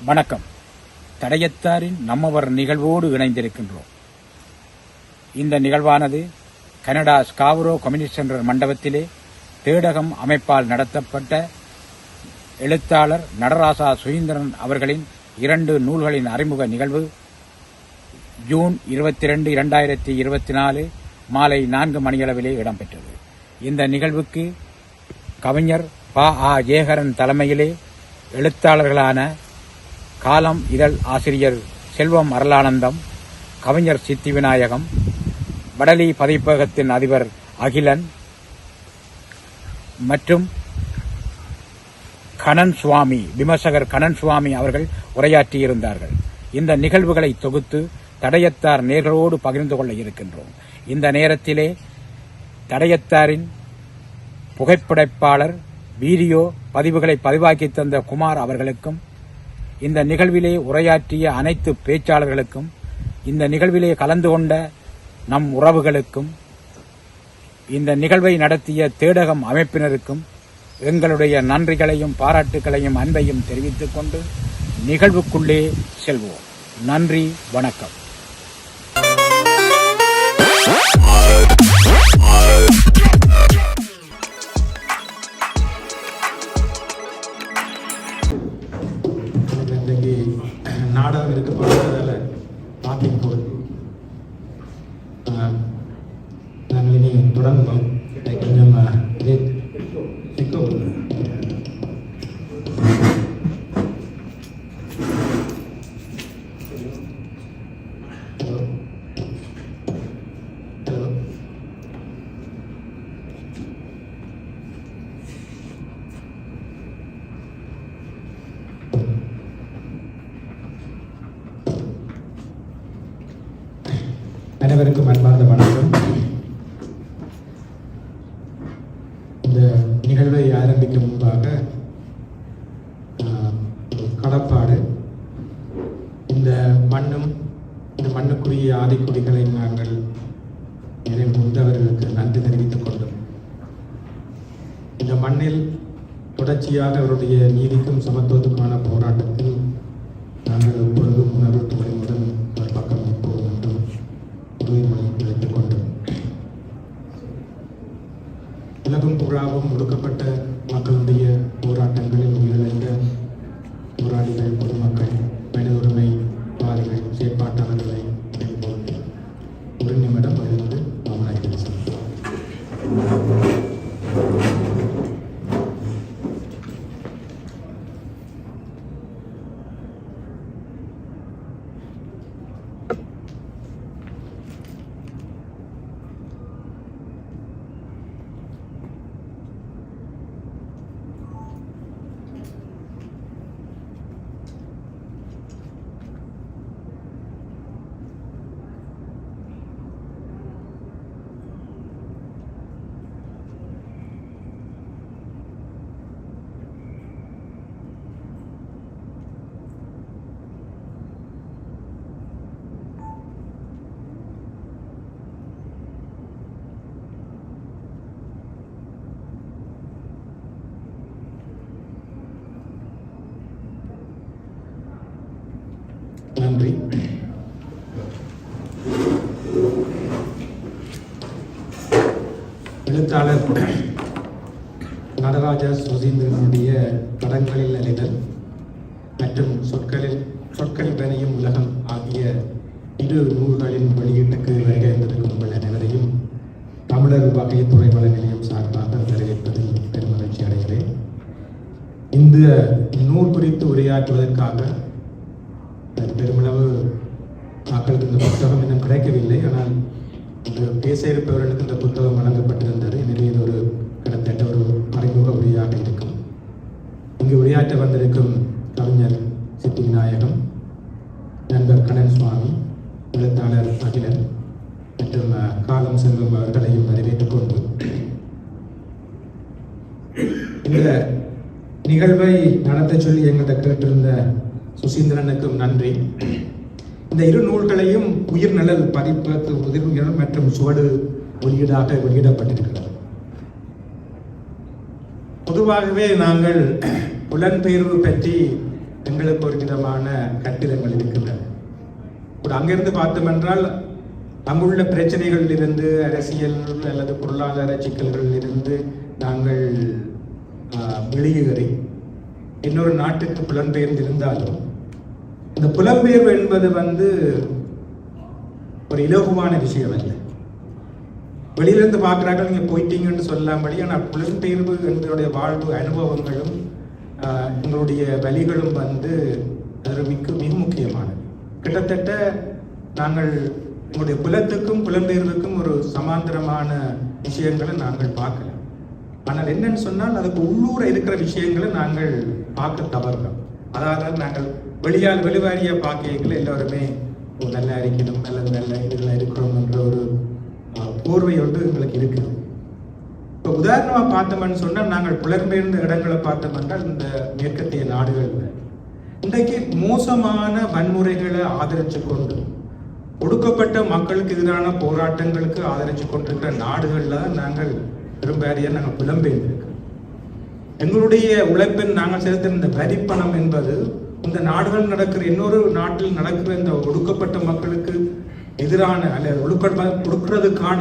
வணக்கம். தடயத்தாரின் நம்மவர் நிகழ்வோடு இணைந்திருக்கின்றோம். இந்த நிகழ்வானது கனடா ஸ்காவரோ கம்யூனிஸ்ட் சென்டர் மண்டபத்திலே தேடகம் அமைப்பால் நடத்தப்பட்ட எழுத்தாளர் நடராசா சுயீந்திரன் அவர்களின் 2 நூல்களின் அறிமுக நிகழ்வு ஜூன் 22, 2024 மாலை 4 மணியளவிலே இடம்பெற்றது. இந்த நிகழ்வுக்கு கவிஞர் ப.ஆ. ஜெயகரன் தலைமையிலே எழுத்தாளர்களான காலம் இதழ் ஆசிரியர் செல்வம் அருளானந்தம், கவிஞர் சித்தி விநாயகம், வடலி பதிப்பகத்தின் அதிபர் அகிலன் மற்றும் கணன் சுவாமி, விமர்சகர் கணன் சுவாமி அவர்கள் உரையாற்றியிருந்தார்கள். இந்த நிகழ்வுகளை தொகுத்து தடயத்தார் நேர்களோடு பகிர்ந்து கொள்ள இருக்கின்றோம். இந்த நேரத்திலே தடயத்தாரின் புகைப்படைப்பாளர் வீடியோ பதிவுகளை பதிவாக்கி தந்த குமார் அவர்களுக்கும், இந்த நிகழ்விலே உரையாற்றிய அனைத்து பேச்சாளர்களுக்கும், இந்த நிகழ்விலே கலந்து கொண்ட நம் உறவுகளுக்கும், இந்த நிகழ்வை நடத்திய தேடகம் அமைப்பினருக்கும் எங்களுடைய நன்றிகளையும் பாராட்டுகளையும் அன்பையும் தெரிவித்துக் கொண்டு நிகழ்வுக்குள்ளே செல்வோம். நன்றி, வணக்கம். நாடகம் இருக்கப்படுறதால பார்க்கிங் போகுது. நாங்கள் இனி தொடங்குவோம். கொஞ்சம் அனைவருக்கும் அன்பார்ந்த வணக்கம். இந்த நிகழ்வை ஆரம்பிக்கும் முன்பாக கடப்பாடு, இந்த மண்ணும் இந்த மண்ணுக்குரிய ஆதிக்குடிகளை நாங்கள் நினைவுந்தவர்களுக்கு நன்றி தெரிவித்துக் கொண்டோம். இந்த மண்ணில் தொடர்ச்சியாக அவருடைய நீதிக்கும் சமத்துவத்துக்கான போராட்டத்தில் நாங்கள் எப்பொழுதும் உணர்வு துறைமுடன் ஒரு பக்கம் நிற்போம் என்றும் உறுதிமொழி எடுத்துக் கொண்டோம். உலகம் புறாவும் ஒடுக்கப்பட்ட மக்களுடைய போராட்டங்களில் உயிரிழந்த போராளிகள், பொதுமக்கள், மனித உரிமை வாதிகள், செயற்பாட்டாளர்களை ஒரு நிமிடம் எழுந்து மௌனாஞ்சலி செலுத்துவோம். நன்றி. எழுத்தாளர் நடராஜா சுசீந்திரனுடைய படங்களில் அலைதல் மற்றும் சொற்களில் வினையும் உலகம் ஆகிய 2 நூல்களின் வெளியீட்டுக்கு வருகை இருந்திருக்கும் உங்கள் அனைவரையும் தமிழர் வகைத்துறை வள நிலையம் சார்பாக வரவேற்பதில் பெருமகிழ்ச்சி அடைகிறேன். இந்த நூல் குறித்து உரையாற்றுவதற்காக பெருமளவு மக்களுக்கு இந்த புத்தகம் இன்னும் கிடைக்கவில்லை. ஆனால் பேச இருப்பவர்களுக்கு இந்த புத்தகம் வழங்கப்பட்டிருந்தது. எனவே இது ஒரு கிட்டத்தட்ட ஒரு அறிமுக உரையாக இருக்கும். இங்கு உரையாற்ற வந்திருக்கும் கவிஞர் சித்தி விநாயகம், நண்பர் கணன் சுவாமி, எழுத்தாளர் அகிலன் மற்றும் காலம் செல்வம் அவர்களையும் வரவேற்றுக் கொண்டு இந்த நிகழ்வை நடத்த சொல்லி எங்கள்கிட்ட கேட்டிருந்த சுசீந்திரனுக்கும் நன்றி. இந்த 2 நூல்களையும் உயிர்நலல் பதிப்பகத்து உதிர்நிலம் மற்றும் சுவடு வெளியீடாக வெளியிடப்பட்டிருக்கிறது. பொதுவாகவே நாங்கள் புலன்பெயர்வு பற்றி எங்களுக்கு ஒரு விதமான கட்டிடங்கள் இருக்கின்றன. அங்கிருந்து பார்த்தோம் என்றால் அங்குள்ள பிரச்சனைகளில் இருந்து, அரசியல் அல்லது பொருளாதார சிக்கல்களில் இருந்து நாங்கள் வெளியேறி இன்னொரு நாட்டுக்கு புலம்பெயர்ந்து இருந்தாலும் இந்த புலம்பெயர்வு என்பது ஒரு இலகுவான விஷயம் அல்ல. வெளியிலிருந்து பார்க்குறாங்க, நீங்கள் போயிட்டீங்கன்னு சொல்லாமடி. ஆனால் புலம்பெயர்வு எங்களுடைய வாழ்வு அனுபவங்களும் எங்களுடைய வழிகளும் அது மிக முக்கியமானது. கிட்டத்தட்ட நாங்கள் எங்களுடைய புலத்துக்கும் புலம்பெயர்வுக்கும் ஒரு சமாந்தரமான விஷயங்களை நாங்கள் பார்க்கலாம். ஆனால் என்னன்னு சொன்னால் அதுக்கு உள்ளூர இருக்கிற விஷயங்களை நாங்கள் பார்க்க தவறுகிறோம். அதாவது நாங்கள் வெளிவாரியா பார்க்கல எல்லாருமே நல்லா இருக்கணும், நல்ல இதெல்லாம் இருக்கிறோம் என்ற ஒரு போர்வை ஒன்று எங்களுக்கு இருக்குது. இப்போ உதாரணமாக பார்த்தோம்னு சொன்னால் நாங்கள் புலம்பெயர்ந்த இடங்களை பார்த்தோம் என்றால் இந்த மேற்கத்திய நாடுகளில் இன்றைக்கு மோசமான வன்முறைகளை ஆதரித்து கொண்டு ஒடுக்கப்பட்ட மக்களுக்கு எதிரான போராட்டங்களுக்கு ஆதரித்து கொண்டிருக்கிற நாடுகளில் தான் நாங்கள் பெரும்பாரியாக நாங்கள் புலம்பெயர்ந்திருக்கிறோம். எங்களுடைய உழைப்பின் நாங்கள் செலுத்தின வரிப்பணம் என்பது இந்த நாடுகள் நடக்கிற இன்னொரு நாட்டில் நடக்கிற இந்த ஒடுக்கப்பட்ட மக்களுக்கு எதிரான அல்லது கொடுக்கிறதுக்கான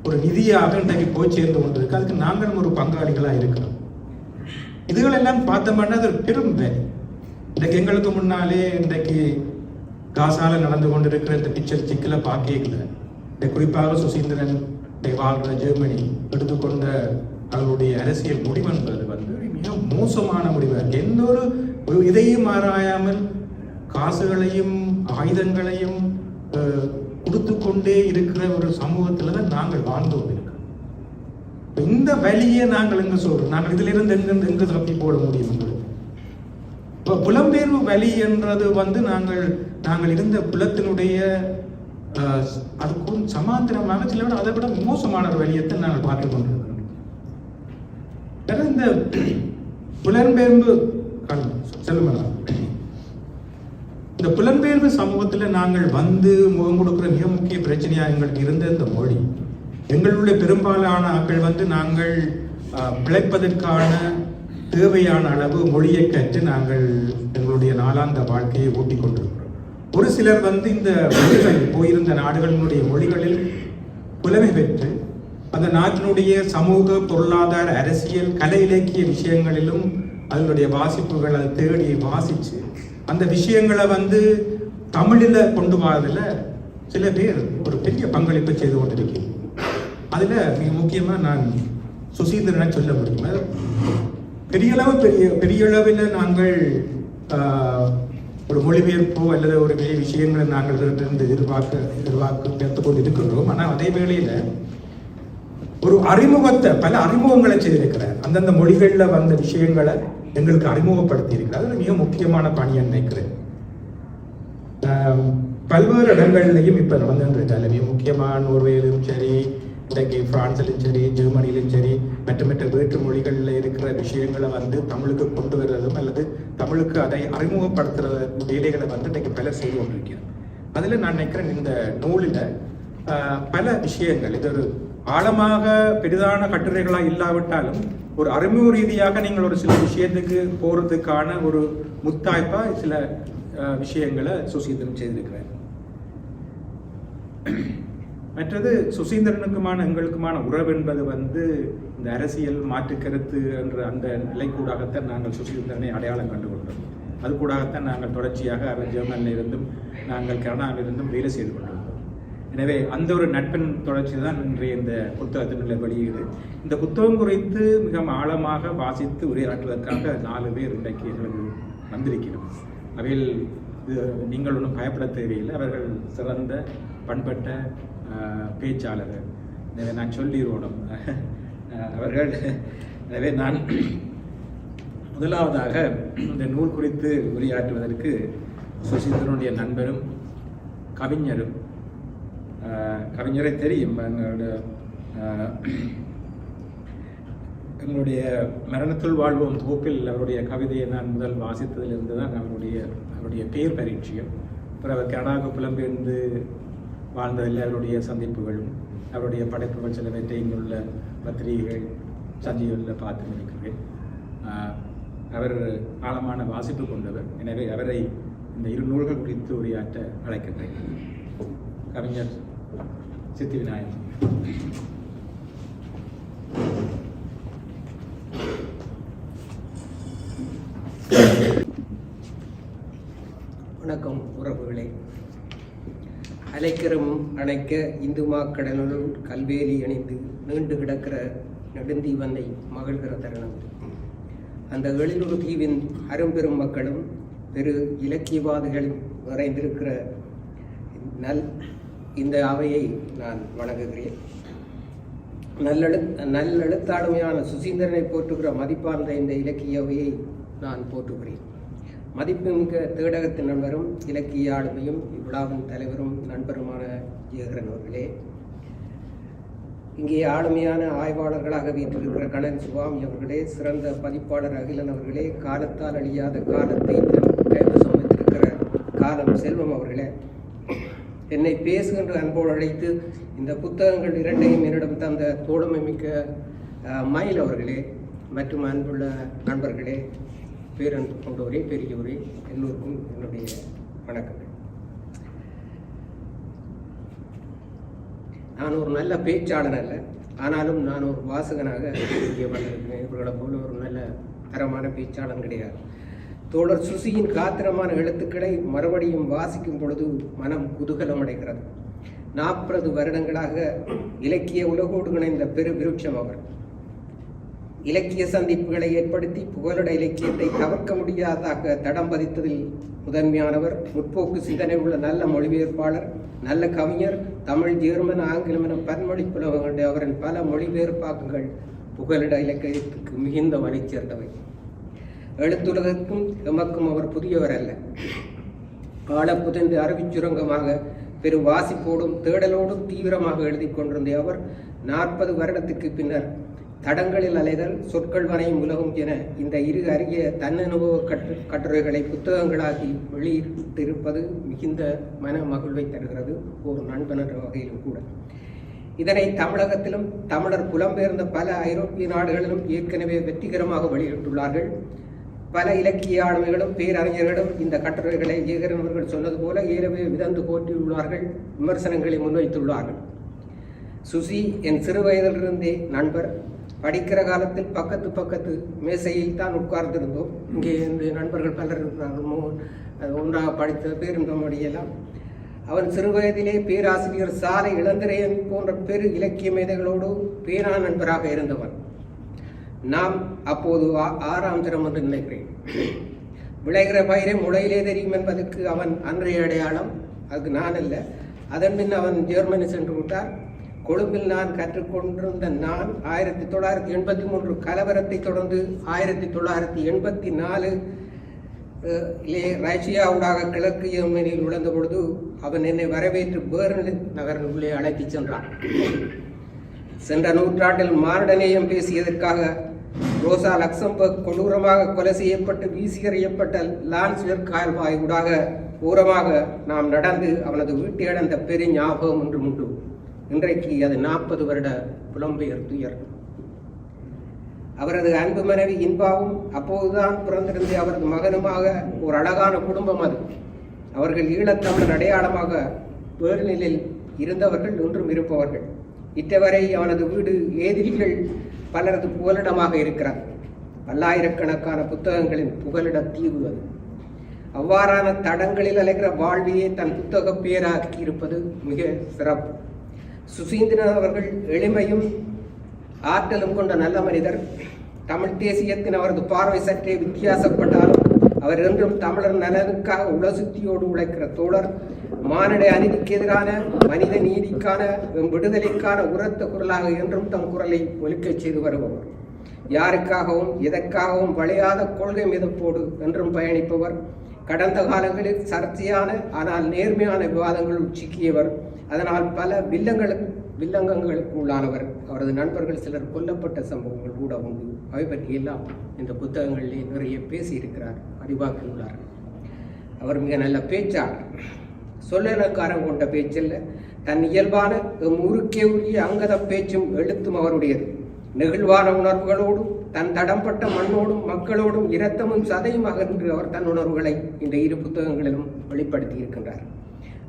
ஒரு நிதியாக இன்றைக்கு போய் சேர்ந்து கொண்டிருக்கு. அதுக்கு நாங்களும் ஒரு பங்காளிகளாக இருக்கிறோம். இதுகளெல்லாம் பார்த்தோம்னா அது பெரும் வேலை. இன்றைக்கு எங்களுக்கு முன்னாலே இன்றைக்கு காசால நடந்து கொண்டிருக்கிற இந்த பிக்சர் சிக்கலை பார்க்கல. குறிப்பாக சுசீந்திரன் வாழ்கிற ஜெர்மனி எடுத்துக்கொண்ட அவர்களுடைய அரசியல் முடிவு என்பது மிக மோசமான முடிவு. எந்த ஒரு இதையும் ஆராயாமல் காசுகளையும் ஆயுதங்களையும் கொடுத்து கொண்டே இருக்கிற ஒரு சமூகத்துல தான் நாங்கள் வாழ்ந்து கொண்டிருக்கிறோம். இந்த வழியை நாங்கள் எங்க சொல்றோம்? நாங்கள் இதுல இருந்து எங்க தப்பி போட முடியும்? இப்போ புலம்பெயர்வு வழி என்றது நாங்கள் இருந்த புலத்தினுடைய அதுக்கும் சமாந்திரமாக சில விட அதை விட மோசமான ஒரு வழியத்தை நாங்கள் பார்த்து கொண்டிருக்கிறோம். இந்த புலம்பெயர்வு செல்லுமலா, இந்த புலம்பெயர்வு சமூகத்தில் நாங்கள் முகம் கொடுக்கிற மிக முக்கிய பிரச்சனையா எங்களுக்கு இருந்த இந்த மொழி. எங்களுடைய பெரும்பாலான ஆட்கள் நாங்கள் பிழைப்பதற்கான தேவையான அளவு மொழியை கற்று நாங்கள் எங்களுடைய நாளாந்த வாழ்க்கையை ஓட்டிக் கொண்டிருக்கிறோம். ஒரு சிலர் இந்த மொழிகள் போயிருந்த நாடுகளினுடைய மொழிகளில் புலமை பெற்று அந்த நாட்டினுடைய சமூக, பொருளாதார, அரசியல், கலை, இலக்கிய விஷயங்களிலும் அதனுடைய வாசிப்புகளை தேடி வாசிச்சு அந்த விஷயங்களை தமிழில் கொண்டு வரதில் சில பேர் ஒரு பெரிய பங்களிப்பை செய்து கொண்டிருக்கிறேன். அதில் மிக முக்கியமாக நான் சுசீந்திரனை சொல்ல முடியும். பெரிய அளவில் நாங்கள் ஒரு மொழிபெயர்ப்போ அல்லது ஒரு பெரிய விஷயங்களை நாங்கள் எதிர்பார்த்து கொண்டு இருக்கின்றோம். ஆனால் அதே வேளையில் ஒரு பல அறிமுகங்களை செய்திருக்கிறார். அந்தந்த மொழிகளில் வந்த விஷயங்களை எங்களுக்கு அறிமுகப்படுத்தி இருக்கிறார். அது மிக முக்கியமான பணியை நினைக்கிறேன். பல்வேறு இடங்கள்லையும் இப்போ நடந்துட்டு மிக முக்கியமான நோர்வேலும் சரி, இன்றைக்கு பிரான்சிலும் சரி, ஜெர்மனியிலும் சரி, மற்ற வேற்று மொழிகளில் இருக்கிற விஷயங்களை தமிழுக்கு கொண்டு வருவதும் அல்லது தமிழுக்கு அதை அறிமுகப்படுத்துகிற வேலைகளை இன்றைக்கு பலர் செய்து கொண்டிருக்கிறோம். அதில் நான் நினைக்கிறேன் இந்த நூலில் பல விஷயங்கள், இது ஒரு ஆழமாக பெரிதான கட்டுரைகளாக இல்லாவிட்டாலும் ஒரு அறிமுக ரீதியாக நீங்கள் ஒரு சில விஷயத்துக்கு போகிறதுக்கான ஒரு முத்தாய்ப்பாக சில விஷயங்களை சுசீந்திரன் செய்திருக்கிறார். மற்றது சுசீந்திரனுக்குமான எங்களுக்குமான உறவு என்பது இந்த அரசியல் மாற்று கருத்து என்ற அந்த நிலைக்கூடாகத்தான் நாங்கள் சுசீந்திரனை அடையாளம் கண்டுகொண்டோம். அது கூடாகத்தான் நாங்கள் தொடர்ச்சியாக அவர் ஜெர்மனில் இருந்தும் நாங்கள் கனடாவிலிருந்தும் வேலை செய்து கொண்டிருந்தோம். எனவே அந்த ஒரு நட்பின் தொடர்ச்சி தான் இன்றைய இந்த புத்தகத்தினுடைய வெளியீடு. இந்த புத்தகம் குறித்து மிக ஆழமாக வாசித்து உரையாற்றுவதற்காக 4 பேர் இன்றைக்கு எங்களுக்கு வந்திருக்கிறோம். அவையில் நீங்கள் ஒன்றும் பயப்பட தேவையில்லை. அவர்கள் சிறந்த பண்பட்ட பேச்சாளர்கள். எனவே நான் சொல்லிடுவோம் அவர்கள். எனவே நான் முதலாவதாக இந்த நூல் குறித்து உரையாற்றுவதற்கு சுசீந்திரனுடைய நண்பரும் கவிஞரும், கவிஞரை தெரியும், எங்களுடைய மரணத்துள் வாழ்வோம் தொகுப்பில் அவருடைய கவிதையை நான் முதல் வாசித்ததிலிருந்து தான் அவருடைய பெயர் பரிச்சயம். அப்புறம் அவர் கனடாவுக்கு புலம்பெயர்ந்து வாழ்ந்ததில் அவருடைய சந்திப்புகளும் அவருடைய படைப்புகள் சிலவற்றை இங்குள்ள பத்திரிகைகள் சஞ்சிகளில் பார்த்து இருக்கிறேன். அவர் ஆழமான வாசிப்பு கொண்டவர். எனவே அவரை இந்த இரு நூல்கள் குறித்து உரையாற்ற அழைக்கின்றேன். கவிஞர் சித்தி விநாயகம். வணக்கம் உறவுகளே. அலைக்கரம் அணைக்க இந்து மாக்கடலுள் கல்வேலி அணிந்து நீண்டு கிடக்கிற நெடுந்தீவனை மகிழ்கிற தருணம். அந்த எழிலொரு தீவின் அரும்பெரும் மக்களும் பெரு இலக்கியவாதிகளும் நிறைந்திருக்கிற இந்த அவையை நான் வணங்குகிறேன். நல்லெழுத்தாளுமையான சுசீந்திரனை போற்றுகிற மதிப்பார்ந்த இந்த இலக்கிய அவையை நான் போற்றுகிறேன். மதிப்புமிக்க தேடகத்தின் நண்பரும் இலக்கிய ஆளுமையும் இவ்விழாவின் தலைவரும் நண்பருமான ஜெயகரன் அவர்களே, இங்கே ஆளுமையான ஆய்வாளர்களாக வீற்றிருக்கிற கணன் சுவாமி அவர்களே, சிறந்த பதிப்பாளர் அகிலன் அவர்களே, காலத்தால் அழியாத காலத்தை கைவசம் வைத்திருக்கிற காலம் செல்வம் அவர்களே, என்னை பேசுகின்ற அன்போடு அழைத்து இந்த புத்தகங்கள் இரண்டையும் என்னிடம் தந்த தோழமை மிக்க மயில் அவர்களே மற்றும் அன்புள்ள நண்பர்களே, பேரன்பு கொண்டவரே, பெரியவரே, எல்லோருக்கும் என்னுடைய வணக்கங்கள். நான் ஒரு நல்ல பேச்சாளன் அல்ல, ஆனாலும் நான் ஒரு வாசகனாக இங்கே வந்திருக்கிறேன். இவர்களை போல ஒரு நல்ல தரமான பேச்சாளன் கிடையாது. தோழர் சுசியின் காத்திரமான எழுத்துக்களை மறுபடியும் வாசிக்கும் பொழுது மனம் குதூகலம் அடைகிறது. 40 வருடங்களாக இலக்கிய உலகோடு இணைந்த பெரு விருட்சம் அவர். இலக்கிய சந்திப்புகளை ஏற்படுத்தி புகலிட இலக்கியத்தை தவிர்க்க முடியாதாக தடம் பதித்ததில் முதன்மையானவர். முற்போக்கு சிந்தனை உள்ள நல்ல மொழிபெயர்ப்பாளர், நல்ல கவிஞர். தமிழ், ஜெர்மன், ஆங்கிலம் என பன்மொழி புலவம் கொண்ட அவரின் பல மொழிபெயர்ப்பாக்கங்கள் புகலிட இலக்கியத்துக்கு மிகுந்த வலை சேர்ந்தவை. எழுத்துலகத்துக்கும் எமக்கும் அவர் புதியவர் அல்ல. காலப்புதைந்து அறிவிச்சுரங்கமாக பெரு வாசிப்போடும் தேடலோடும் தீவிரமாக எழுதி கொண்டிருந்த அவர் 40 வருடத்திற்கு பின்னர் தடங்களில் அலைதல், சொற்கள் வனையும் உலகம் என இந்த இரு அரிய தன்னனுபவ கட்டுரைகளை புத்தகங்களாகி வெளியிட்டிருப்பது மிகுந்த மன மகிழ்வை தருகிறது, ஒரு நண்பன் என்ற வகையிலும் கூட. இதனை தமிழகத்திலும் தமிழர் புலம்பெயர்ந்த பல ஐரோப்பிய நாடுகளிலும் ஏற்கனவே வெற்றிகரமாக வெளியிட்டுள்ளார்கள். பல இலக்கிய ஆளுமைகளும் பேரறிஞர்களும் இந்த கட்டுரைகளை ஜெயகரன் அவர்கள் சொன்னது போல ஏறவே விதந்து போற்றியுள்ளார்கள், விமர்சனங்களை முன்வைத்துள்ளார்கள். சுசி என் சிறு வயதிலிருந்தே நண்பர். படிக்கிற காலத்தில் பக்கத்து மேசையில் தான் உட்கார்ந்திருந்தோம். இங்கே இந்த நண்பர்கள் பலர் இருக்கிறார்கள், ஒன்றாக படித்த பேருந்தமடியெல்லாம். அவன் சிறு வயதிலே பேராசிரியர் சாலை இளந்திரையன் போன்ற பெரு இலக்கிய மேதைகளோடு பேரா நண்பராக இருந்தவன். நாம் அப்போது 6ஆம் தரம் என்று நினைக்கிறேன். விளைகிற பயிரை முளையிலே தெரியும் என்பதற்கு அவன் அன்றைய அடையாளம், அதுக்கு நான் அல்ல. அதன் பின் அவன் ஜெர்மனி சென்று விட்டார். கொழும்பில் நான் கற்றுக்கொண்டிருந்த நான் 1983 கலவரத்தை தொடர்ந்து 1984 ரஷ்யாவுடாக கிழக்கு யெமனில் நுழைந்த பொழுது அவன் என்னை வரவேற்று பெர்லின் நகரின் உள்ளே அழைத்து சென்றான். சென்ற நூற்றாண்டில் மாரடநேயம் பேசியதற்காக ரோசா லக்சம்பர்க் கொடூரமாக கொலை செய்யப்பட்டு வீசியறியப்பட்ட லான்ஸ்வெர் கால்வாய் ஊடாக ஊரமாக நாம் நடந்து அவனது வீட்டை அடைந்த பெரிய ஞாபகம் ஒன்றும் உண்டு. இன்றைக்கு அது 40 வருட புலம்பெயர் துயர். அவரது அன்பு மனைவி இன்பாவும் அப்போதுதான் பிறந்திருந்த அவரது மகனுமாக ஒரு அழகான குடும்பம் அது. அவர்கள் ஈழத்தமிழர் அடையாளமாக பெர்லினில் இருந்தவர்கள், இன்றும் இருப்பவர்கள். இட்டவரை அவனது வீடு ஏதிரிகள் பலரது புகலிடமாக இருக்கிறார். பல்லாயிரக்கணக்கான புத்தகங்களின் புகலிட தீவு அது. அவ்வாறான தடங்களில் அலைகிற வாழ்வையே தன் புத்தக பேராக்கி இருப்பது மிக சிறப்பு. சுசீந்திரன் அவர்கள் எளிமையும் ஆற்றலும் கொண்ட நல்ல மனிதர். தமிழ் தேசியத்தின் அவரது பார்வை சற்றே வித்தியாசப்பட்டாலும் அவர் என்றும் தமிழர் நலனுக்காக உளசுத்தியோடு உழைக்கிற தோழர். மானிட அநீதிக்கு எதிரான மனித நீதிக்கான விடுதலைக்கான உரத்த குரலாக என்றும் தம் குரலை ஒலிக்கச் செய்து வருபவர். யாருக்காகவும் எதற்காகவும் வளையாத கொள்கை மிதப்போடு என்றும் பயணிப்பவர். கடந்த காலங்களில் சர்ச்சையான ஆனால் நேர்மையான விவாதங்களுள் சிக்கியவர். அதனால் பல வில்லங்கங்களுக்கு உள்ளானவர். அவரது நண்பர்கள் சிலர் கொல்லப்பட்ட சம்பவங்கள் கூட உண்டு. அவை பற்றியெல்லாம் இந்த புத்தகங்களிலே நிறைய பேசியிருக்கிறார், அறிவாக்கியுள்ளார். அவர் மிக நல்ல பேச்சாளர். சொல்லலக்காரம் கொண்ட பேச்சல்ல, தன் இயல்பான உருக்கே உரிய அங்கத பேச்சும் எழுத்தும் அவருடையது. நெகிழ்வான உணர்வுகளோடு தன் தடம்பட்ட மண்ணோடும் மக்களோடும் இரத்தமும் சதையுமாக என்று அவர் தன் உணர்வுகளை இந்த இரு புத்தகங்களிலும் வெளிப்படுத்தி இருக்கின்றார்.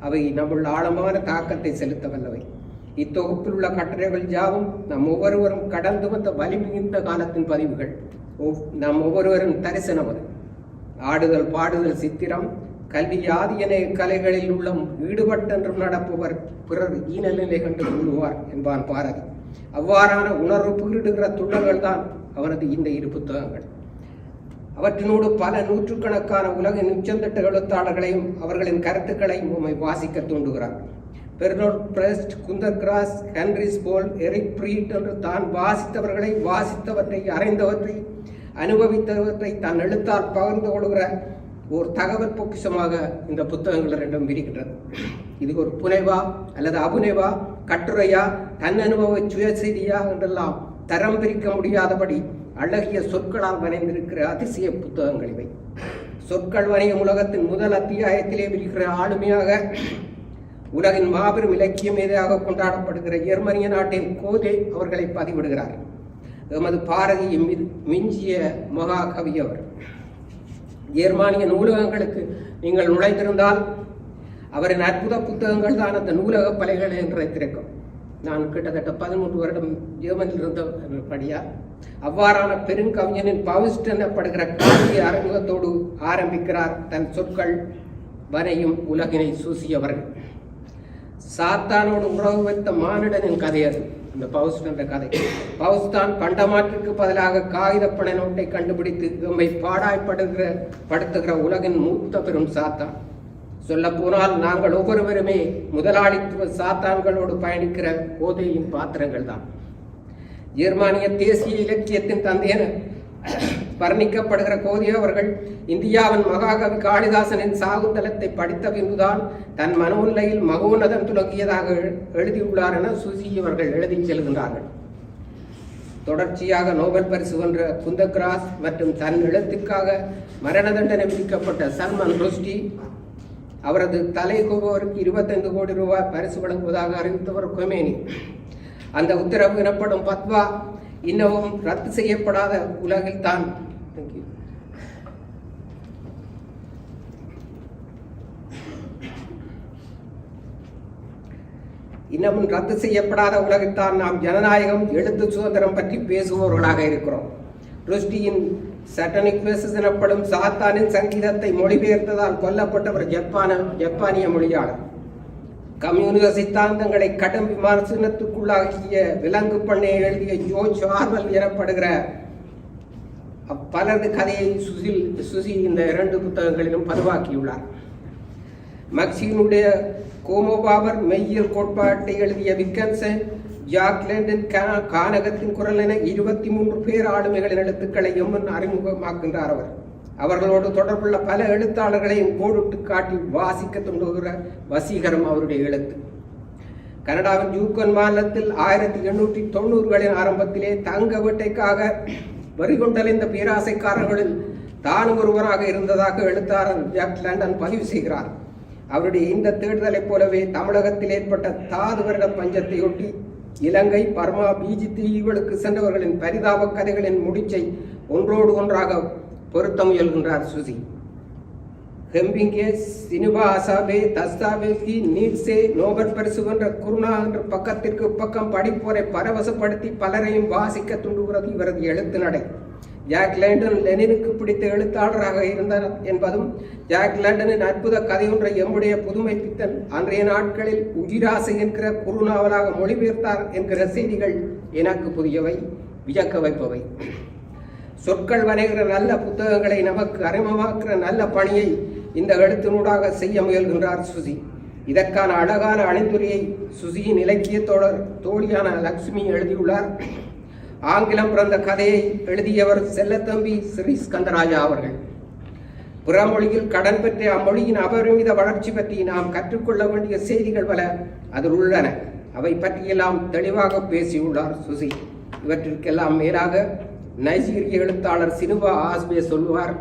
அவை நம்முள் ஆழமான தாக்கத்தை செலுத்த வல்லவை. இத்தொகுப்பில் உள்ள கட்டுரைகள் யாவும் நம் ஒவ்வொருவரும் கடந்து வந்த வலிமிகுந்த காலத்தின் பதிவுகள். நம் ஒவ்வொருவரும் தரிசனம் அது. ஆடுதல் பாடுதல் சித்திரம் கல்வி ஆதியன கலைகளில் உள்ள ஈடுபட்டென்றும் நடப்பவர் பிறர் ஈனநிலை கண்டு கொள்ளுவார் என்பான் பாரதி. அவ்வாறான உணர்வு பீடுகிற துள்ளங்கள் தான் அவனது இந்த இரு புத்தகங்கள். அவற்றினோடு பல நூற்றுக்கணக்கான உலகின் உச்சந்தட்டு எழுத்தாளர்களையும் அவர்களின் கருத்துக்களையும் உம்மை வாசிக்க தூண்டுகிறார். பெர்னோட் பிரஸ்ட், குந்தர் கிராஸ், ஹென்ரிஸ் போல், எரிக் பிரீட் என்று தான் வாசித்தவர்களை, வாசித்தவற்றை, அறிந்தவற்றை, அனுபவித்தவற்றை தன் எழுத்தால் பகிர்ந்து கொள்கிற ஒரு தகவல் பொக்கிஷமாக இந்த புத்தகங்கள் ரெண்டும் இருக்கின்றது. இது ஒரு புனைவா அல்லது அபுனைவா, கட்டுரையா, தன் அனுபவ சுயசெய்தியா என்றெல்லாம் தரம் பிரிக்க முடியாதபடி அழகிய சொற்களால் வரைந்திருக்கிற அதிசய புத்தகங்கள் இவை. சொற்கள் வணிக உலகத்தின் முதல் அத்தியாயத்திலே இருக்கிற ஆளுமையாக உலகின் மாபெரும் இலக்கிய மேதையாக கொண்டாடப்படுகிற ஜெர்மனிய நாட்டின் கோதே அவர்களை பதிவிடுகிறார். எமது பாரதியை மிஞ்சிய மகாகவி அவர். ஜெர்மானிய நூலகங்களுக்கு நீங்கள் நுழைந்திருந்தால் அவரின் அற்புத புத்தகங்கள் தான் அந்த நூலக பலைகளை நிறைத்திருக்கும். நான் கிட்டத்தட்ட 13 வருடம் ஜெர்மனியில் இருந்தபடியா அவ்வாறான பெருங்கவிஞனின் பவுஸ்ட் எனப்படுகிற காவிய அறிமுகத்தோடு ஆரம்பிக்கிறார் தன் சொற்கள் வரையும் உலகினை சூசியவர்கள். சாத்தானோடு உறவு வைத்த மானிடனின் கதை அது. இந்த பவுஸ்ட் என்ற கதை. பவுஸ்தான் பண்டமாற்றுக்கு பதிலாக காகிதப்பனை நோட்டை கண்டுபிடித்து எம்மை பாடாய்படுத்துகிற உலகின் மூத்த பெரும் சாத்தான். சொல்ல போனால் நாங்கள் ஒவ்வொருவருமே முதலாளித்துவ சாத்தான்களோடு பயணிக்கிற கோதையின் பாத்திரங்கள் தான். ஜெர்மானிய தேசிய இலக்கியத்தின் தந்தையென வர்ணிக்கப்படுகிற கோதை அவர்கள் இந்தியாவின் மகாகவி காளிதாசனின் சாகுந்தலத்தை படித்த பின்புதான் தன் மனோநிலையில் மகோன்னதம் துலங்கியதாக எழுதியுள்ளார் என சுசி அவர்கள் எழுதி செல்கின்றார்கள். தொடர்ச்சியாக நோபல் பரிசு வென்ற குந்தர் கிராஸ் மற்றும் தன் எழுத்துக்காக மரண தண்டனை விதிக்கப்பட்ட சல்மான் ருஷ்டி அவரது தலை கோபவருக்கு 25 கோடி ரூபாய் பரிசு வழங்குவதாக அறிவித்தவர் கொமேனி. அந்த உத்தரவு எனப்படும் பத்வா இன்னமும் ரத்து செய்யப்படாத உலகில் தான் இன்னமும் ரத்து செய்யப்படாத உலகில்தான் நாம் ஜனநாயகம், எழுத்து சுதந்திரம் பற்றி பேசுபவர்களாக இருக்கிறோம். ருஷ்டியின் சட்டனிக் பேசஸ் எனப்படும் சாத்தானின் சங்கீதத்தை மொழிபெயர்த்ததால் கொல்லப்பட்டவர் ஜப்பானிய மொழியாளர். கம்யூனிச சித்தாந்தங்களை கடும் விமர்சனத்துக்குள்ளாகிய விலங்கு பண்ணையை எழுதிய ஜோர்ஜ் ஆர்வெல் எனப்படுகிற பலரது கதையை சுசி இந்த 2 புத்தகங்களிலும் பதிவாக்கியுள்ளார். மக்சினுடைய கோமோபாபர் மெய்யியல் கோட்பாட்டை எழுதிய விக்கன்சன், ஜாக் லண்டன், கானகத்தின் குரல் என 23 பேர் ஆளுமைகளின் எழுத்துக்களை எம்மன் அறிமுகமாக்கின்றார் அவர். அவர்களோடு தொடர்புள்ள பல எழுத்தாளர்களையும் கோடிட்டு காட்டி வாசிக்க தூண்டுகிற வசீகரம் அவருடைய எழுத்து. கனடாவின் யூகன் மாநிலத்தில் 1890களின் ஆரம்பத்திலே தங்க வேட்டைக்காக வரிகொண்டலைந்த பேராசைக்காரர்களில் தானும் ஒருவராக இருந்ததாக எழுத்தாளர் ஜாக் லண்டன் பதிவு செய்கிறார். அவருடைய இந்த தேடுதலைப் போலவே தமிழகத்தில் ஏற்பட்ட தாது வருட பஞ்சத்தையொட்டி இலங்கை, பர்மா, பீஜி தீவுகளுக்கு சென்றவர்களின் பரிதாப கதைகளின் முடிச்சை ஒன்றோடு ஒன்றாக பொருத்த முயல்கின்றார் சுசி. ஹெம்பிங்கே, சினிபா அசாபே, தஸ்தாவேஸ்கி, நீட்சே, நோபல் பரிசு வென்ற குருணா என்ற பக்கத்திற்கு பக்கம் படிப்போரை பரவசப்படுத்தி பலரையும் வாசிக்க தூண்டுகிறது இவரது எழுத்து நடை. ஜாக் லண்டன் லெனினுக்கு பிடித்த எழுத்தாளராக இருந்தார் என்பதும், ஜாக் லண்டனின் அற்புத கதையொன்றை எம்முடைய புதுமை பித்தன் அன்றைய நாட்களில் உயிராசை என்கிற குறுநாவலாக மொழிபெயர்த்தார் என்கிற செய்திகள் எனக்கு புதியவை, வியக்க வைப்பவை. சொற்கள் வரைகிற நல்ல புத்தகங்களை நமக்கு அறிமுகமாக்குற நல்ல பணியை இந்த எழுத்தினூடாக செய்ய முயல்கின்றார் சுசி. இதற்கான அழகான அணிந்துரையை சுசியின் இலக்கிய தோழியான லக்ஷ்மி எழுதியுள்ளார். ஆங்கிலம் பிறந்த கதையை எழுதியவர் செல்லத்தம்பி ஸ்ரீ ஸ்கந்தராஜா அவர்கள். பிறமொழியில் கடன் பெற்ற அம்மொழியின் அபரிமித வளர்ச்சி பற்றி நாம் கற்றுக்கொள்ள வேண்டிய செய்திகள் பல அதில் உள்ளன. அவை பற்றியெல்லாம் தெளிவாக பேசியுள்ளார் சுசி. இவற்றிற்கெல்லாம் மேலாக நைஜீரிய எழுத்தாளர் சினுபா ஆஸ்பே சொல்வார்,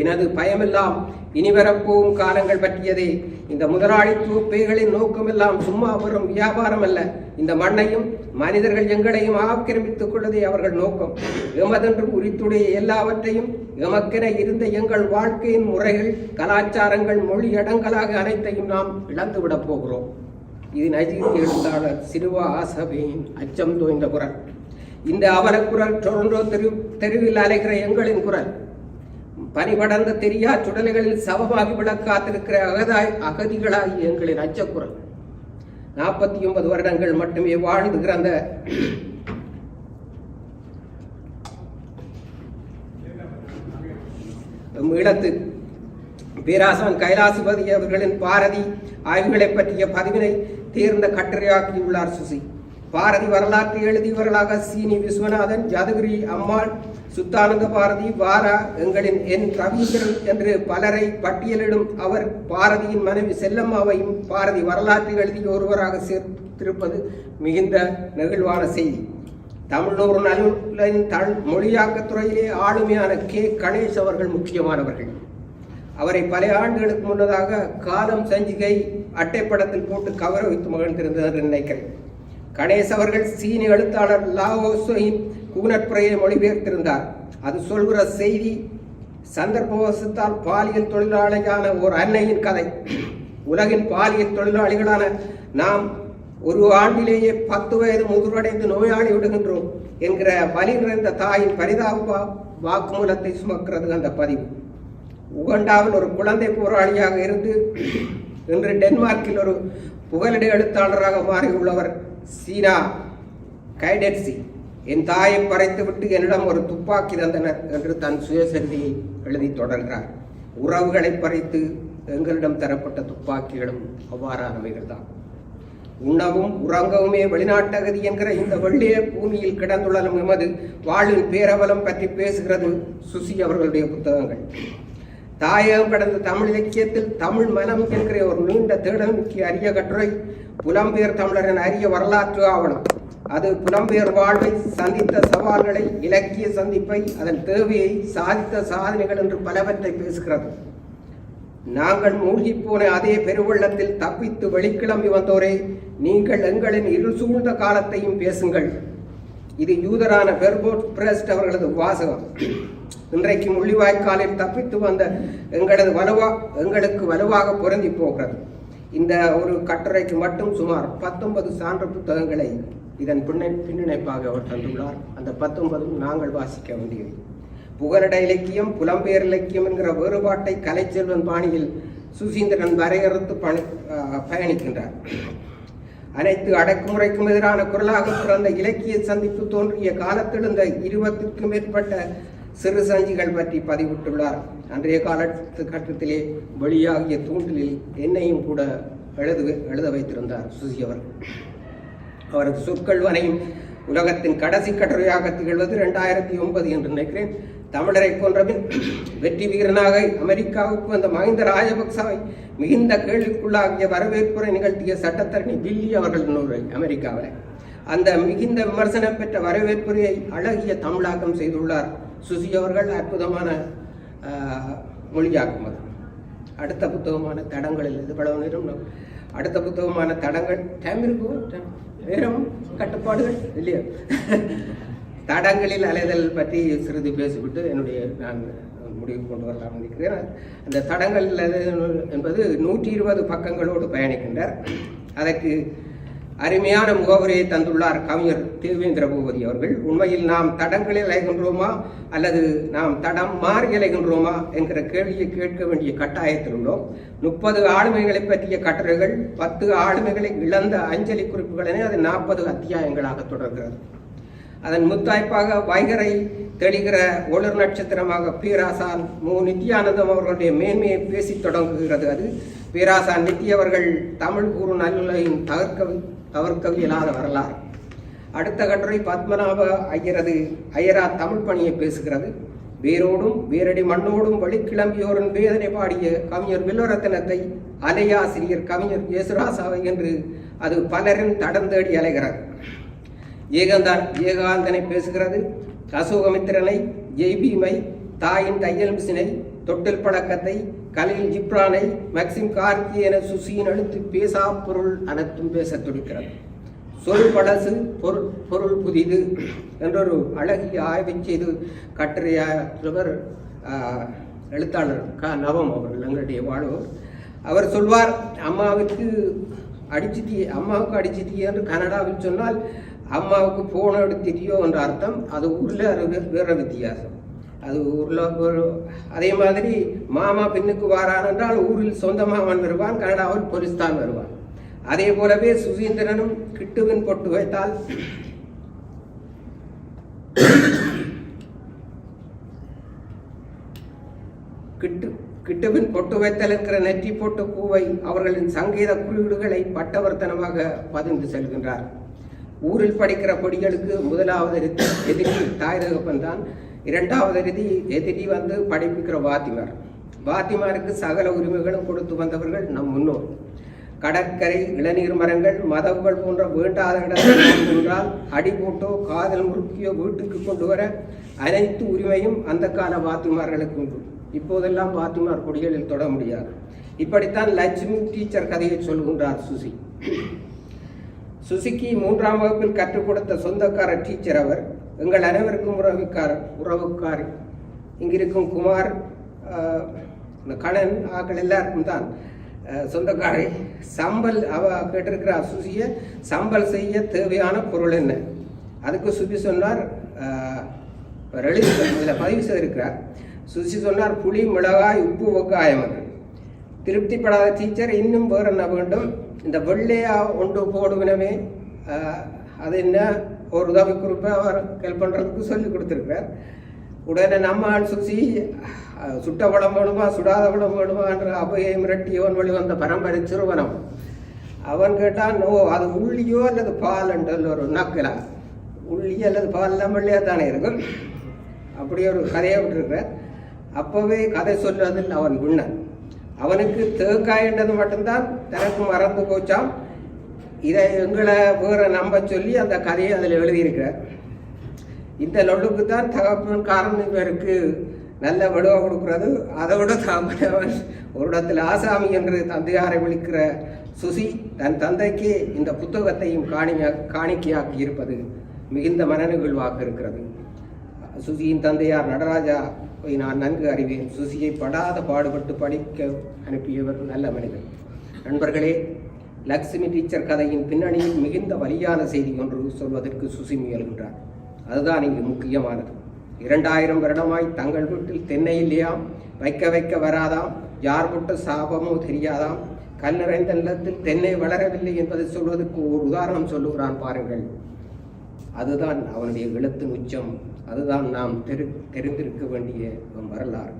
எனது பயமெல்லாம் இனிவரப்போகும் காலங்கள் பற்றியதே. இந்த முதலாளித்துவ பேய்களின் நோக்கமெல்லாம் சும்மா வரும் வியாபாரம் அல்ல. இந்த மண்ணையும் மனிதர்கள் எங்களையும் ஆக்கிரமித்துக் கொள்வதே அவர்கள் நோக்கம். எமதென்று உரித்துடைய எல்லாவற்றையும் எமக்கென இருந்த எங்கள் வாழ்க்கையின் முறைகள், கலாச்சாரங்கள், மொழி அடங்கலாக அனைத்தையும் நாம் இழந்துவிடப் போகிறோம். இது நைஜீரிய எழுத்தாளர் சிறுவா ஆசபேயின் அச்சம் தோய்ந்த குரல். இந்த அவலக்குரல் டொரண்டோ தெருவில் அலைகிற எங்களின் குரல். பனிபடர்ந்த தெரியா சுடலைகளில் சவமாகி விட காத்திருக்கிற அகதிகளாகி எங்களின் அச்சக்குரல். 49 வருடங்கள் மட்டுமே வாழ்ந்து கிடந்த ஈழத்து பேராசான் கைலாசபதி அவர்களின் பாரதி ஆய்வுகளை பற்றிய பதிவினை தேர்ந்த கட்டுரையாக்கியுள்ளார் சுசி. பாரதி வரலாற்றை எழுதியவர்களாக சீனி விஸ்வநாதன், ஜதுகிரி அம்மாள், சுத்தானந்த பாரதி, வாரா, எங்களின் என் ரவீந்திரன் என்று பலரை பட்டியலிடும் அவர் பாரதியின் மனைவி செல்லம்மாவையும் பாரதி வரலாற்றை எழுதிய ஒருவராக சேர்த்திருப்பது மிகுந்த நெகிழ்வான செய்தி. தமிழ்நூறு நலனின் மொழியாக்கத் துறையிலே ஆளுமையான கே. கணேஷ் அவர்கள் முக்கியமானவர்கள். அவரை பல ஆண்டுகளுக்கு முன்னதாக காலம் சஞ்சிகை அட்டைப்படத்தில் போட்டு கௌரவித்து மகிழ்ந்திருந்தது என்று நினைக்கிறேன். கணேஷ் அவர்கள் சீனி எழுத்தாளர் லாவோஸின் கூனற்புரையை மொழிபெயர்த்திருந்தார். அது சொல்கிற செய்தி சந்தர்ப்பவசத்தால் பாலியல் தொழிலாளியான ஒரு அன்னையின் கதை. உலகின் பாலியல் தொழிலாளிகளான நாம் ஒரு ஆண்டிலேயே 10 வயது முதுவடைந்து நோயாளி விடுகின்றோம் என்கிற வலி நிறைந்த தாயின் பரிதாப வாக்குமூலத்தை சுமக்கிறது அந்த பதிவு. உகண்டாவில் ஒரு குழந்தை போராளியாக இருந்து இன்று டென்மார்க்கில் ஒரு புகலிட எழுத்தாளராக மாறியுள்ளவர் சீனா கைடெட்சி. என் தாயை பறைத்துவிட்டு என்னிடம் ஒரு துப்பாக்கி தந்தனர் என்று தன் சுயசரிதையை எழுதி தொடர்கிறார். உறவுகளை பறித்து எங்களிடம் தரப்பட்ட துப்பாக்கிகளும் அவ்வாறானவைகள் தான். உண்ணவும் உறங்கவுமே வெளிநாட்டகதி என்கிற இந்த வெள்ளிய பூமியில் கிடந்துள்ளலும் எமது வாழ்வின் பேரவலம் பற்றி பேசுகிறது சுசி அவர்களுடைய புத்தகங்கள். தாயகம் கடந்த தமிழ் இலக்கியத்தில் தமிழ் மனம் என்கிற ஒரு நீண்ட தேடலுக்கு அரிய கட்டுரை புலம்பெயர் தமிழரின் அரிய வரலாற்று ஆவணம். அது புலம்பெயர் வாழ்வை, சந்தித்த சவால்களை, இலக்கிய சந்திப்பை, அதன் தேவையை, சாதித்த சாதனைகள் என்று பலவற்றை பேசுகிறது. நாங்கள் மூழ்கிப்போன அதே பெருவெள்ளத்தில் தப்பித்து வெளிக்கிளம்பி வந்தோரே, நீங்கள் எங்களின் இருள் சூழ்ந்த காலத்தையும் பேசுங்கள். இது யூதரான பெர்போர்ட் பிரஸ்ட் அவர்களது வாசகம். இன்றைக்கு முள்ளிவாய்க்காலில் தப்பித்து வந்த எங்களுக்கு வலுவாக பொருந்தி போகிறது. இந்த ஒரு கட்டுரைக்கு மட்டும் சுமார் 19 சான்று புத்தகங்களை இதன் பின்னிணைப்பாக அவர் தந்துள்ளார். அந்த 19 நாங்கள் வாசிக்க வேண்டியது. புகலிட இலக்கியம், புலம்பெயர் இலக்கியம் என்கிற வேறுபாட்டை கலைச்செல்வன் பாணியில் சுசீந்திரன் வரையறுத்து பயணிக்கின்றார். அனைத்து அடக்குமுறைக்கும் எதிரான குரலாக பிறந்த இலக்கிய சந்திப்பு தோன்றிய காலத்திலிருந்த 20க்கும் மேற்பட்ட சிறு சஞ்சிகள் பற்றி பதிவிட்டுள்ளார். அன்றைய காலகட்டத்திலே வெளியாகிய தூண்டிலில் என்னையும் கூட எழுத வைத்திருந்தார் சுசி அவர்கள். அவரது சொற்கள்வனையும் உலகத்தின் கடைசி கட்டுரையாக திகழ்வது 2009 என்று நினைக்கிறேன். தமிழரை கொன்றபின் வெற்றி வீரனாக அமெரிக்காவுக்கு வந்த மஹிந்த ராஜபக்சவை மிகுந்த கேள்விக்குள்ளாகிய வரவேற்புரை நிகழ்த்திய சட்டத்தரணி பில்லி அவர்கள் நூறு அமெரிக்காவில் அந்த மிகுந்த விமர்சனம் பெற்ற வரவேற்புரையை அழகிய தமிழாக்கம் செய்துள்ளார் சுசி அவர்கள். அற்புதமான மொழியாக்கும் அது. அடுத்த புத்தகமான தடங்களில் இது பல நேரம் அடுத்த புத்தகமான தடங்கள் டைம் இருக்கும், நேரம் கட்டுப்பாடுகள் இல்லையா, தடங்களில் அலைதல் பற்றி சிறிது பேசிவிட்டு நான் முடிவு கொண்டு வரலாம் நினைக்கிறேன். அந்த தடங்கள் என்பது 120 பக்கங்களோடு பயணிக்கின்றார். அதற்கு அருமையான முகவுரையை தந்துள்ளார் கவிஞர் தேவேந்திர பூபதி அவர்கள். உண்மையில் நாம் தடங்களில் அலைகின்றோமா அல்லது நாம் தடம் மாறி அலைகின்றோமா என்கிற கேள்வியை கேட்க வேண்டிய கட்டாயத்தில் உள்ளோம். 30 ஆளுமைகளை பற்றிய கட்டுரைகள், 10 ஆளுமைகளை இழந்த அஞ்சலி குறிப்புகள் என அது 40 அத்தியாயங்களாக தொடர்கிறது. அதன் முத்தாய்ப்பாக வைகரை தெளிகிற ஒளிர் நட்சத்திரமாக பேராசான் நித்யானந்தம் அவர்களுடைய மேன்மையை பேசி தொடங்குகிறது. அது பேராசான் நித்தியவர்கள் தமிழ் கூறு நல்லுலகின் தவிர்க்கவியலாத வரலாறு. அடுத்த கட்டுரை பத்மநாப ஐயரா தமிழ் பணியை பேசுகிறது. வேரோடும் வேரடி மண்ணோடும் வழிக்கிளம்பியோரின் வேதனை பாடிய கவிஞர் வில்லரத்தினத்தை அலையாசிரியர் கவிஞர் யேசுராசாவை என்று அது பலரின் தடம் தேடி அலைகிறது. ஏகாந்தனை பேசுகிறது. அசோகமித்திரனை, ஜெய்பீமை, தாயின் தையல் மிஷினை, தொட்டில் பழக்கத்தை, கலீல் ஜிப்ரானை, மேக்சிம் கார்கி என சுசியின் எழுத்து பேசா பொருள் அனைத்தும் பேசத் துடிக்கிறது. சொல் பழசு பொருள் புதிது என்றொரு அழகிய ஆய்வை செய்து கட்டுரையாற்றவர் எழுத்தாளர் நவம் அவர்கள், எங்களுடைய வாழ்வோர். அவர் சொல்வார், அம்மாவுக்கு அடிச்சிட்டிய என்று கனடாவில் சொன்னால் அம்மாவுக்கு போன எடுத்திட்டியோ என்ற அர்த்தம். அது ஊரில் வேற வித்தியாசம். அது ஊரில் அதே மாதிரி மாமா பின்னுக்கு வாரான் என்றால் ஊரில் சொந்த மாமன் வருவான், கனடாவில் பொலிஸ்தான் வருவான். அதே போலவே சுசீந்திரனும் கிட்டுவின் பொட்டு வைத்தால் கிட்டுவின் பொட்டு வைத்தல் என்கிற நெற்றி பொட்டு பூவை அவர்களின் சங்கீத குறியீடுகளை பட்டவர்த்தனமாக பதிந்து செல்கின்றார். ஊரில் படிக்கிற பொடிகளுக்கு முதலாவது எதிரி தாய் தகப்பன் தான். இரண்டாவது எதிரி வந்து படிப்பிக்கிற வாத்திமாருக்கு சகல உரிமைகளும் கொடுத்து வந்தவர்கள் நம் முன்னோர். கடற்கரை, இளநீர் மரங்கள், மதவுகள் போன்ற வேண்டாத இடத்தில் அடி போட்டோ காதல் முறுக்கியோ வீட்டுக்கு கொண்டு வர அனைத்து உரிமையும் அந்த கால வாத்திமார்களுக்கு உண்டு. இப்போதெல்லாம் வாத்திமார் கொடிகளில் தொட முடியாது. இப்படித்தான் லட்சுமி டீச்சர் கதையை சொல்கின்றார் சுசி. சுசிக்கு 3ஆம் வகுப்பில் கற்றுக் கொடுத்த சொந்தக்கார டீச்சர் அவர். எங்கள் அனைவருக்கும் உறவுக்காரி. இங்கிருக்கும் குமார், கணன் ஆக்கள் எல்லாருக்கும் தான் சொந்தக்காரை. சம்பல் அவ கேட்டிருக்கிறார் சுசியை, சம்பல் செய்ய தேவையான பொருள் என்ன? அதுக்கு சுசி சொன்னார், இதில் பதிவு செய்திருக்கிறார். சுசி சொன்னார், புளி, மிளகாய், உப்பு, வெங்காயம் என்று. திருப்திப்படாத டீச்சர், இன்னும் வேறு என்ன வேண்டும்? இந்த வெள்ளையா ஒன்று போடுவினவே அது என்ன ஒரு உதவி குறிப்பை அவர் ஹெல்ப் பண்ணுறதுக்கு சொல்லி கொடுத்துருக்கிறார். உடனே நம்ம ஆள் சுசி சுட்ட படம் வேணுமா சுடாத படம் வேணுமா என்ற அவையை மிரட்டியவன் வழி வந்த பரம்பரை சிறுவனம். அவன் கேட்டான், ஓ அது உள்ளியோ அல்லது பால் என்று ஒரு நக்கலா, உள்ளி அல்லது பால் எல்லாம் வெள்ளையா தானே இருக்கும். அப்படி ஒரு கதையை விட்டுருக்கிறார். அப்போவே கதை சொல்வதில் அவன் விண்ணன். அவனுக்கு தேங்காய் என்றது மட்டும்தான் தனக்கு மறந்து போச்சாம். இதை எங்களை வேற நம்ப சொல்லி அந்த கதையை அதில் எழுதியிருக்கிறார். இந்த லொல்லுக்கு தான் தகப்பன் காரணம் இவருக்கு நல்ல வலுவா கொடுக்கிறது. அதை விட தாமன் ஒரு இடத்தில் ஆசாமி என்று தந்தையாரை விழிக்கிற சுசி தன் தந்தைக்கு இந்த புத்தகத்தையும் காணிக்கையாக்கி இருப்பது மிகுந்த மனநிகழ்வாக இருக்கிறது. சுசியின் தந்தையார் நடராஜா நான் நன்கு அறிவேன். சுசியை படாத பாடுபட்டு படிக்க அனுப்பியவர் நல்ல மனிதர். நண்பர்களே, லக்ஷ்மி டீச்சர் கதையின் பின்னணியில் மிகுந்த வலியான செய்தி ஒன்று சொல்வதற்கு சுசி முயல்கின்றார். அதுதான் இங்கு முக்கியமானது. 2000 வருடமாய் தங்கள் வீட்டில் தென்னை இல்லையாம், வைக்க வராதாம், யார் விட்டு சாபமோ தெரியாதாம், கல் நிறைந்த நிலத்தில் தென்னை வளரவில்லை என்பதை சொல்வதற்கு ஒரு உதாரணம் சொல்லுகிறான் பாருங்கள். அதுதான் அவனுடைய எழுத்தின் உச்சம். அதுதான் நாம் தெரிந்திருக்க வேண்டிய வரலாறு.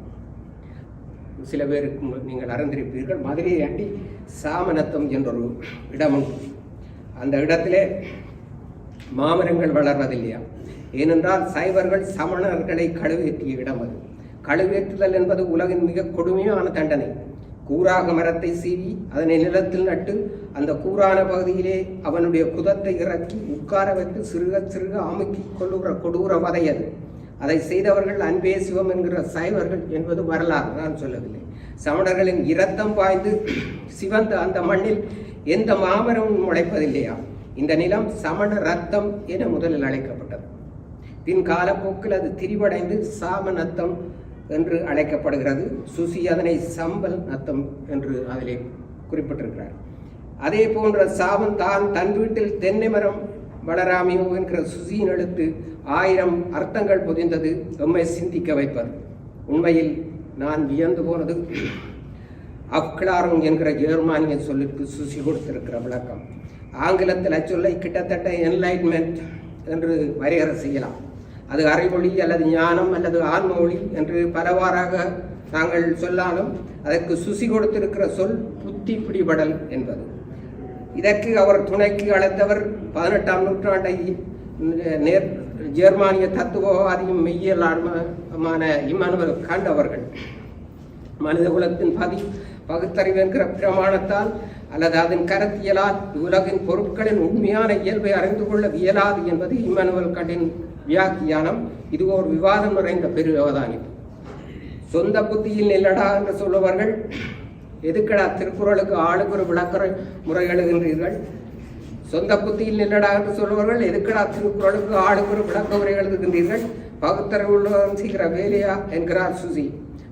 சில பேருக்கு நீங்கள் அறிந்திருப்பீர்கள், மதுரையை அண்டி சாமநத்தம் என்றொரு இடம் உண்டு. அந்த இடத்திலே மாமரங்கள் வளர்வதில்லையா? ஏனென்றால் சைவர்கள் சமணர்களை கழுவேற்றிய இடம் அது. கழுவேற்றுதல் என்பது உலகின் மிக கொடுமையான தண்டனை. கூராக மரத்தை சீவி அதனை நிலத்தில் நட்டு அந்த கூரான பகுதியிலே அவனுடைய குதத்தை இறக்கி உட்கார வைத்து சிறுக அமுக்கி கொள்ளுகிற கொடூர வதை அது. அதை செய்தவர்கள் அன்பே சிவம் என்கிற சைவர்கள் என்பது வரலாறு, நான் சொல்லவில்லை. சமணர்களின் இரத்தம் பாய்ந்து சிவந்த அந்த மண்ணில் எந்த மாமரமும் முளைப்பதில்லையா? இந்த நிலம் சமண ரத்தம் என முதலில் அழைக்கப்பட்டது. பின் காலப்போக்கில் அது திரிவடைந்து சாமநத்தம் என்று அழைக்கப்படுகிறது. சுசி அதனை சம்பல் நத்தம் என்று அதிலே குறிப்பிட்டிருக்கிறார். அதே போன்ற சாபம் தான் தன் வீட்டில் தென்னை மரம் வளராமியோ என்கிற சுசியின் எழுத்து 1000 அர்த்தங்கள் பொதிந்தது எம்மை சிந்திக்க வைப்பது. உண்மையில் நான் வியந்து போனது அப்கிளாரம் என்கிற ஜெர்மானிய சொல்லுக்கு சுசி கொடுத்திருக்கிற விளக்கம். ஆங்கிலத்தில் அச்சொல்லை கிட்டத்தட்ட என்லைட்மெண்ட் என்று வரையறை செய்யலாம். அது அறிவொளி அல்லது ஞானம் அல்லது ஆன்மொழி என்று பலவாறாக நாங்கள் சொல்லாலும் அதற்கு சுசி கொடுத்திருக்கிற சொல் புத்தி பிடிபடல் என்பது. இதற்கு அவர் துணைக்கு அழைத்தவர் 18ஆம் நூற்றாண்டை ஜெர்மானிய தத்துவவாதியும் மெய்யியலாளருமான இம்மானுவேல் காண்ட் அவர்கள். மனித குலத்தின் பகுத்தறிவு என்கிற பிரமாணத்தால் அல்லது அதன் கருத்தியலால் உலகின் பொருட்களின் உண்மையான இயல்பை அறிந்து கொள்ள இயலாது என்பது இம்மானுவேல் காண்டின் வியாக்கியானம். இது ஒரு விவாதம் நிறைந்த பெரு அவதானிப்பு. சொந்த புத்தியில் நில்லடா என்று சொல்லுவார்கள். எதுக்கடா திருக்குறளுக்கு ஆளுக்கு ஒரு விளக்க முறை எழுதுகின்றீர்கள்? சொந்த புத்தியில் நில்லடா என்று சொல்லுவார்கள். எதுக்கடா திருக்குறளுக்கு ஆளுக்கு ஒரு விளக்க முறை எழுதுகின்றீர்கள்? பகுத்தறிவுள்ளவன் செய்கிற வேலையா என்கிறார் சுசி.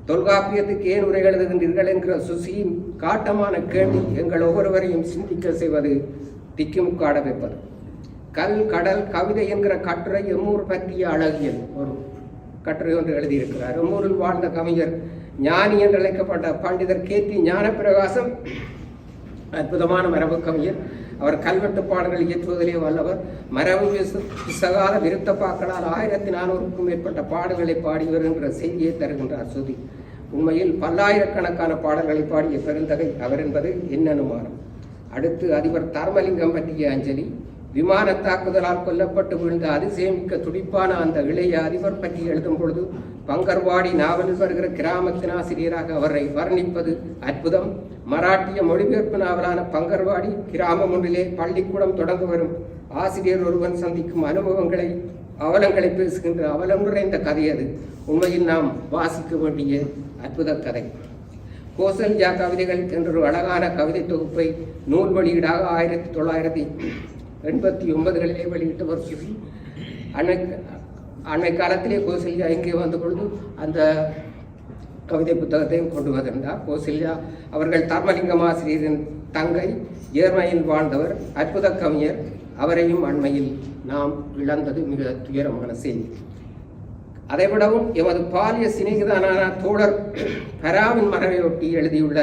தொல்காப்பியத்துக்கு ஏன் உரை எழுதுகின்றீர்கள் என்கிற சுசியின் காட்டமான கேள்வி எங்கள் ஒவ்வொருவரையும் சிந்திக்க செய்வது, திக்குமுக்காட வைப்பது. கல் கடல் கவிதை என்கிற கட்டுரை எம்மூர் பற்றிய அழகியல் ஒரு கட்டுரை ஒன்று எழுதியிருக்கிறார். எம்மூரில் வாழ்ந்த கவிஞர் ஞானி என்று அழைக்கப்பட்ட பண்டிதர் கேத்தி ஞானப்பிரகாசம் அற்புதமான மரபு கவிஞர். அவர் கல்வெட்டு பாடல்கள் இயற்றுவதிலே வல்லவர். மரபு பிசகாத விருத்தப்பாக்களால் 1400க்கும் மேற்பட்ட பாடல்களை பாடியவர் என்கிற செய்தியை தருகின்றார் சுதி. உண்மையில் பல்லாயிரக்கணக்கான பாடல்களை பாடிய பெருந்தகை அவர் என்பது என்ன அனுமானம். அடுத்து அதிபர் தர்மலிங்கம் பற்றிய அஞ்சலி. விமான தாக்குதலால் கொல்லப்பட்டு விழுந்த அதிசயமிக்க துடிப்பான அந்த இளைய அதிபர் பற்றி எழுதும் பொழுது பங்கர்வாடி நாவலில் வருகிற கிராமத்தின் ஆசிரியராக அவரை வர்ணிப்பது அற்புதம். மராட்டிய மொழிபெயர்ப்பு நாவலான பங்கர்வாடி கிராமம் ஒன்றிலே பள்ளிக்கூடம் தொடங்க வரும் ஆசிரியர் ஒருவன் சந்திக்கும் அனுபவங்களை அவலங்களை பேசுகின்ற அவலம் நிறைந்த கதை அது. உண்மையில் நாம் வாசிக்க வேண்டிய அற்புத கதை. கோசல்யா கவிதைகள் என்ற ஒரு அழகான கவிதை தொகுப்பை நூல் வெளியீடாக 1989களிலே வெளியிட்டவர் சுசி. அண்மை காலத்திலே கோசல்யா இங்கே வந்த பொழுது அந்த கவிதை புத்தகத்தையும் கொண்டு வந்திருந்தார். கோசல்யா அவர்கள் தர்மலிங்கம் ஆசிரியரின் தங்கை, ஏர்மையில் வாழ்ந்தவர், அற்புத கவிஞர். அவரையும் அண்மையில் நாம் இழந்தது மிக துயரமான செய்தி. அதைவிடவும் எமது பாலிய சிநேகிதனான தோழர் பராவின் மரபையொட்டி எழுதியுள்ள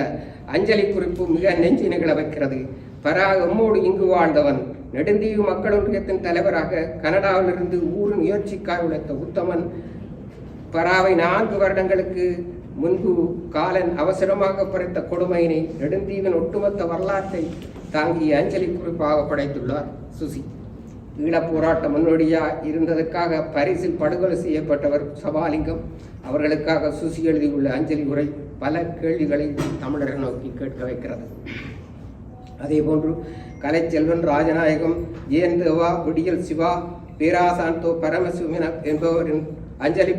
அஞ்சலி குறிப்பு மிக நெஞ்சு நிகழ வைக்கிறது. பரா எம்மோடு இங்கு வாழ்ந்தவன். நெடுந்தீவு மக்கள் ஒன்றியத்தின் தலைவராக கனடாவிலிருந்து ஊர் முயற்சிக்காய் உழைத்த உத்தமன். பராவை 4 வருடங்களுக்கு முன்பு காலன் அவசரமாக படைத்த கொடுமையினை நெடுந்தீவின் ஒட்டுமொத்த வரலாற்றை தாங்கிய அஞ்சலி குறிப்பாக படைத்துள்ளார் சுசி. ஈழப் போராட்ட முன்னோடியாக இருந்ததற்காக பரிசில் படுகொலை செய்யப்பட்டவர் சபாலிங்கம். அவர்களுக்காக சுசி எழுதியுள்ள அஞ்சலி உரை பல கேள்விகளை தமிழரை நோக்கி கேட்க வைக்கிறது. அதேபோன்று கலைச்செல்வன், ராஜநாயகம், ஜெயந்தேவா, விடியல் சிவா, பேராசாந்தோ பரமசிவன என்பவரின் அஞ்சலி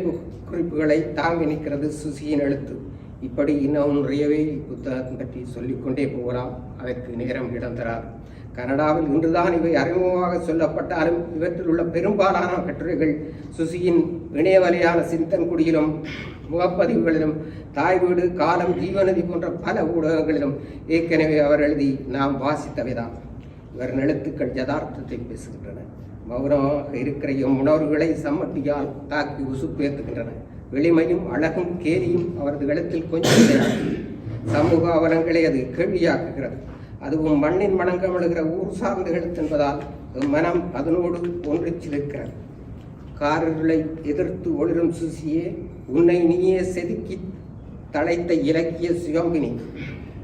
குறிப்புகளை தாங்கி நிற்கிறது சுசியின் எழுத்து. இப்படி இன்னும் நிறையவே புத்தகம் பற்றி சொல்லிக்கொண்டே போகலாம். அதற்கு நேரம் இடம் தராது. கனடாவில் இன்றுதான் இவை அறிமுகமாக சொல்லப்பட்டாலும் இவற்றில் உள்ள பெரும்பாலான கட்டுரைகள் சுசியின் இணையவலையான சிந்தன்குடியிலும் முகப்பதிவுகளிலும் தாய் வீடு, காலம், ஜீவநதி போன்ற பல ஊடகங்களிலும் ஏற்கனவே அவர் எழுதி நாம் வாசித்தவைதான். இவரின் எழுத்துக்கள் யதார்த்தத்தை பேசுகின்றன. மௌனமாக இருக்கிற உணர்வுகளை சம்மட்டியால் தாக்கி உசுப்பேற்றுகின்றன. எளிமையும் அழகும் கேலியும் அவரது எழுத்தில் கொஞ்சம் சமூக அவலங்களை அது கேள்வியாக்குகிறது. அதுவும் மண்ணின் மணங்கமிழுகிற ஊர் சார்ந்த எழுத்து என்பதால் மனம் அதனோடு ஒன்றிச்சிருக்கிறது. காரர்களை எதிர்த்து ஒளிரும் சுசியே, உன்னை நீயே செதுக்கி தழைத்த இலக்கிய சிவம்பினி.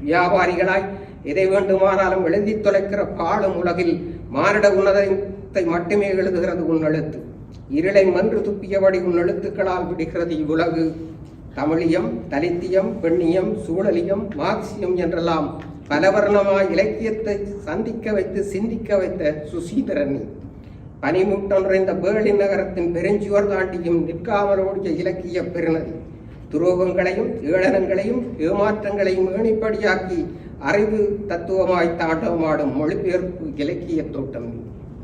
வியாபாரிகளாய் எதை வேண்டுமானாலும் எழுதி தொலைக்கிற பாடும் உலகில் மானிட உன்னதத்தை மட்டுமே எழுதுகிறது உன் எழுத்து. இருளை மன்று துப்பியபடி உன் எழுத்துக்களால் விடுகிறது இவ்வுலகு. தமிழியம், தலித்தியம், பெண்ணியம், சூழலியம், மார்க்சியம் என்றெல்லாம் பலவர்ணமாய் இலக்கியத்தை சந்திக்க வைத்து சிந்திக்க வைத்த சுசீதரனி. பனிமூட்டம் நிறைந்த பேர்லின் நகரத்தின் பெருஞ்சுவர் தாண்டியும் நிற்காமலோடிய இலக்கிய பெருநதி. துரோகங்களையும் ஏளனங்களையும் ஏமாற்றங்களையும் ஏணிப்படியாக்கி அறிவு தத்துவமாய் தாண்டவமாடும் மொழிபெயர்ப்பு இலக்கிய தோட்டம்.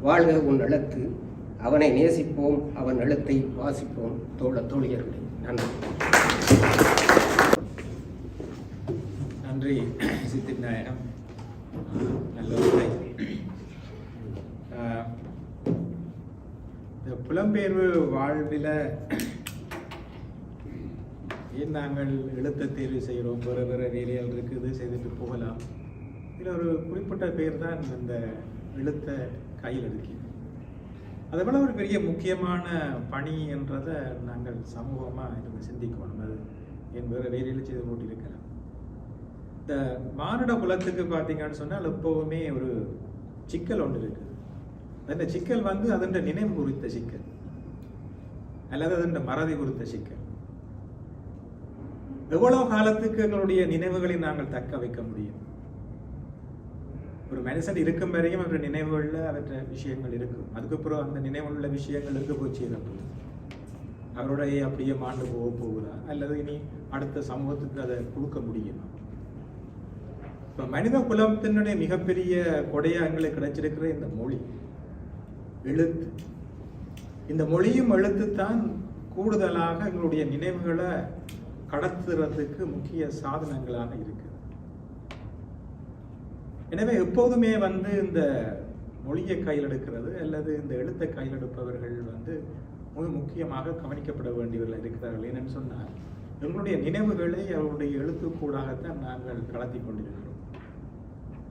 வாழ்க உன் எழுத்து. அவனை நேசிப்போம், அவன் எழுத்தை வாசிப்போம். தோழியர்களே, நன்றி. நன்றி சித்திக் நாயகம். நல்ல உரை. இந்த புலம்பெயர்வு வாழ்வில் ஏன் நாங்கள் எழுத்தை தேர்வு செய்கிறோம்? வேறு வேறு வேலைகள் இருக்குது, செய்துட்டு போகலாம். இதில் ஒரு குறிப்பிட்ட பேர் தான் இந்த எழுத்தை கையில் எடுக்கி. அதை விட ஒரு பெரிய முக்கியமான பணி என்றதை நாங்கள் சமூகமாக இருந்து சிந்திக்கணும். அது என் வேறு வேலையில் செய்து போட்டிருக்கிறேன். இந்த மானுட குலத்துக்கு பார்த்தீங்கன்னு சொன்னால் எப்போவுமே ஒரு சிக்கல் ஒன்று இருக்குது. அந்த சிக்கல் வந்து அதன் நினைவு குறித்த சிக்கல் அல்லது அதன் மறதி குறித்த சிக்கல். எவ்வளவு காலத்துக்கு எங்களுடைய நினைவுகளை நாங்கள் தக்க வைக்க முடியும்? ஒரு மனுஷன் இருக்கும் வரையும் அவருடைய நினைவுகளில் அவற்ற விஷயங்கள் இருக்கும். அதுக்கப்புறம் அந்த நினைவுள்ள விஷயங்கள் இருக்க போச்சு. அவருடைய அப்படியே மாண்டு போகுதா அல்லது இனி அடுத்த சமூகத்துக்கு அதை கொடுக்க முடியுமா? இப்போ மனித குலத்தினுடைய மிகப்பெரிய கொடையா எங்களுக்கு கிடைச்சிருக்கிற இந்த மொழி, எழுத்து. இந்த மொழியும் எழுத்து தான் கூடுதலாக எங்களுடைய நினைவுகளை கடத்துறதுக்கு முக்கிய சாதனங்களாக இருக்குது. எனவே எப்போதுமே இந்த மொழியை கையில் எடுக்கிறது அல்லது இந்த எழுத்தை கையில் எடுப்பவர்கள் மிக முக்கியமாக கவனிக்கப்பட வேண்டியவர்கள் இருக்கிறார்கள். என்னன்னு சொன்னால், எங்களுடைய நினைவுகளை அவருடைய எழுத்துக்கூடாகத்தான் நாங்கள் கடத்தி கொண்டிருக்கிறோம்.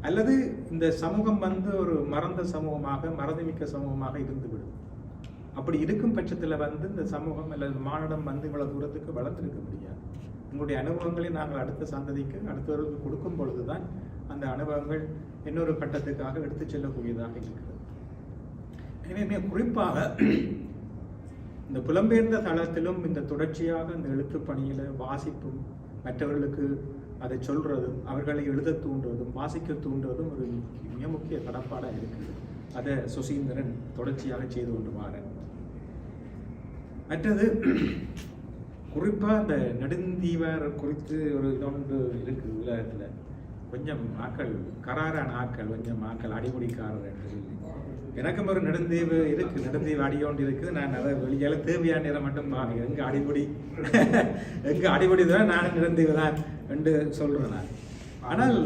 அல்லது இந்த சமூகம் ஒரு மறந்த சமூகமாக, மறதிமிக்க சமூகமாக இருந்துவிடும். அப்படி இருக்கும் பட்சத்தில் இந்த சமூகம் அல்லது மானிடம் இவ்வளவு தூரத்துக்கு வளர்த்திருக்க முடியாது. எங்களுடைய அனுபவங்களை நாங்கள் அடுத்த சந்ததிக்கு, அடுத்தவர்களுக்கு கொடுக்கும் பொழுதுதான் அந்த அனுபவங்கள் இன்னொரு கட்டத்துக்காக எடுத்து செல்லக்கூடியதாக இருக்கிறது. எனவே மிக குறிப்பாக இந்த புலம்பெயர்ந்த தளத்திலும் இந்த தொடர்ச்சியாக இந்த எழுத்து பணியில வாசிப்பும், மற்றவர்களுக்கு அதை சொல்றதும், அவர்களை எழுத தூண்டுவதும், வாசிக்க தூண்டுவதும் ஒரு மிக முக்கிய கடப்பாடாக இருக்குது. அதை சுசீந்திரன் தொடர்ச்சியாக செய்து கொண்டு வாரன். மற்றது குறிப்பாக இந்த நெடுந்தீவர் குறித்து ஒரு இதொன்று இருக்குது உலகத்தில். கொஞ்சம் ஆக்கள் கராரான ஆக்கள், கொஞ்சம் ஆக்கள் அடிமுடிக்காரர் என்று சொல்லி எனக்கும் ஒரு நெடுந்தீவு இருக்கு, நெடுந்தீவு அடியோண்டு இருக்குது. நான் அதை வெளியால தேவையான நேரம் மட்டும் பாருங்க, எங்க அடிமுடி எங்க அடிமுடி தான் நானும் நெடுந்தீவு தான் என்று சொல்றேன் நான். ஆனால்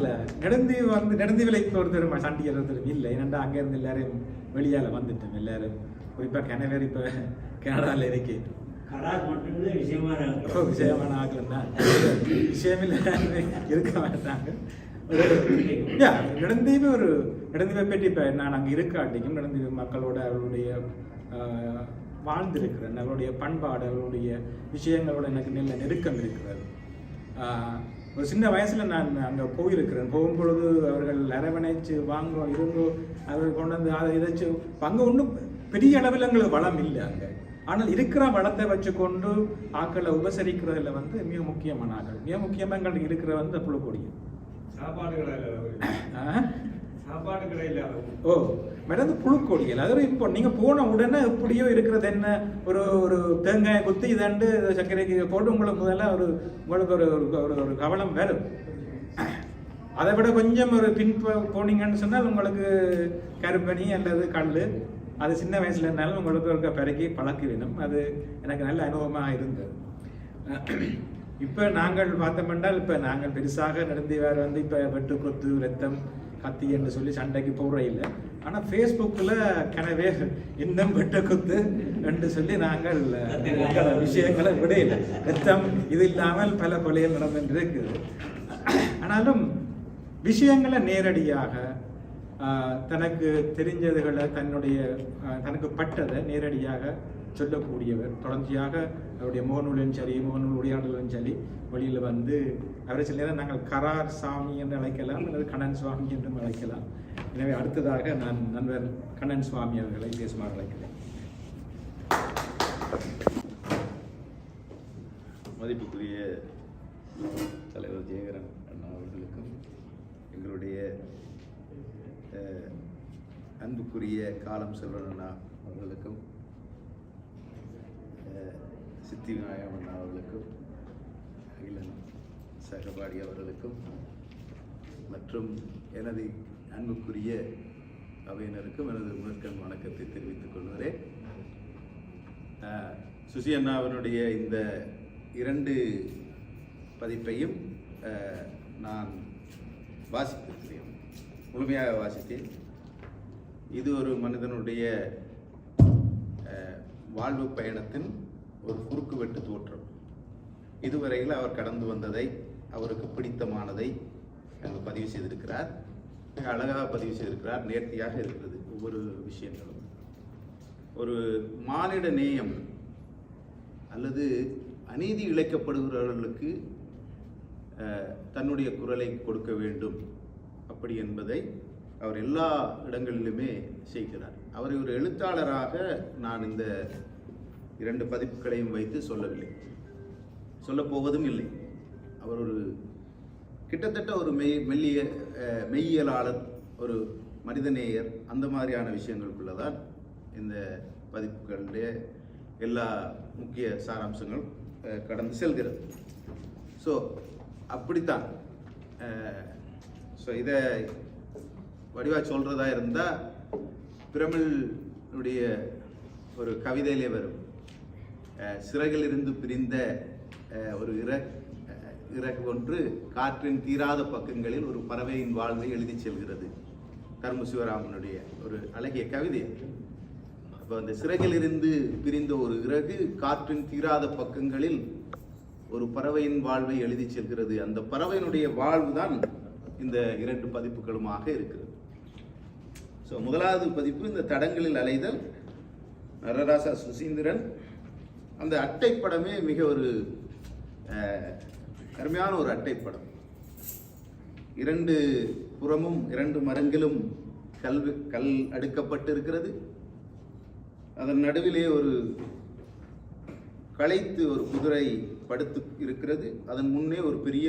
நெடுந்தீவு நெடுந்தீவில் இப்போ ஒருத்தர் சண்டிகர் ஒருத்தரும் இல்லை. ஏன்னா அங்கேருந்து எல்லாரும் வெளியால வந்துட்டோம். எல்லாரும் குறிப்பாக கனவேர் இப்போ கனடாவில் இருக்கேன். விஷயமான ஆக்கள் தான், விஷயமில்லை இருக்க மாட்டாங்க. நெடுந்தீவு நெடுந்தீவை பற்றி இப்போ நான் அங்கே இருக்காட்டிக்கும் நெடுந்தீவு மக்களோட அவர்களுடைய வாழ்ந்திருக்கிறேன். அவருடைய பண்பாடு, அவருடைய விஷயங்களோட எனக்கு நல்ல நெருக்கம் இருக்கிறது. ஒரு சின்ன வயசுல நான் அங்கே போயிருக்கிறேன். போகும்பொழுது அவர்கள் அரவணைச்சு வாங்கோ இருங்கோ அவர்கள் கொண்டு வந்து அதை இதைச்சு அங்கே ஒன்றும் பெரிய அளவில் எங்களுக்கு வளம் இல்லை அங்கே. ஆனால் இருக்கிற வளத்தை வச்சுக்கொண்டு ஆக்களை உபசரிக்கிறதுல மிக முக்கியமான ஆக்கள். மிக முக்கியமாக எங்களுக்கு இருக்கிற புழுக்கொடி ஓ மேடம், புழுக்கொடிகள் அது இப்போ நீங்க போன உடனே எப்படியோ இருக்கிறது என்ன, ஒரு தேங்காயை குத்தி இதண்டு சர்க்கரைக்கு போட்டு உங்களுக்கு முதல்ல உங்களுக்கு ஒரு கவனம் வரும். அதை விட கொஞ்சம் ஒரு பின் போனீங்கன்னு சொன்னால் உங்களுக்கு கருப்பணி அல்லது கல், அது சின்ன வயசுல இருந்தாலும் உங்களுக்கு இருக்க பிறகு பழக்க வேணும். அது எனக்கு நல்ல அனுபவமாக இருந்தது. இப்போ நாங்கள் பார்த்தோம்னால் இப்போ நாங்கள் பெருசாக நடந்து வேறு இப்போ வெட்டு கொத்து ரத்தம் கத்தி என்று சொல்லி சண்டைக்கு போகிற இல்லை. ஆனால் ஃபேஸ்புக்கில் கனவே இன்னும் வெட்ட கொத்து என்று சொல்லி நாங்கள் விஷயங்களை விடையில்லை. ரத்தம் இது இல்லாமல் பல கொலைகள் நடந்துருக்குது. ஆனாலும் விஷயங்களை நேரடியாக தனக்கு தெரிஞ்சதுகளை தனக்கு பட்டதை நேரடியாக சொல்லக்கூடியவர். தொடர்ச்சியாக அவருடைய முகநூலும் சரி, முகநூல் உரையாடலும் சரி, வெளியில் அவரை சில நேரம் நாங்கள் கரார் சாமி என்று அழைக்கலாம் அல்லது கண்ணன் சுவாமி என்றும் அழைக்கலாம். எனவே அடுத்ததாக நான் நண்பர் கண்ணன் சுவாமி அவர்களை பேசுமாறு அழைக்கிறேன். மதிப்புக்குரிய தலைவர் ஜெயகரன் அண்ணா அவர்களுக்கும், எங்களுடைய அன்புக்குரிய காலம் செல்வன் அண்ணா அவர்களுக்கும், சித்தி விநாயகம் அண்ணா அவர்களுக்கும், அகிலன் சகபாடி அவர்களுக்கும் மற்றும் எனது அன்புக்குரிய அவையினருக்கும் எனது முதற்கண் வணக்கத்தை தெரிவித்துக் கொள்கிறேன். சுசி அண்ணாவினுடைய இந்த 2 பதிப்பையும் நான் வாசித்திருக்கிறேன், முழுமையாக வாசித்தேன். இது ஒரு மனிதனுடைய வாழ்வு பயணத்தின் ஒரு குறுக்குவெட்டு தோற்றம். இதுவரையில் அவர் கடந்து வந்ததை, அவருக்கு பிடித்தமானதை அங்கு பதிவு செய்திருக்கிறார். அழகாக பதிவு செய்திருக்கிறார். நேர்த்தியாக இருக்கிறது ஒவ்வொரு விஷயங்களும். ஒரு மானிட நேயம் அல்லது அநீதி இழைக்கப்படுகிறவர்களுக்கு தன்னுடைய குரலை கொடுக்க வேண்டும் அப்படி என்பதை அவர் எல்லா இடங்களிலுமே செய்கிறார். அவரை ஒரு எழுத்தாளராக நான் இந்த 2 பதிப்புகளையும் வைத்து சொல்லவில்லை, சொல்லப்போவதும் இல்லை. அவர் ஒரு கிட்டத்தட்ட ஒரு மெய்யியலாளர், ஒரு மனிதநேயர், அந்த மாதிரியான விஷயங்களுக்குள்ளதான் இந்த பதிப்புகளுடைய எல்லா முக்கிய சாராம்சங்களும் கடந்து செல்கிறது. ஸோ அப்படித்தான். ஸோ இதை வடிவா சொல்றதா இருந்தால் பிரமிழுடைய ஒரு கவிதையிலே வரும், சிறகிலிருந்து பிரிந்த ஒரு இறகு ஒன்று காற்றின் தீராத பக்கங்களில் ஒரு பறவையின் வாழ்வை எழுதி செல்கிறது. கரும்பு சிவராமனுடைய ஒரு அழகிய கவிதை. அப்போ அந்த சிறகிலிருந்து பிரிந்த ஒரு இறகு காற்றின் தீராத பக்கங்களில் ஒரு பறவையின் வாழ்வை எழுதி செல்கிறது. அந்த பறவையினுடைய வாழ்வு தான் இந்த 2 பதிப்புகளுமாக இருக்கிறது. ஸோ முதலாவது பதிப்பு இந்த தடங்களில் அலைதல், நரராசா சுசீந்திரன். அந்த அட்டைப்படமே மிக ஒரு அருமையான ஒரு அட்டைப்படம். 2 புறமும் 2 மரங்களும் கல் அடுக்கப்பட்டு இருக்கிறது. அதன் நடுவிலே ஒரு களைத்து ஒரு குதிரை படுத்து இருக்கிறது. அதன் முன்னே ஒரு பெரிய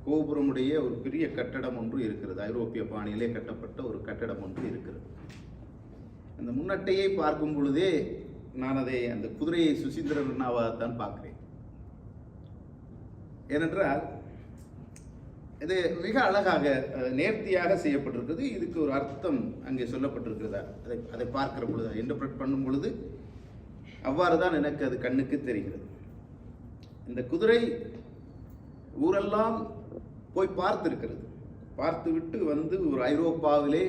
கோபுரமுடைய ஒரு பெரிய கட்டடம் ஒன்று இருக்கிறது. ஐரோப்பிய பாணியிலே கட்டப்பட்ட ஒரு கட்டடம் ஒன்று இருக்கிறது. அந்த முன்னட்டையை பார்க்கும் பொழுதே நான் அதை அந்த குதிரையை சுசீந்திரன் அண்ணாவாகத்தான் பார்க்கிறேன். ஏனென்றால் இது மிக அழகாக நேர்த்தியாக செய்யப்பட்டிருக்கிறது. இதுக்கு ஒரு அர்த்தம் அங்கே சொல்லப்பட்டிருக்கிறதா அதை பார்க்கிற பொழுது, இன்டர்பிரட் பண்ணும் பொழுது அவ்வாறு தான் எனக்கு அது கண்ணுக்கு தெரிகிறது. இந்த குதிரை ஊரெல்லாம் போய் பார்த்திருக்கிறது. பார்த்துவிட்டு வந்து ஒரு ஐரோப்பாவிலே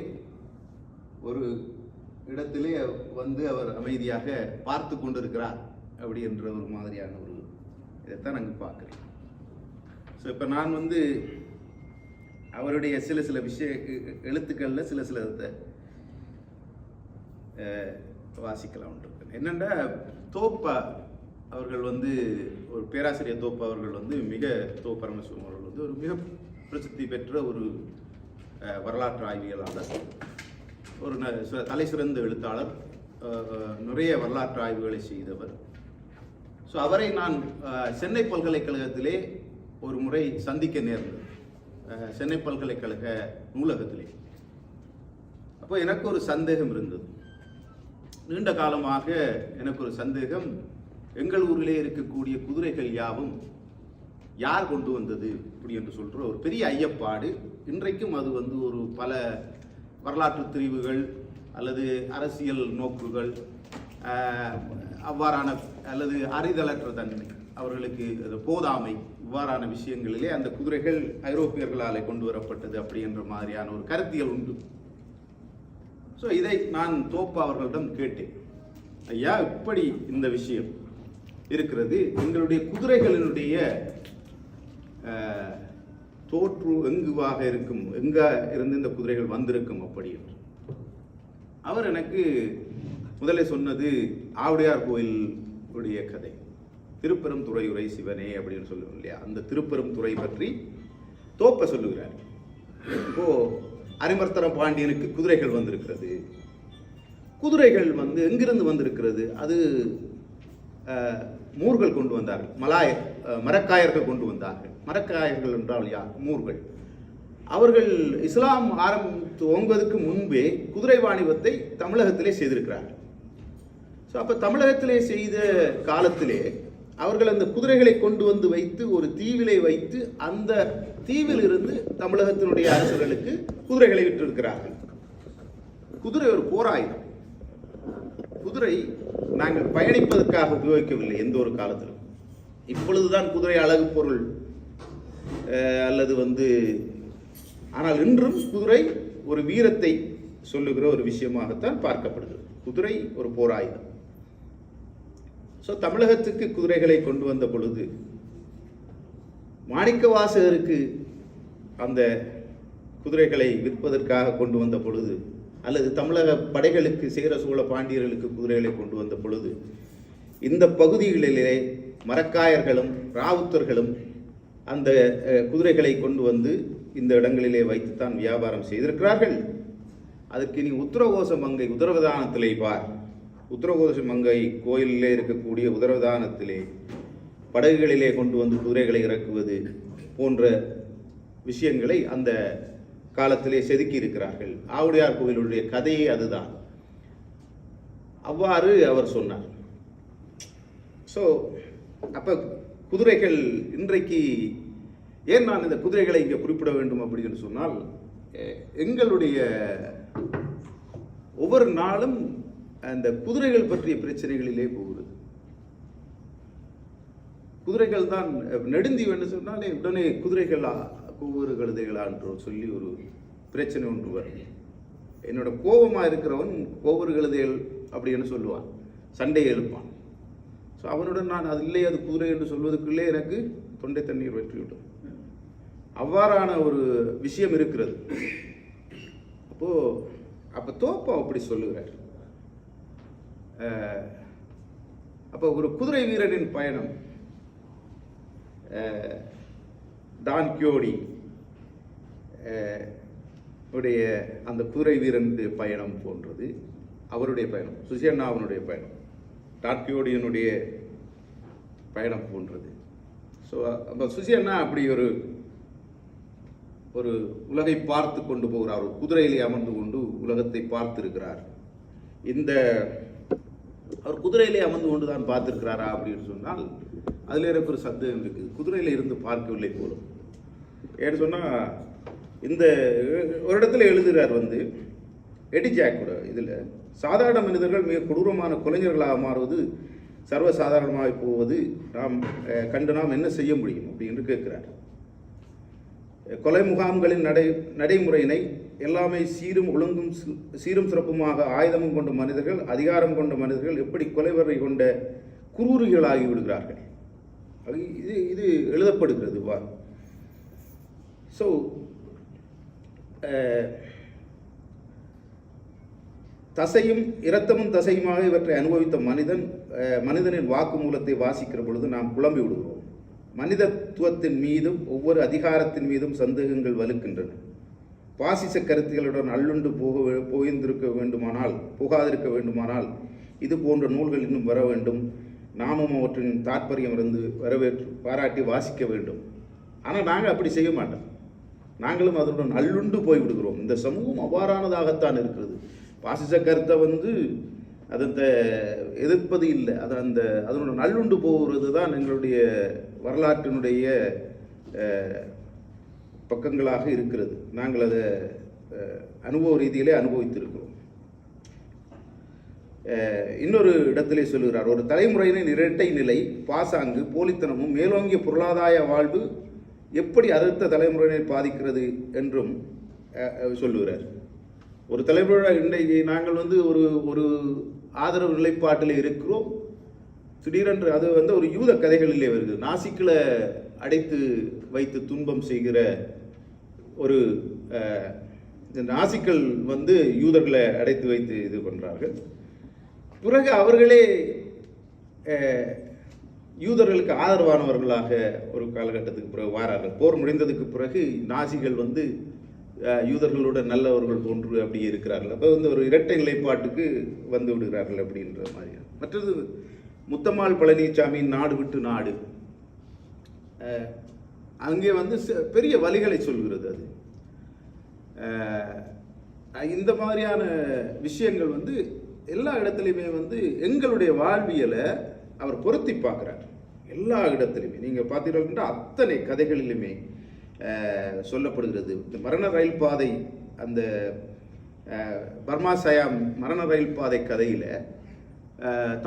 ஒரு இடத்திலே வந்து அவர் அமைதியாக பார்த்து கொண்டிருக்கிறார் அப்படி என்ற ஒரு மாதிரியான ஒரு இதைத்தான் அங்கே பார்க்குறேன். ஸோ இப்போ நான் வந்து அவருடைய சில எழுத்துக்களில் சில வாசிக்கலாம் இருக்கேன். என்னென்னா தோப்பா அவர்கள் வந்து ஒரு பேராசிரியர் தோப்பா அவர்கள் வந்து தோ பரமசிவம் அவர்கள் வந்து ஒரு மிக பிரசித்தி பெற்ற ஒரு வரலாற்று ஆய்வியலாளர், ஒரு தலை சிறந்த எழுத்தாளர், நிறைய வரலாற்று ஆய்வுகளை செய்தவர். ஸோ அவரை நான் சென்னை பல்கலைக்கழகத்திலே ஒரு முறை சந்திக்க நேர்ந்தது, சென்னை பல்கலைக்கழக நூலகத்திலே. அப்போ எனக்கு ஒரு சந்தேகம் இருந்தது. நீண்ட காலமாக எனக்கு ஒரு சந்தேகம், எங்கள் ஊரிலே இருக்கக்கூடிய குதிரைகள் யாவும் யார் கொண்டு வந்தது இப்படி என்று சொல்கிற ஒரு பெரிய ஐயப்பாடு. இன்றைக்கும் அது வந்து ஒரு பல வரலாற்று திரிவுகள் அல்லது அரசியல் நோக்குகள் அவ்வாறான அல்லது அறிதலற்ற தன்மை, அவர்களுக்கு போதாமை, இவ்வாறான விஷயங்களிலே அந்த குதிரைகள் ஐரோப்பியர்களாலே கொண்டு வரப்பட்டது அப்படி என்ற மாதிரியான ஒரு கருத்தியல் உண்டு. ஸோ இதை நான் தோப்பா அவர்களிடம் கேட்டேன், ஐயா இப்படி இந்த விஷயம் இருக்கிறது, எங்களுடைய குதிரைகளினுடைய தோற்று எங்குவாக இருக்கும், எங்க இருந்து இந்த குதிரைகள் வந்திருக்கும் அப்படி என்று. அவர் எனக்கு முதல்ல சொன்னது ஆவுடையார் கோயிலுடைய கதை, திருப்பெரும் துறையுரை சிவனே அப்படின்னு சொல்லுவோம் இல்லையா, அந்த திருப்பெரும் துறை பற்றி தோப்ப சொல்லுகிறார். இப்போ அரிமர்த்தன பாண்டியனுக்கு குதிரைகள் வந்திருக்கிறது. குதிரைகள் வந்து எங்கிருந்து வந்திருக்கிறது? அது மூர்கள் கொண்டு வந்தார்கள், மரக்காயர்கள் கொண்டு வந்தார்கள். மரக்காயர்கள் என்றால் யார்? மூர்கள். அவர்கள் இஸ்லாம் துவங்குவதற்கு முன்பே குதிரை வாணிபத்தை தமிழகத்திலே செய்திருக்கிறார்கள். ஸோ அப்போ தமிழகத்திலே செய்த காலத்திலே அவர்கள் அந்த குதிரைகளை கொண்டு வந்து வைத்து ஒரு தீவிலை வைத்து அந்த தீவில் இருந்து தமிழகத்தினுடைய அரசர்களுக்கு குதிரைகளை விட்டிருக்கிறார்கள். குதிரை ஒரு போராயுதம். குதிரை நாங்கள் பயணிப்பதற்காக உபயோகிக்கவில்லை எந்த ஒரு காலத்திலும். இப்பொழுதுதான் குதிரை அழகு பொருள் அல்லது வந்து, ஆனால் இன்றும் குதிரை ஒரு வீரத்தை சொல்லுகிற ஒரு விஷயமாகத்தான் பார்க்கப்படுகிறது. குதிரை ஒரு போராயுதம். ஸோ தமிழகத்துக்கு குதிரைகளை கொண்டு வந்த பொழுது மாணிக்கவாசகருக்கு அந்த குதிரைகளை விற்பதற்காக கொண்டு வந்த பொழுது, அல்லது தமிழக படைகளுக்கு சேர சோழ பாண்டியர்களுக்கு குதிரைகளை கொண்டு வந்த பொழுது, இந்த பகுதிகளிலே மரக்காயர்களும் ராவுத்தர்களும் அந்த குதிரைகளை கொண்டு வந்து இந்த இடங்களிலே வைத்துத்தான் வியாபாரம் செய்திருக்கிறார்கள். அதுக்கு நீ உத்தரகோச மங்கை உதரவதானத்திலே பார். உத்தரகோச மங்கை கோயிலிலே இருக்கக்கூடிய உதரவதானத்திலே படகுகளிலே கொண்டு வந்து குதிரைகளை இறக்குவது போன்ற விஷயங்களை அந்த காலத்திலே செதுக்கி இருக்கிறார்கள். ஆவுடையார் கோயிலுடைய கதையே அதுதான். அவ்வாறு அவர் சொன்னார். ஸோ அப்போ குதிரைகள் இன்றைக்கு ஏன் நான் இந்த குதிரைகளை இங்கே குறிப்பிட வேண்டும் அப்படின்னு சொன்னால், எங்களுடைய ஒவ்வொரு நாளும் அந்த குதிரைகள் பற்றிய பிரச்சனைகளிலே போகிறது. குதிரைகள் தான் நெடுந்தீவு சொன்னாலே உடனே குதிரைகளா ஒவ்வொரு கழுதைகளா என்று சொல்லி ஒரு பிரச்சனை ஒன்று வரும். என்னோட கோபமாக இருக்கிறவன் ஒவ்வொரு கழுதைகள் அப்படின்னு சொல்லுவான், சண்டையை எழுப்பான். ஸோ அவனுடன் நான் அது இல்லை அது குதிரை என்று சொல்வதற்குள்ளே எனக்கு தொண்டை தண்ணீர் வெற்றிவிடும். அவ்வாறான ஒரு விஷயம் இருக்கிறது. அப்போ தோப்பா அப்படி சொல்லுகிறார். அப்போ ஒரு குதிரை வீரனின் பயணம் டான் கியோடி உடைய அந்த குதிரை வீரனுடைய பயணம் போன்றது. அவருடைய பயணம், சுசியண்ணாவனுடைய பயணம், டான் கியோடியனுடைய பயணம் போன்றது. ஸோ அப்போ சுசியண்ணா அப்படி ஒரு உலகை பார்த்து கொண்டு போகிறார். ஒரு குதிரையிலே அமர்ந்து கொண்டு உலகத்தை பார்த்திருக்கிறார். அவர் குதிரையிலே அமர்ந்து கொண்டு தான் பார்த்திருக்கிறாரா அப்படின்னு சொன்னால் அதில் எனக்கு ஒரு சந்தேகம் இருக்குது. குதிரையில் இருந்து பார்க்கவில்லை போலும். ஏன்னு சொன்னால் இந்த ஒரு இடத்துல எழுதுகிறார் எடி ஜாக் கூட இதில், சாதாரண மனிதர்கள் மிக கொடூரமான கொலைஞர்களாக மாறுவது சர்வசாதாரணமாக போவது நாம் என்ன செய்ய முடியும் அப்படின்னு கேட்கிறார். கொலை முகாம்களின் நடைமுறையினை எல்லாமே சீரும் சிறப்புமாக ஆயுதமும் கொண்ட மனிதர்கள், அதிகாரம் கொண்ட மனிதர்கள் எப்படி கொலைவரை கொண்ட குரூரிகளாகி விடுகிறார்கள். இது எழுதப்படுகிறது. ஸோ தசையும் இரத்தமும் தசையுமாக இவற்றை அனுபவித்த மனிதனின் வாக்குமூலத்தை வாசிக்கிற பொழுது நாம் குழம்பி விடுகிறோம். மனிதத்துவத்தின் மீதும் ஒவ்வொரு அதிகாரத்தின் மீதும் சந்தேகங்கள் வலுக்கின்றன. பாசிச கருத்துகளுடன் அள்ளுண்டு போகாதிருக்க வேண்டுமானால் இது போன்ற நூல்கள் இன்னும் வர வேண்டும். நாமும் அவற்றின் தாற்பயம் இருந்து பாராட்டி வாசிக்க வேண்டும். ஆனால் நாங்கள் அப்படி செய்ய மாட்டோம். நாங்களும் அதனுடன் அள்ளுண்டு போய்விடுகிறோம். இந்த சமூகம் அவ்வாறானதாகத்தான் இருக்கிறது. பாசிச கருத்தை அதை எதிர்ப்பது இல்லை, அதனுடன் நல்லுண்டு போகிறது தான் எங்களுடைய வரலாற்றினுடைய பக்கங்களாக இருக்கிறது. நாங்கள் அதை அனுபவ ரீதியிலே அனுபவித்திருக்கிறோம். இன்னொரு இடத்திலே சொல்லுகிறார், ஒரு தலைமுறையினின் இரட்டை நிலை, பாசாங்கு, போலித்தனமும் மேலோங்கிய பொருளாதார வாழ்வு எப்படி அடுத்த தலைமுறையினை பாதிக்கிறது என்றும் சொல்லுகிறார். ஒரு தலைமுறை இன்றைக்கு நாங்கள் ஒரு ஆதரவு நிலைப்பாட்டில் இருக்கிறோம். திடீரென்று அது ஒரு யூத கதைகளிலே வருகிறது. நாசிக்களை அடைத்து வைத்து துன்பம் செய்கிற ஒரு நாசிக்கள் யூதர்களை அடைத்து வைத்து இது பண்ணுறார்கள். பிறகு அவர்களே யூதர்களுக்கு ஆதரவானவர்களாக ஒரு காலகட்டத்துக்கு பிறகு வாரார்கள். போர் முடிந்ததுக்கு பிறகு நாசிகள் யூதர்களோட நல்லவர்கள் போன்று அப்படியே இருக்கிறார்கள். அப்போ ஒரு இரட்டை நிலைப்பாட்டுக்கு வந்து விடுகிறார்கள் அப்படின்ற மாதிரி. மற்றது முத்தம்மாள் பழனிசாமியின் நாடு விட்டு நாடு, அங்கே பெரிய வழிகளை சொல்கிறது. அது இந்த மாதிரியான விஷயங்கள் எல்லா இடத்துலையுமே எங்களுடைய வாழ்வியலை அவர் பொருத்தி பார்க்குறார். எல்லா இடத்துலையுமே நீங்கள் பார்த்தீங்கன்னா அத்தனை கதைகளிலுமே சொல்லப்படுகிறது. இந்த மரண ரயில் பாதை, அந்த பர்மா சயாம் மரண ரயில் பாதை கதையில்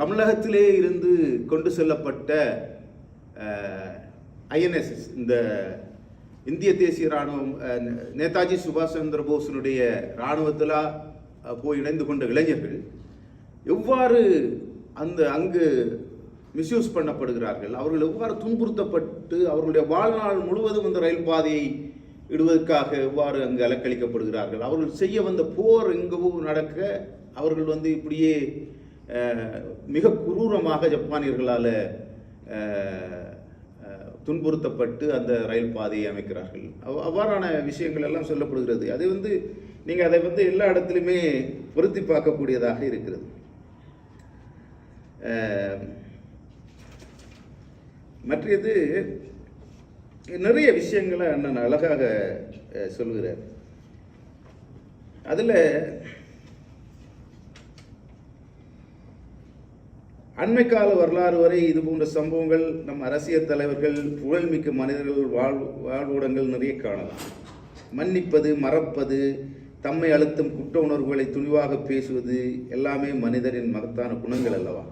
தமிழகத்திலே இருந்து கொண்டு செல்லப்பட்ட ஐஎன்எஸ்எஸ், இந்த இந்திய தேசிய இராணுவம், நேதாஜி சுபாஷ் சந்திர போஸினுடைய இராணுவத்தில் போய் இணைந்து கொண்ட இளைஞர்கள் எவ்வாறு அங்கு மிஸ்யூஸ் பண்ணப்படுகிறார்கள், அவர்கள் எவ்வாறு துன்புறுத்தப்பட்டு அவர்களுடைய வாழ்நாள் முழுவதும் அந்த ரயில் பாதையை இடுவதற்காக எவ்வாறு அங்கு அலக்களிக்கப்படுகிறார்கள், அவர்கள் செய்ய வந்த போர் எங்கவோ நடக்க அவர்கள் இப்படியே மிக குரூரமாக ஜப்பானியர்களால் துன்புறுத்தப்பட்டு அந்த ரயில் பாதையை அமைக்கிறார்கள். அவ்வாறான விஷயங்கள் எல்லாம் சொல்லப்படுகிறது. அது நீங்கள் அதை எல்லா இடத்துலையுமே பொருத்தி பார்க்கக்கூடியதாக இருக்கிறது. மற்றது நிறைய விஷயங்களை அண்ணன் அழகாக சொல்கிறார். அதில் அண்மைக்கால வரலாறு வரை இது போன்ற சம்பவங்கள் நம் அரசியல் தலைவர்கள், புகழ்மிக்க மனிதர்கள் வாழ்வுடங்கள் நிறைய காணலாம். மன்னிப்பது, மறப்பது, தம்மை அழுத்தும் குற்ற உணர்வுகளை துணிவாக பேசுவது எல்லாமே மனிதரின் மகத்தான குணங்கள் அல்லவா?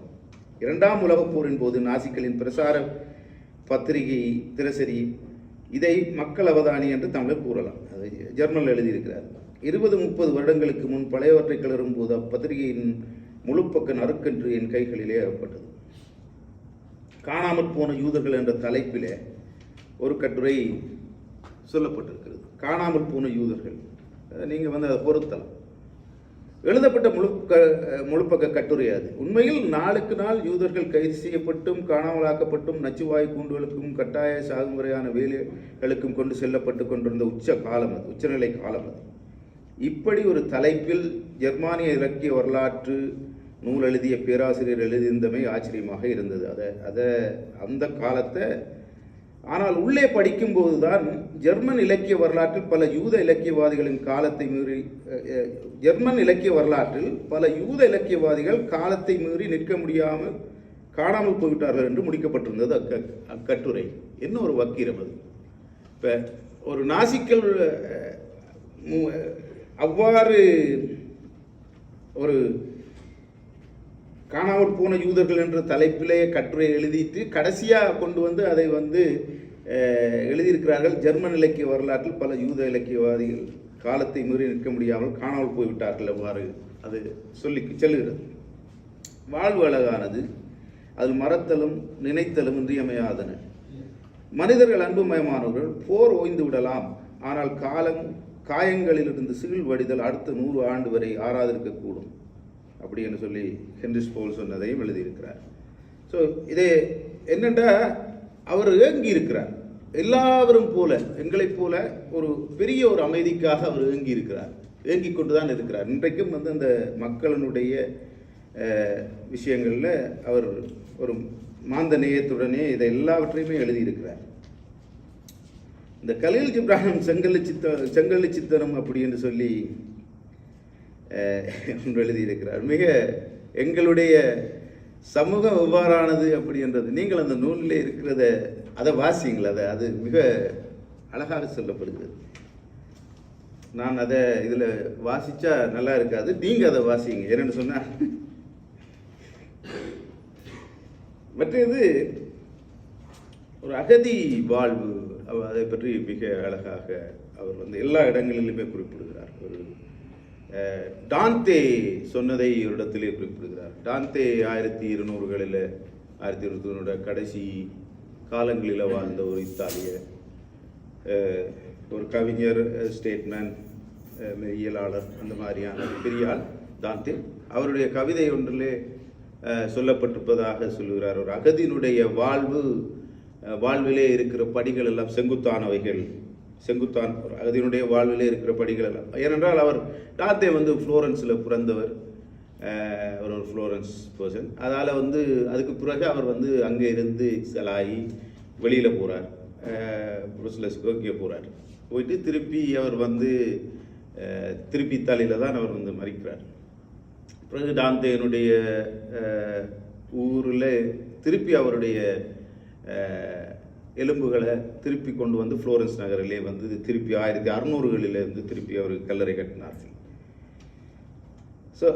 2ஆம் உலகப் போரின் போது நாசிக்களின் பிரசார பத்திரிகை தினசரி இதை மக்கள் அவதானி என்று தமிழில் கூறலாம். அதை ஜெர்மனில் எழுதியிருக்கிறார். 20-30 வருடங்களுக்கு முன் பழையவற்றை கிளறும் போது அப்பத்திரிகையின் முழுப்பக்க நறுக்கென்று என் கைகளிலே அகப்பட்டது. காணாமற் போன யூதர்கள் என்ற தலைப்பிலே ஒரு கட்டுரை சொல்லப்பட்டிருக்கிறது. காணாமல் போன யூதர்கள், நீங்கள் அதை பொருத்தலாம். எழுதப்பட்ட முழுப்பக்க கட்டுரை அது. உண்மையில் நாளுக்கு நாள் யூதர்கள் கைது செய்யப்பட்டும் காணாமலாக்கப்பட்டும் நச்சுவாய் கூண்டுகளுக்கும் கட்டாய சாகுமுறையான வேலைகளுக்கும் கொண்டு செல்லப்பட்டு கொண்டிருந்த உச்சநிலை காலம் அது. இப்படி ஒரு தலைப்பில் ஜெர்மானிய இலக்கிய வரலாற்று நூல் எழுதிய பேராசிரியர் எழுதியிருந்தமை ஆச்சரியமாக இருந்தது. அந்த காலத்தை ஆனால் உள்ளே படிக்கும்போது தான் ஜெர்மன் இலக்கிய வரலாற்றில் பல யூத இலக்கியவாதிகளின் காலத்தை மீறி ஜெர்மன் இலக்கிய வரலாற்றில் பல யூத இலக்கியவாதிகள் காலத்தை மீறி நிற்க முடியாமல் காணாமல் போய்விட்டார்கள் என்று முடிக்கப்பட்டிருந்தது அக்கட்டுரை. என்ன ஒரு வக்கீரம் அது! இப்போ ஒரு நாசிக்கள் அவ்வாறு ஒரு காணாமல் போன யூதர்கள் என்ற தலைப்பிலே கட்டுரை எழுதிட்டு கடைசியாக கொண்டு வந்து அதை எழுதியிருக்கிறார்கள். ஜெர்மன் இலக்கிய வரலாற்றில் பல யூத இலக்கியவாதிகள் காலத்தை மீறி நிற்க முடியாமல் காணாமல் போய்விட்டார்கள் அவ்வாறு அது செல்லுகிறது. வாழ்வு அழகானது, அதில் மறத்தலும் நினைத்தலும் இன்றியமையாதன. மனிதர்கள் அன்புமயமானவர்கள். போர் ஓய்ந்து விடலாம், ஆனால் காயங்களிலிருந்து சிகில் வடிதல் அடுத்த 100 ஆண்டு வரை ஆறாதிருக்கக்கூடும் அப்படி என்று சொல்லி ஹென்ரிச் போல் சொன்னதையும் எழுதியிருக்கிறார். ஸோ இதே என்னென்னா, அவர் ஏங்கி இருக்கிறார். எல்லாவரும் போல, எங்களைப் போல ஒரு பெரிய ஒரு அமைதிக்காக அவர் ஏங்கி இருக்கிறார். ஏங்கி கொண்டு தான் இருக்கிறார். இன்றைக்கும் அந்த மக்களினுடைய விஷயங்களில் அவர் ஒரு மாந்த நேயத்துடனே இதை எல்லாவற்றையுமே எழுதியிருக்கிறார். இந்த கலீல் ஜிப்ராஹிம் செங்கல்லி சித்தனம் அப்படி என்று சொல்லி ஒன்று எழுதியிருக்கிறார். மிக எங்களுடைய சமூகம் எவ்வாறானது அப்படி என்றது நீங்கள் அந்த நூலில் இருக்கிறத அதை வாசிங்கள். அது மிக அழகாக சொல்லப்படுகிறது. நான் அதை இதில் வாசித்தா நல்லா இருக்காது, நீங்கள் அதை வாசிங்க. என்னென்னு சொன்னால், மற்றது ஒரு அகதி வாழ்வு, அதை பற்றி மிக அழகாக அவர் எல்லா இடங்களிலுமே குறிப்பிடுகிறார். ஒரு டான்தே சொன்னதை ஒரு இடத்திலே குறிப்பிடுகிறார். டான்தே 1200களில் 1200 கடைசி காலங்களில் வாழ்ந்த ஒரு இத்தாலிய ஒரு கவிஞர், ஸ்டேட்மேன், மெய்யியலாளர், அந்த மாதிரியான பெரிய ஆள் டான்தே. அவருடைய கவிதை ஒன்றிலே சொல்லப்பட்டிருப்பதாக சொல்லுகிறார். ஒரு அகதியினுடைய வாழ்விலே இருக்கிற படிகள் எல்லாம் செங்குத்தானவைகள். ஒரு அகதியினுடைய வாழ்விலே இருக்கிற படிகள் எல்லாம். ஏனென்றால் அவர் டான்தே ஃப்ளோரன்ஸில் பிறந்தவர், ஒரு ஃப்ளோரன்ஸ் பர்சன். அதால் அதுக்கு பிறகு அவர் அங்கே இருந்து செலாயி வெளியில் போகிறார், புருஸ்லஸ்க்கு இங்கே போகிறார். போயிட்டு திருப்பி அவர் திருப்பி இத்தாலியில் தான் அவர் மறிக்கிறார். பிறகு டான்தேனுடைய ஊரில் திருப்பி அவருடைய எலும்புகளை திருப்பி கொண்டு ஃப்ளோரன்ஸ் நகரிலே திருப்பி 1600களிலிருந்து திருப்பி அவர் கல்லறை கட்டினார்கள். ஸோ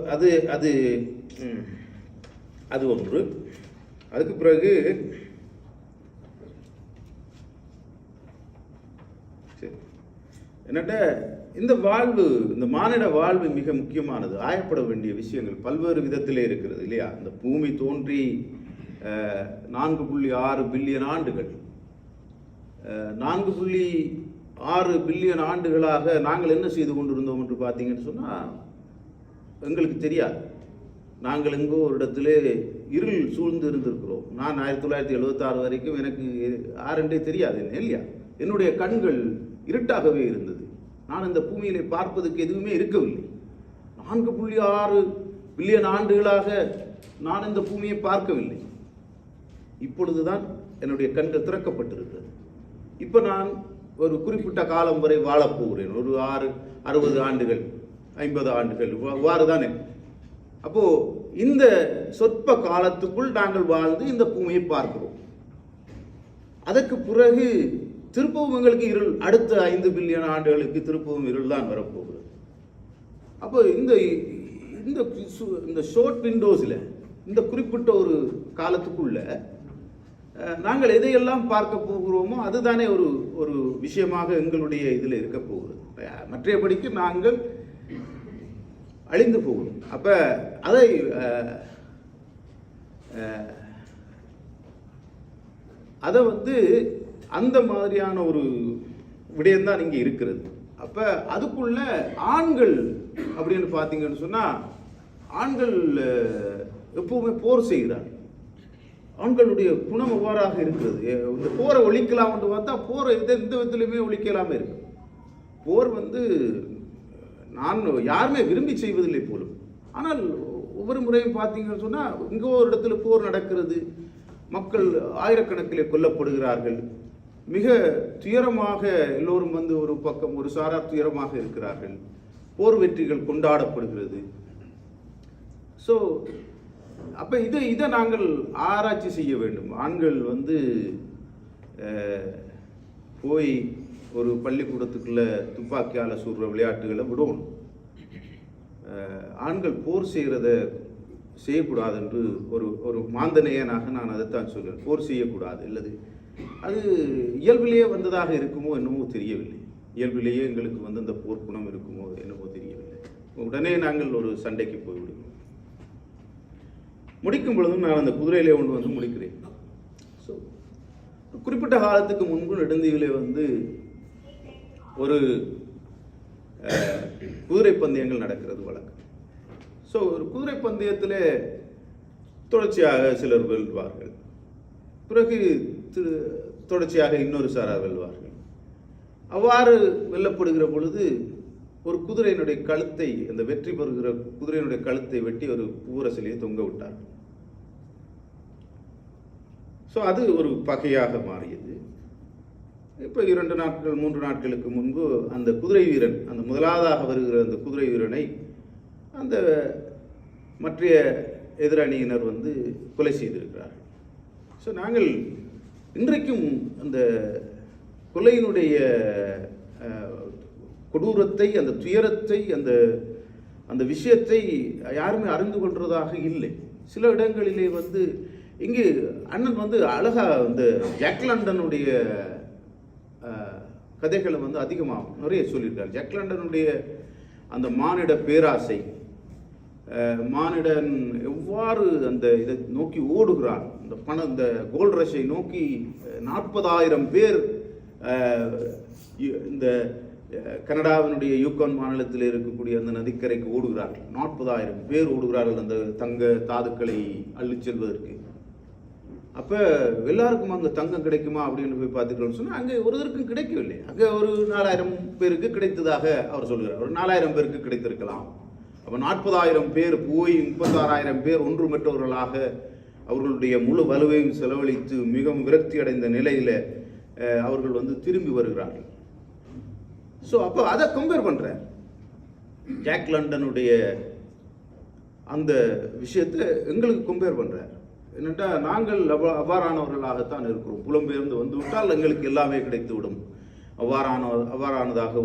அது ஒன்று. அதுக்கு பிறகு என்னட்ட இந்த மானிட வாழ்வு மிக முக்கியமானது. ஆயப்பட வேண்டிய விஷயங்கள் பல்வேறு விதத்திலே இருக்கிறது இல்லையா? இந்த பூமி தோன்றி 4.6 பில்லியன் ஆண்டுகள், 4.6 பில்லியன் ஆண்டுகளாக நாங்கள் என்ன செய்து கொண்டிருந்தோம் என்று பார்த்தீங்கன்னு சொன்னால் எங்களுக்கு தெரியாது. நாங்கள் எங்கோ ஒரு இடத்துல இருள் சூழ்ந்து இருந்திருக்கிறோம். நான் 1976 வரைக்கும் எனக்கு யாரென்றே தெரியாது இல்லையா? என்னுடைய கண்கள் இருட்டாகவே இருந்தது. நான் இந்த பூமியிலே பார்ப்பதற்கு எதுவுமே இருக்கவில்லை. 4.6 பில்லியன் ஆண்டுகளாக நான் இந்த பூமியை பார்க்கவில்லை. இப்பொழுதுதான் என்னுடைய கண்கள் திறக்கப்பட்டிருக்கிறது. இப்போ நான் ஒரு குறிப்பிட்ட காலம் வரை வாழப்போகிறேன். ஒரு 60 ஆண்டுகள் 50 ஆண்டுகள் இவ்வாறு தானே. அப்போது இந்த சொற்ப காலத்துக்குள் நாங்கள் வாழ்ந்து இந்த பூமியை பார்க்கிறோம். அதற்கு பிறகு திருப்பவும் எங்களுக்கு இருள், அடுத்த 5 பில்லியன் ஆண்டுகளுக்கு திருப்பவும் இருள் தான் வரப்போகிறது. அப்போ இந்த ஷார்ட் விண்டோஸில், இந்த குறிப்பிட்ட ஒரு காலத்துக்குள்ள நாங்கள் எதையெல்லாம் பார்க்க போகிறோமோ அதுதானே ஒரு விஷயமாக எங்களுடைய இதில் இருக்க போகிறது. மற்றபடிக்கு நாங்கள் அழிந்து போகிறோம். அப்போ அதை அந்த மாதிரியான ஒரு விடயம்தான் இங்கே இருக்கிறது. அப்போ அதுக்குள்ள ஆண்கள் அப்படின்னு பார்த்தீங்கன்னு சொன்னால், ஆண்கள் எப்பவுமே போர் செய்கிறார். ஆண்களுடைய குணம் எவ்வாறாக இருக்கிறது? இந்த போரை ஒழிக்கலாம்னு பார்த்தா போரை எந்த விதத்திலுமே ஒழிக்கலாமல் இருக்கு. போர் நான் யாருமே விரும்பி செய்வதில்லை போலும். ஆனால் ஒவ்வொரு முறையும் பார்த்தீங்கன்னு சொன்னால், இங்கே ஒரு இடத்துல போர் நடக்கிறது, மக்கள் ஆயிரக்கணக்கில் கொல்லப்படுகிறார்கள், மிக துயரமாக எல்லோரும் ஒரு பக்கம் ஒரு சாரார் துயரமாக இருக்கிறார்கள், போர் வெற்றிகள் கொண்டாடப்படுகிறது. ஸோ அப்போ இதை நாங்கள் ஆராய்ச்சி செய்ய வேண்டும். ஆண்கள் போய் ஒரு பள்ளிக்கூடத்துக்குள்ள துப்பாக்கியால் சுடுற விளையாட்டுகளை விடணும். ஆண்கள் போர் செய்யக்கூடாது என்று ஒரு மாந்தனையனாக நான் அதைத்தான் சொல்கிறேன். போர் செய்யக்கூடாது இல்லது, அது இயல்பிலேயே வந்ததாக இருக்குமோ என்னமோ தெரியவில்லை. இயல்பிலேயே எங்களுக்கு அந்த போர்க்குணம் இருக்குமோ என்னமோ தெரியவில்லை. உடனே நாங்கள் ஒரு சண்டைக்கு போய்விடுவோம். முடிக்கும் பொழுதும் நான் அந்த குதிரையிலே கொண்டு முடிக்கிறேன். ஸோ குறிப்பிட்ட காலத்துக்கு முன்பு நெடுந்தீவிலே ஒரு குதிரை பந்தயங்கள் நடக்கிறது வழக்கம். ஸோ ஒரு குதிரை பந்தயத்தில் தொடர்ச்சியாக சிலர் வெல்வார்கள், பிறகு தொடர்ச்சியாக இன்னொரு சாரார் வெல்வார்கள். அவ்வாறு வெல்லப்படுகிற பொழுது ஒரு குதிரையினுடைய கழுத்தை, அந்த வெற்றி பெறுகிற குதிரையினுடைய கழுத்தை வெட்டி ஒரு பூரசிலையை தொங்க விட்டார். ஸோ அது ஒரு பகையாக மாறியது. இப்போ 2 நாட்கள் 3 நாட்களுக்கு முன்பு அந்த குதிரை வீரன், அந்த முதலாவதாக வருகிற அந்த குதிரை வீரனை அந்த மற்ற எதிரணியினர் கொலை செய்திருக்கிறார்கள். ஸோ நாங்கள் இன்றைக்கும் அந்த கொலையினுடைய கொடூரத்தை, அந்த துயரத்தை, அந்த விஷயத்தை யாருமே அறிந்து கொள்றதாக இல்லை. சில இடங்களிலே இங்கு அண்ணன் அழகா ஜாக் லண்டனுடைய கதைகளை அதிகமாக நிறைய சொல்லியிருக்காரு. ஜாக் லண்டனுடைய அந்த மானிட பேராசை, மானிடன் எவ்வாறு இதை நோக்கி ஓடுகிறான், இந்த கோல்ட் ரஷை நோக்கி 40,000 பேர் இந்த கனடாவினுடைய யூகான் மாநிலத்தில் இருக்கக்கூடிய அந்த நதிக்கரைக்கு ஓடுகிறார்கள். 40,000 பேர் ஓடுகிறார்கள் அந்த தங்க தாதுக்களை அள்ளி செல்வதற்கு. அப்போ எல்லாருக்கும் அங்கே தங்கம் கிடைக்குமா அப்படின்னு போய் பார்த்துக்கணும்னு சொன்னால் அங்கே ஒருவருக்கும் கிடைக்கவில்லை. அங்கே ஒரு 4,000 பேருக்கு கிடைத்ததாக அவர் சொல்கிறார். ஒரு 4,000 பேருக்கு கிடைத்திருக்கலாம். அப்போ 40,000 பேர் போய் 36,000 பேர் ஒன்றுமற்றவர்களாக அவர்களுடைய முழு வலுவையும் செலவழித்து மிகவும் விரக்தி அடைந்த நிலையில் அவர்கள் திரும்பி வருகிறார்கள். ஸோ அப்போ அதை கம்பேர் பண்ணுறேன். ஜாக் லண்டனுடைய அந்த விஷயத்தை எங்களுக்கு கம்பேர் பண்ணுறார். என்னென்னா, நாங்கள் அவ்வாறானவர்களாகத்தான் இருக்கிறோம். புலம்பெயர்ந்து விட்டால் எங்களுக்கு எல்லாமே கிடைத்து விடும். அவ்வாறானதாக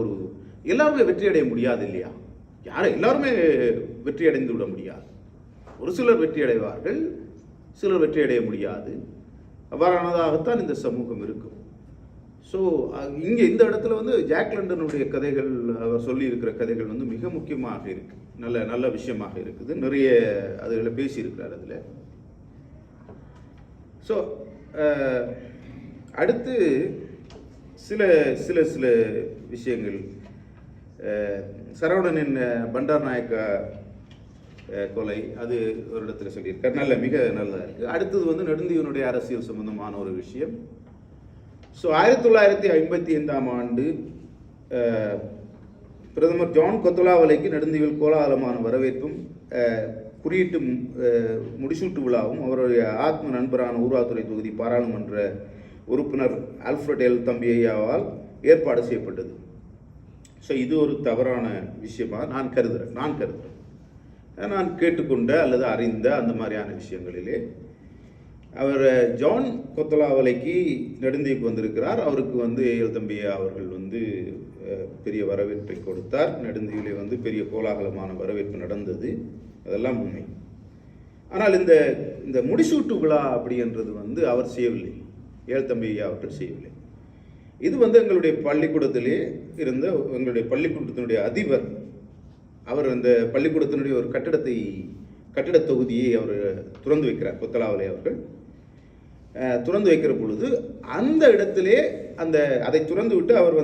எல்லாருமே வெற்றி அடைய முடியாது இல்லையா? எல்லாருமே வெற்றி அடைந்து விட முடியாது. ஒரு சிலர் வெற்றி அடைவார்கள், சிலர் வெற்றி அடைய முடியாது. அவ்வாறானதாகத்தான் இந்த சமூகம் இருக்கும். ஸோ இங்கே இந்த இடத்துல ஜாக் லண்டனுடைய கதைகள், அவர் சொல்லி இருக்கிற கதைகள் மிக முக்கியமாக இருக்கு, நல்ல விஷயமாக இருக்குது. நிறைய அதுகளை பேசியிருக்கிறார் அதில். ஸோ அடுத்து சில சில சில விஷயங்கள், சரவணனின் பண்டார் நாயக்கா கொலை, அது ஒரு இடத்துல சொல்லியிருக்கார், மிக நல்லதாக இருக்குது. அடுத்தது நெடுந்தீவனுடைய அரசியல் சம்பந்தமான ஒரு விஷயம். ஸோ 1955ஆம் ஆண்டு பிரதமர் ஜான் கொத்தலாவலைக்கு நெடுந்தீவில் கோலாகலமான வரவேற்பும் குறியீட்டு முடிசூட்டு விழாவும் அவருடைய ஆத்ம நண்பரான ஊராத்துறை தொகுதி பாராளுமன்ற உறுப்பினர் ஆல்ஃபிரட் எல் தம்பியாவால் ஏற்பாடு செய்யப்பட்டது. ஸோ இது ஒரு தவறான விஷயமாக நான் கருதுகிறேன். நான் கேட்டுக்கொண்ட அல்லது அறிந்த அந்த மாதிரியான விஷயங்களிலே அவர் ஜான் கொத்தலாவலைக்கு நெடுந்தீவுக்கு வந்திருக்கிறார். அவருக்கு ஏஎல் தம்பியா அவர்கள் பெரிய வரவேற்பை கொடுத்தார். நெடுந்தீவிலே பெரிய கோலாகலமான வரவேற்பு நடந்தது. அதெல்லாம் உண்மை. ஆனால் இந்த முடிசூட்டு விழா அப்படின்றது அவர் செய்யவில்லை, ஏஎல் தம்பியா அவர்கள் செய்யவில்லை. இது எங்களுடைய பள்ளிக்கூடத்திலே இருந்த எங்களுடைய பள்ளிக்கூடத்தினுடைய அதிபர் அவர் அந்த பள்ளிக்கூடத்தினுடைய ஒரு கட்டிட தொகுதியை அவர் திறந்து வைக்கிறார். கொத்தலாவலை அவர்கள் திறந்து வைக்கிற பொழுது அந்த இடத்திலே அதை திறந்து விட்டு அவர்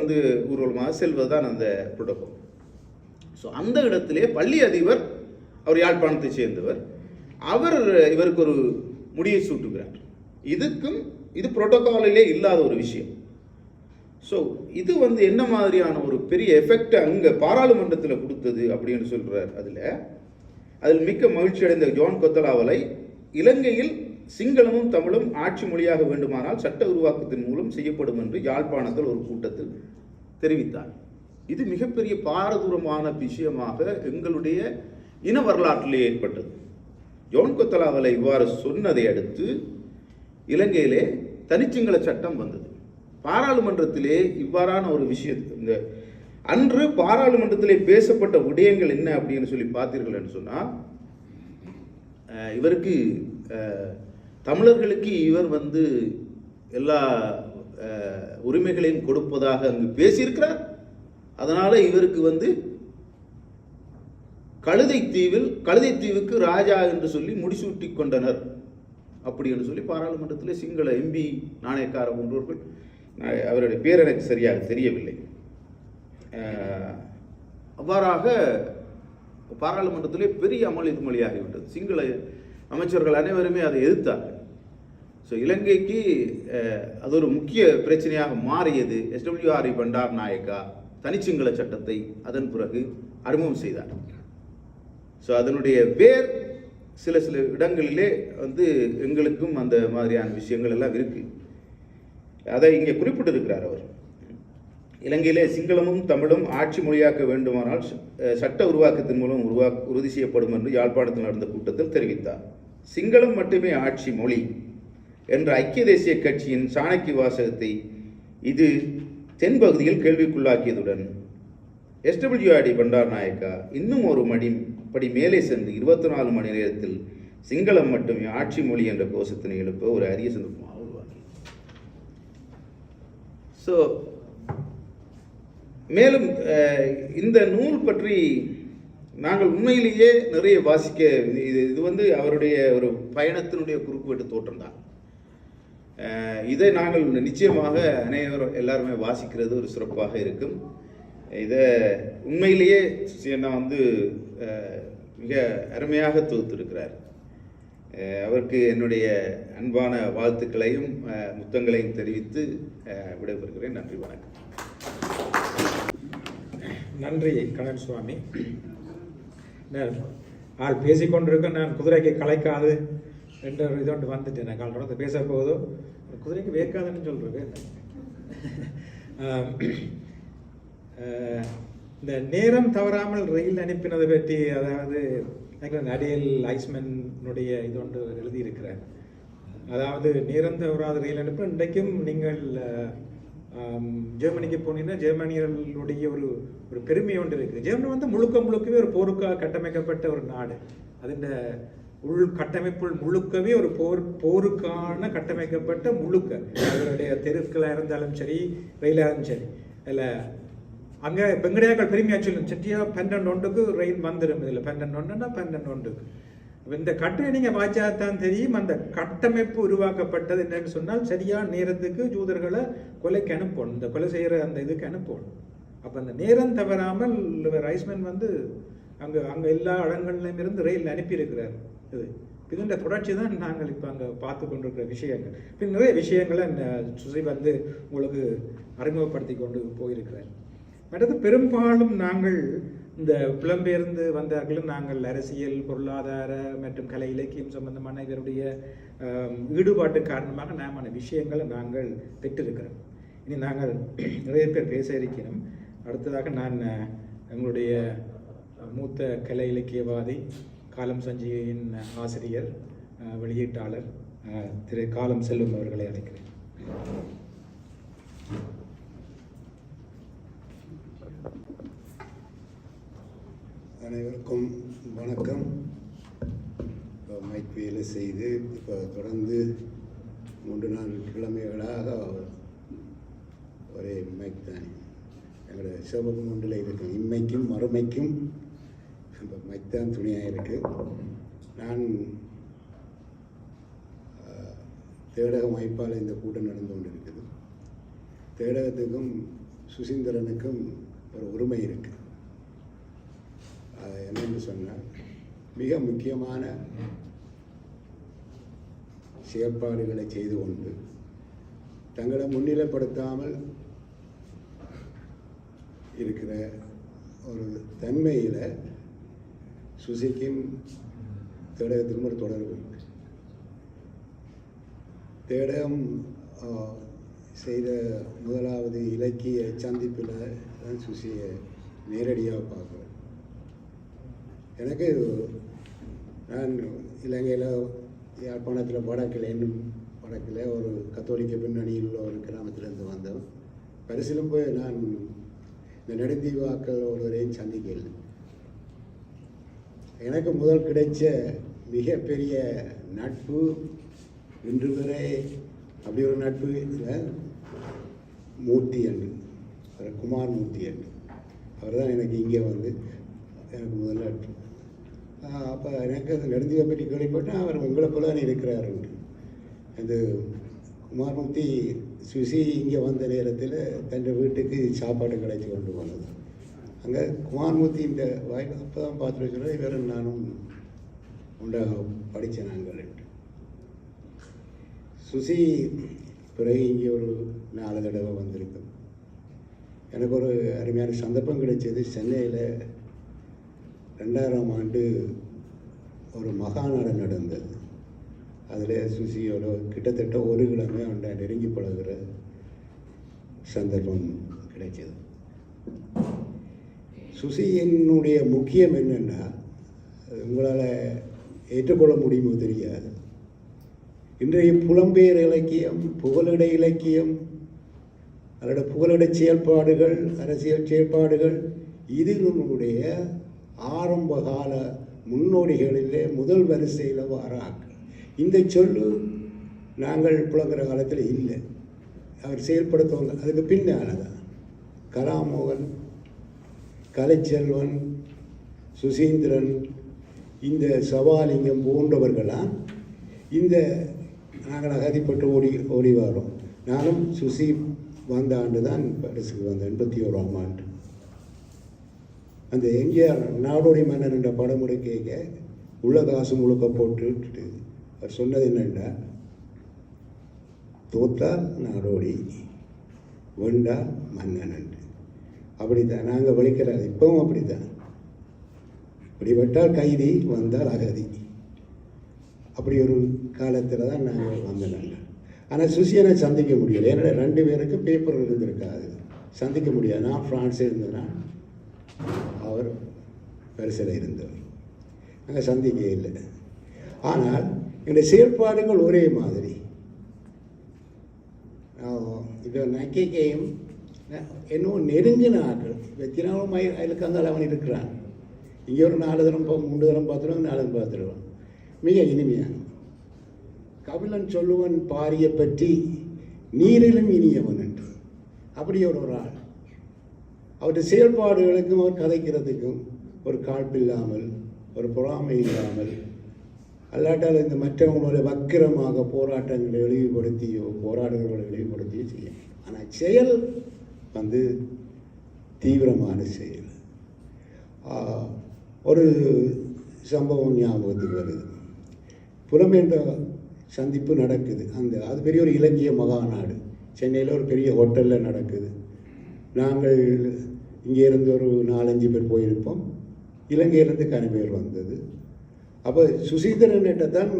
ஊர்வலமாக செல்வதுதான் அந்த புரோட்டோகால். ஸோ அந்த இடத்திலே பள்ளி அதிபர், அவர் யாழ்ப்பாணத்தை சேர்ந்தவர், அவர் இவருக்கு ஒரு முடியை சூட்டுகிறார். இது புரோட்டோகாலிலே இல்லாத ஒரு விஷயம். ஸோ இது என்ன மாதிரியான ஒரு பெரிய எஃபெக்ட் அங்கே பாராளுமன்றத்தில் கொடுத்தது அப்படின்னு சொல்கிறார். அதில் மிக்க மகிழ்ச்சி அடைந்த ஜான் கொத்தலாவலை இலங்கையில் சிங்களமும் தமிழும் ஆட்சி மொழியாக வேண்டுமானால் சட்ட உருவாக்கத்தின் மூலம் செய்யப்படும் என்று யாழ்ப்பாணத்தில் ஒரு கூட்டத்தில் தெரிவித்தார். இது மிகப்பெரிய பாரதூரமான விஷயமாக எங்களுடைய இன வரலாற்றிலே ஏற்பட்டது. ஜான் கொத்தலாவலை இவ்வாறு சொன்னதை அடுத்து இலங்கையிலே தனிச்சிங்கள சட்டம் வந்தது. பாராளுமன்றத்திலே இவ்வாறான ஒரு விஷயம் அன்று பாராளுமன்றத்திலே பேசப்பட்ட விடயங்கள் என்ன அப்படின்னு சொல்லி பார்த்தீர்கள் என்று சொன்னால், இவருக்கு தமிழர்களுக்கு இவர் எல்லா உரிமைகளையும் கொடுப்பதாக அங்கு பேசியிருக்கிறார். அதனால இவருக்கு கழுதைத்தீவுக்கு ராஜா என்று சொல்லி முடிசூட்டி கொண்டனர் அப்படி என்று சொல்லி பாராளுமன்றத்தில் சிங்கள எம்பி நாணயக்கார போன்றவர்கள், அவருடைய பேர் எனக்கு சரியாக தெரியவில்லை, அவ்வாறாக பாராளுமன்றத்திலே பெரிய அமளியாகிவிட்டது. சிங்கள அமைச்சர்கள் அனைவருமே அதை எதிர்த்தார்கள். ஸோ இலங்கைக்கு அது ஒரு முக்கிய பிரச்சனையாக மாறியது. எஸ்டபிள்யூஆர் பண்டார் நாயக்கா தனிச்சிங்கள சட்டத்தை அதன் பிறகு அறிமுகம் செய்தார். ஸோ அதனுடைய வேர் சில இடங்களிலே எங்களுக்கும் அந்த மாதிரியான விஷயங்கள் எல்லாம் இருக்கு. அதை இங்கே குறிப்பிட்டிருக்கிறார் அவர். இலங்கையிலே சிங்களமும் தமிழும் ஆட்சி மொழியாக்க வேண்டுமானால் சட்ட உருவாக்கத்தின் மூலம் உறுதி செய்யப்படும் என்று யாழ்ப்பாணத்தில் நடந்த கூட்டத்தில் தெரிவித்தார். சிங்களம் மட்டுமே ஆட்சி மொழி என்ற ஐக்கிய தேசிய கட்சியின் சாணக்கிய வாசகத்தை இது தென்பகுதியில் கேள்விக்குள்ளாக்கியதுடன் எஸ்டபிள்யூஆர் பண்டார் நாயக்கா இன்னும் ஒரு படி மேலே சென்று 24 மணி நேரத்தில் சிங்களம் மட்டுமே ஆட்சி மொழி என்ற கோஷத்தினை எழுப்ப ஒரு அரிய சந்தர்ப்பமாக உருவாக்கி. ஸோ மேலும் இந்த நூல் பற்றி நாங்கள் உண்மையிலேயே நிறைய வாசிக்க, இது அவருடைய ஒரு பயணத்தினுடைய குறுக்குவெட்டு தோற்றம் தான். இதை நாங்கள் நிச்சயமாக எல்லாருமே வாசிக்கிறது ஒரு சிறப்பாக இருக்கும். இதை உண்மையிலேயே என்ன மிக அருமையாக தொகுத்திருக்கிறார். அவருக்கு என்னுடைய அன்பான வாழ்த்துக்களையும் முத்தங்களையும் தெரிவித்து விடைபெறுகிறேன். நன்றி, வணக்கம். நன்றி கண்ணன் சுவாமி. ஆள் பேசிக்கொண்டிருக்க நான் குதிரைக்கு கலைக்காது என்ற இதோண்டு வந்துட்டேன். நான் கால் தொடர்ந்து பேச போதும் குதிரைக்கு வேக்காதுன்னு சொல்றேன். இந்த நேரம் தவறாமல் ரயில் அனுப்பினதை பற்றி, அதாவது அடியல் ஐஸ்மனுடைய இதொன்று எழுதியிருக்கிறார். அதாவது நேரம் தவறாத ரயில் அனுப்ப இன்றைக்கும் நீங்கள் ஜெர்மனிக்கு போனீங்கன்னா ஜெர்மனியர்களுடைய ஒரு பெருமை ஒன்று இருக்குது. ஜெர்மனி முழுக்கவே ஒரு போருக்காக கட்டமைக்கப்பட்ட ஒரு நாடு. அதில் கட்டமைப்புள் முழுக்கவே ஒரு போருக்கான கட்டமைக்கப்பட்ட முழுக்க அவருடைய தெருக்களாக இருந்தாலும் சரி, ரயிலாக இருந்தாலும் சரி. இல்லை அங்கே பெங்கடையாக்கள் பெருமையாக சொல்லும், சட்டியா 12 ரயில் வந்துடும். இதில் 12 12 இந்த கட்டளை நீங்கள் வாய்ச்சாதான் தெரியும். அந்த கட்டமைப்பு உருவாக்கப்பட்டது என்னன்னு சொன்னால் சரியான நேரத்துக்கு ஜூதர்களை கொலைக்கு அனுப்பணும், இந்த கொலை செய்கிற அந்த இதுக்கு அனுப்பணும். அப்போ அந்த நேரம் தவறாமல் ரைஸ்மேன் அங்கே எல்லா இடங்கள்லையும் இருந்து ரயில் அனுப்பியிருக்கிறார். இதோட தொடர்ச்சி தான் நாங்கள் இப்போ அங்கே பார்த்து கொண்டிருக்கிற விஷயங்கள். இப்போ நிறைய விஷயங்களை சுசி உங்களுக்கு அறிமுகப்படுத்தி கொண்டு போயிருக்கிறார். அடுத்து பெரும்பாலும் நாங்கள் இந்த புலம்பெயர்ந்து வந்தார்களும் நாங்கள் அரசியல், பொருளாதார மற்றும் கலை இலக்கியம் சம்பந்தமான இவருடைய ஈடுபாட்டு காரணமாக நாமான விஷயங்களை நாங்கள் பெற்றிருக்கிறோம். இனி நாங்கள் நிறைய பேர் பேச இருக்கிறோம். அடுத்ததாக நான் எங்களுடைய மூத்த கலை இலக்கியவாதி காலம் சஞ்சிகையின் ஆசிரியர் வெளியீட்டாளர் திரு காலம் செல்வம் அவர்களை அழைக்கிறேன். அனைவருக்கும் வணக்கம். மைக் வேலை செய்து இப்போ தொடர்ந்து 3-4 கிழமைகளாக ஒரே மைக் தான் எங்களோட சிவபம் ஒன்றில் இருக்கும். இம்மைக்கும் மறுமைக்கும் இப்போ மைக் தான் துணையாக இருக்குது. நான் தேடகம் வாய்ப்பால் இந்த கூட்டம் நடந்து கொண்டு இருக்குது. தேடகத்துக்கும் சுசீந்திரனுக்கும் ஒரு உரிமை இருக்குது. என்னென்னு சொன்னால், மிக முக்கியமான செயற்பாடுகளை செய்து கொண்டு தங்களை முன்னிலைப்படுத்தாமல் இருக்கிற ஒரு தன்மையில் சுசிக்கும் தேடகத்திற்கும் ஒரு தொடர்பு இருக்கு. தேடகம் செய்த முதலாவது இலக்கிய சந்திப்பில் தான் சுசியை நேரடியாக பார்க்குறேன். எனக்கு நான் இலங்கையில் யாழ்ப்பாணத்தில் வடக்கில் ஒரு கத்தோலிக்க பின்னணியில் உள்ள ஒரு கிராமத்திலேருந்து வந்தோம். பரிசிலும் போய் நான் இந்த நெடுந்தீவாக்கள் ஒருவரையும் சந்திக்கல. எனக்கு முதல் கிடைச்ச மிகப்பெரிய நட்பு இன்று வரை அப்படி ஒரு நட்பு இல்லை. மூர்த்தி அண்டு, குமார் மூர்த்தி அண்டு, அவர் தான் எனக்கு இங்கே வந்து எனக்கு முதல் நட்பு. அப்போ எனக்கு அந்த நெடுந்தீவை பற்றி கேள்விப்பட்டேன். அவர் உங்களை போல தான் இருக்கிறார். அந்த குமார்மூர்த்தி சுசி இங்கே வந்த நேரத்தில் தன் வீட்டுக்கு சாப்பாடு கிடைச்சி கொண்டு போனது. அங்கே குமார்மூர்த்தி இந்த வாய்ப்பு அப்போ தான் பார்த்துட்டு சொல்ல இவரும் நானும் உண்டாக படித்தேன். நாங்கள் சுசி பிறகு இங்கே ஒரு 4 தடவை வந்திருக்கோம். எனக்கு ஒரு அருமையான சந்தர்ப்பம் கிடைச்சது. சென்னையில் 2000ஆம் ஆண்டு ஒரு மகாநாடு நடந்தது. அதில் சுசியோட கிட்டத்தட்ட ஒரு கிழமை அவன்ட நெருங்கி பழகிற சந்தர்ப்பம் கிடைச்சது. சுசியினுடைய முக்கியம் என்னென்னா, உங்களால் ஏற்றுக்கொள்ள முடியுமோ தெரியாது, இன்றைய புலம்பெயர் இலக்கியம், புகலிட இலக்கியம், அதோட புகலிட செயல்பாடுகள், அரசியல் செயல்பாடுகள், இதனுடைய ஆரம்பகால முன்னோடிகளிலே முதல் வரிசையில் வராங்க. இந்த சொல்லு நாங்கள் புலங்கிற காலத்தில் இல்லை, அவர் செயல்படுத்தவங்க அதுக்கு பின்னால்தான். கலாமோகன், கலைச்செல்வன், சுசீந்திரன், இந்த சவாலிங்கம் போன்றவர்களாம் இந்த நாங்கள் அகதிப்பட்டு ஓடி வரோம். நானும் சுசி வந்த ஆண்டு தான் பரிசுக்கு வந்தேன், 81ஆம் ஆண்டு. அந்த எம்ஜிஆர் நாடோடி மன்னன் என்ற படம் கேட்க உள்ள காசு முழுக்க போட்டுட்டு அவர் சொன்னது என்னென்னா, தோத்தா நாடோடி, வெண்டா மன்னன். அப்படித்தான் நாங்கள் வலிக்கிறாது. இப்பவும் அப்படித்தான். இப்படிப்பட்டால் கைதி, வந்தால் அகதி. அப்படி ஒரு காலத்தில் தான் நாங்கள் வந்தோம். ஆனால் சுசியனை சந்திக்க முடியலை. ஏன்னா 2 பேருக்கு பேப்பர் இருந்திருக்காது, சந்திக்க முடியாது. நான் ஃப்ரான்ஸில் இருந்தேன்னா அவர் பரிசில் இருந்தவர். நாங்கள் சந்திக்க இல்லை. ஆனால் என்னுடைய செயற்பாடுகள் ஒரே மாதிரி. இப்போ நக்கைக்கையும் இன்னும் நெருங்கின ஆட்கள் வெத்தினாலும் அதுக்கு அந்த அவன் இருக்கிறான். இங்கே ஒரு 4 தரம் 3 தரம் பார்த்துருவாங்க, 4 தரம் பார்த்துருவான். மிக இனிமையான கபிலன் சொல்லுவன் பாரியை பற்றி நீரிலும் இனியவன் என்று. அப்படி ஒரு ஆள். அவருடைய செயல்பாடுகளுக்கும் அவர் கதைக்கிறதுக்கும் ஒரு காழ்ப்பு இல்லாமல், ஒரு பொறாமை இல்லாமல், அல்லாட்டால் இந்த மற்றவங்களோட வக்கிரமாக போராட்டங்களை இழிவுபடுத்தியோ போராடுகளை இழிவுபடுத்தியோ செய்ய. ஆனால் செயல் வந்து தீவிரமான செயல். ஒரு சம்பவம் ஞாபகத்துக்கு வருது. புலம்பெயர்ந்த சந்திப்பு நடக்குது. அது பெரிய ஒரு இலக்கிய மகாநாடு சென்னையில் ஒரு பெரிய ஹோட்டலில் நடக்குது. நாங்கள் இங்கே இருந்து ஒரு 4-5 பேர் போயிருப்போம். இலங்கையிலேருந்து கன பேர் வந்தது. அப்போ சுசீந்திரன்கிட்ட தான்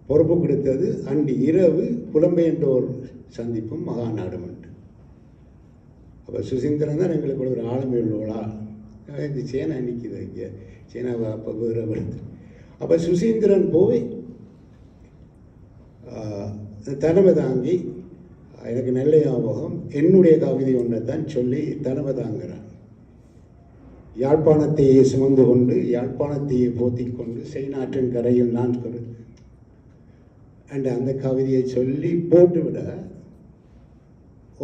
பொறுப்பு கொடுத்தது அன்று இரவு புலம்பெயர்ந்தோர் சந்திப்பும் மகாநாடும் உண்டு. அப்போ சுசீந்திரன் தான் எங்களுக்கு ஒரு ஆளுமை உள்ளவளா இந்த சேனா நிற்கிது இங்கே சேனாவை அப்போ வேறு வருது. அப்போ சுசீந்திரன் போய் தலைமை தாங்கி எனக்கு நல்ல ஞாபகம் என்னுடைய கவிதை ஒன்றை தான் சொல்லி தலைமை தாங்குகிறான். யாழ்ப்பாணத்தையே சுமந்து கொண்டு யாழ்ப்பாணத்தையே போத்தி கொண்டு செய்நாட்டின் கரையில் நான் கொடு அண்ட் அந்த கவிதையை சொல்லி போட்டுவிட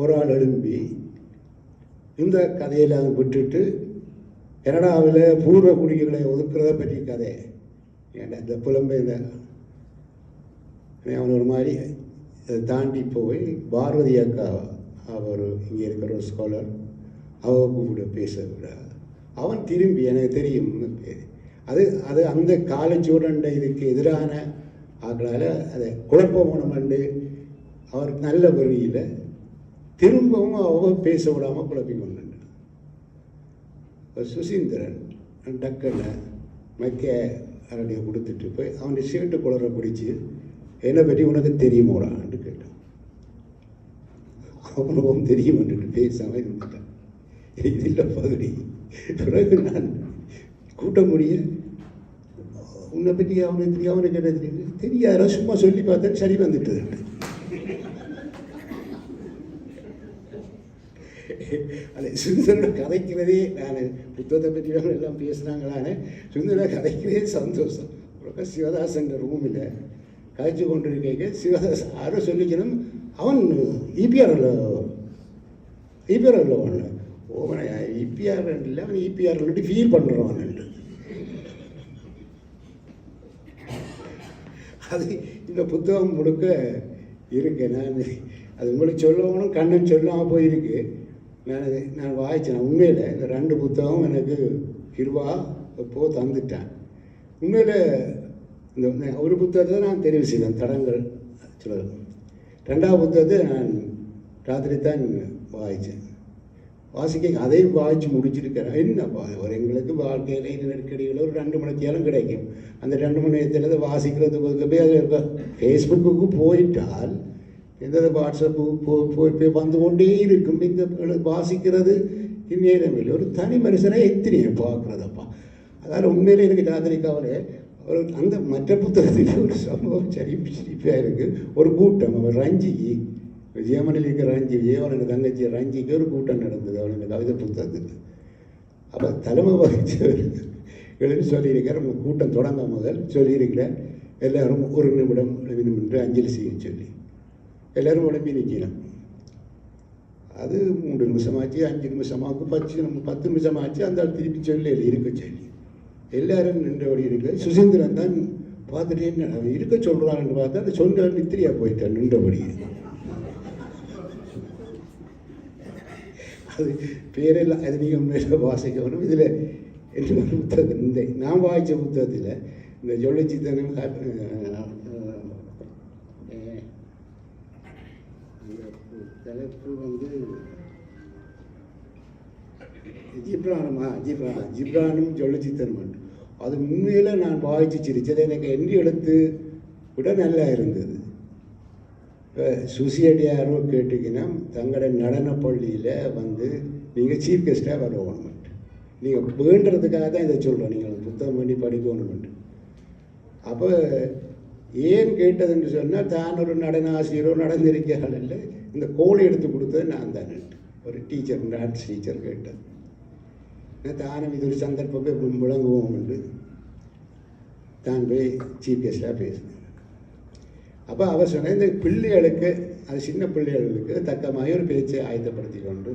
ஒரு ஆள் எழும்பி இந்த கதையில் விட்டுட்டு கனடாவில் பூர்வ குடிகளை ஒதுக்குறத பற்றி கதை ஏன்டா இந்த புலம்பெயர்ந்த அவன் ஒரு மாதிரி அதை தாண்டி போய் பாரதி அக்கா அவர் இங்கே இருக்கிற ஒரு ஸ்காலர் அவ கூட பேச விட அவன் திரும்பி எனக்கு தெரியும் அது அது அந்த காலச்சூழண்ட இதுக்கு எதிரான ஆக்களால் அதை குழப்பமானமண்டு அவருக்கு நல்ல வழியில் திரும்பவும் அவ பேச விடாமல் குழப்பிக்கொண்டு சுசீந்திரன் டக்குன்னு மைக்க அரடியை கொடுத்துட்டு போய் அவனுடைய ஷர்ட்டு குளரை பிடிச்சி என்னை பற்றி உனக்கு தெரியுமோடான்னு கேட்டான். அவனுக்கும் தெரியும்ன்ட்டு பேசாமல் இருந்துட்டான். இது இல்லை பகுதி. பிறகு நான் கூட்ட முடிய உன்னை பற்றி அவனுக்கு தெரியும் அவனுக்கு என்ன தெரியும் தெரியாத சும்மா சொல்லி பார்த்தேன் சரி வந்துட்டு. அது சுந்தரோட கதைக்கிறதே நான் புத்தகத்தை பற்றி எல்லாம் பேசுகிறாங்களான்னு சுந்தர கதைக்கிறதே சந்தோஷம். சிவதாசன் ரூமில் கதைச்சு கொண்டிருக்க சிவதாஸ் யாரோ சொல்லிக்கணும் அவன் இபிஆரில் ஒன்று ஓவன இபிஆர் இல்லை அவன் இபிஆர் ஃபீல் பண்ணுறான். அது இந்த புத்தகம் முழுக்க இருக்கு. நான் அது உங்களுக்கு சொல்லணும் கண்ணன் சொல்லாமல் போயிருக்கு. நான் வாய்ச்சேன். உண்மையில் இந்த 2 புத்தகம் எனக்கு கிருபா இப்போ தந்துட்டேன். உண்மையில் இந்த ஒரு புத்தகத்தை நான் தெரிவு செய்வேன் தடங்கள் சொல்ல. 2ஆவது புத்தகத்தை நான் ராத்திரி தான் வாய்ச்சேன். வாசிக்க அதையும் வாய்ச்சி முடிச்சிருக்கிறேன். என்னப்பா ஒரு எங்களுக்கு வாழ்க்கையில் நெருக்கடிகள் ஒரு 2 மணி நேரம் கிடைக்கும். அந்த 2 மணி நேரத்தில் வாசிக்கிறதுக்கு போய் அது ஃபேஸ்புக்கு போயிட்டால் எந்த வாட்ஸ்அப்பு போய் வந்து கொண்டே இருக்கும். இந்த வாசிக்கிறது நேரமில்லை. ஒரு தனி மனுஷனை எத்தனையை பார்க்குறதப்பா. அதாவது உண்மையிலே எனக்கு ராத்திரிக்காவில் ஒரு அந்த மற்ற புத்தகத்தில் ஒரு சம்பவம் சிரிப்பாக இருக்குது. ஒரு கூட்டம் அவர் ரஞ்சிக்கு ஜெயமணில் இருக்கிற ரஞ்சி ஜெயவனோட தங்கச்சி ரஞ்சிக்கு ஒரு கூட்டம் நடந்தது அவனுக்கு கவிதை புத்தகத்துக்கு. அப்போ தலைமை வகிச்சவர் எழுதி சொல்லியிருக்கார் கூட்டம் தொடங்க முதல் சொல்லியிருக்கிறேன் எல்லோரும் 1 நிமிடம் என்று அஞ்சலி செய்ய சொல்லி எல்லோரும் உடம்பி நிற்கலாம். அது 3 நிமிஷமாச்சு 5 நிமிஷமாக்கு 10 நிமிஷமாச்சு. அந்த திருப்பி சொல்லி இருக்க சொல்லி எல்லாரும் நின்றபடி இருக்க. சுசீந்திரன் தான் பார்த்துட்டு என்ன அவன் இருக்க சொல்கிறான்னு பார்த்தா அந்த சொந்த நித்திரியா போயிட்டான் நின்றபடி. அது பேரெல்லாம் அது நீங்கள் உண்மையில் வாசிக்கணும். இதில் என்ன புத்தகம் இந்த நான் வாய்ச்ச புத்தகத்தில் இந்த ஜொல்லிச்சித்தனும் தலைப்பு ஜிப்ரானும் ஜொல்லிச்சித்தனும் அது உண்மையில் நான் வாய்ச்சி சிரிச்சது எனக்கு எண்ணி எடுத்து விட நல்லா இருந்தது. இப்போ சுசியடியாரோ கேட்டிங்கன்னா தங்களோட நடன பள்ளியில் வந்து நீங்கள் சீஃப் கெஸ்ட்டாக வரணுமெண்ட் நீங்கள் வேண்டுறதுக்காக தான் இதை சொல்கிறோம். நீங்கள் புத்தகம் பண்ணி படிக்கணுமெண்ட். அப்போ ஏன் கேட்டதுன்னு சொன்னால் தான் ஒரு நடன ஆசிரியரோ நடந்திருக்கிறாள் இல்லை இந்த கோழி எடுத்து கொடுத்தது நான் தானே ஒரு டீச்சர் டான்ஸ் டீச்சர் கேட்டேன். தானும் இது ஒரு சந்தர்ப்பத்தை விளங்குவோம் என்று தான் போய் சீஃப் கெஸ்டாக பேசினேன். அப்போ அவர் சொன்ன இந்த பிள்ளைகளுக்கு அது சின்ன பிள்ளைகளுக்கு தக்க மாதிரி ஒரு பேச்சை ஆயத்தப்படுத்தி கொண்டு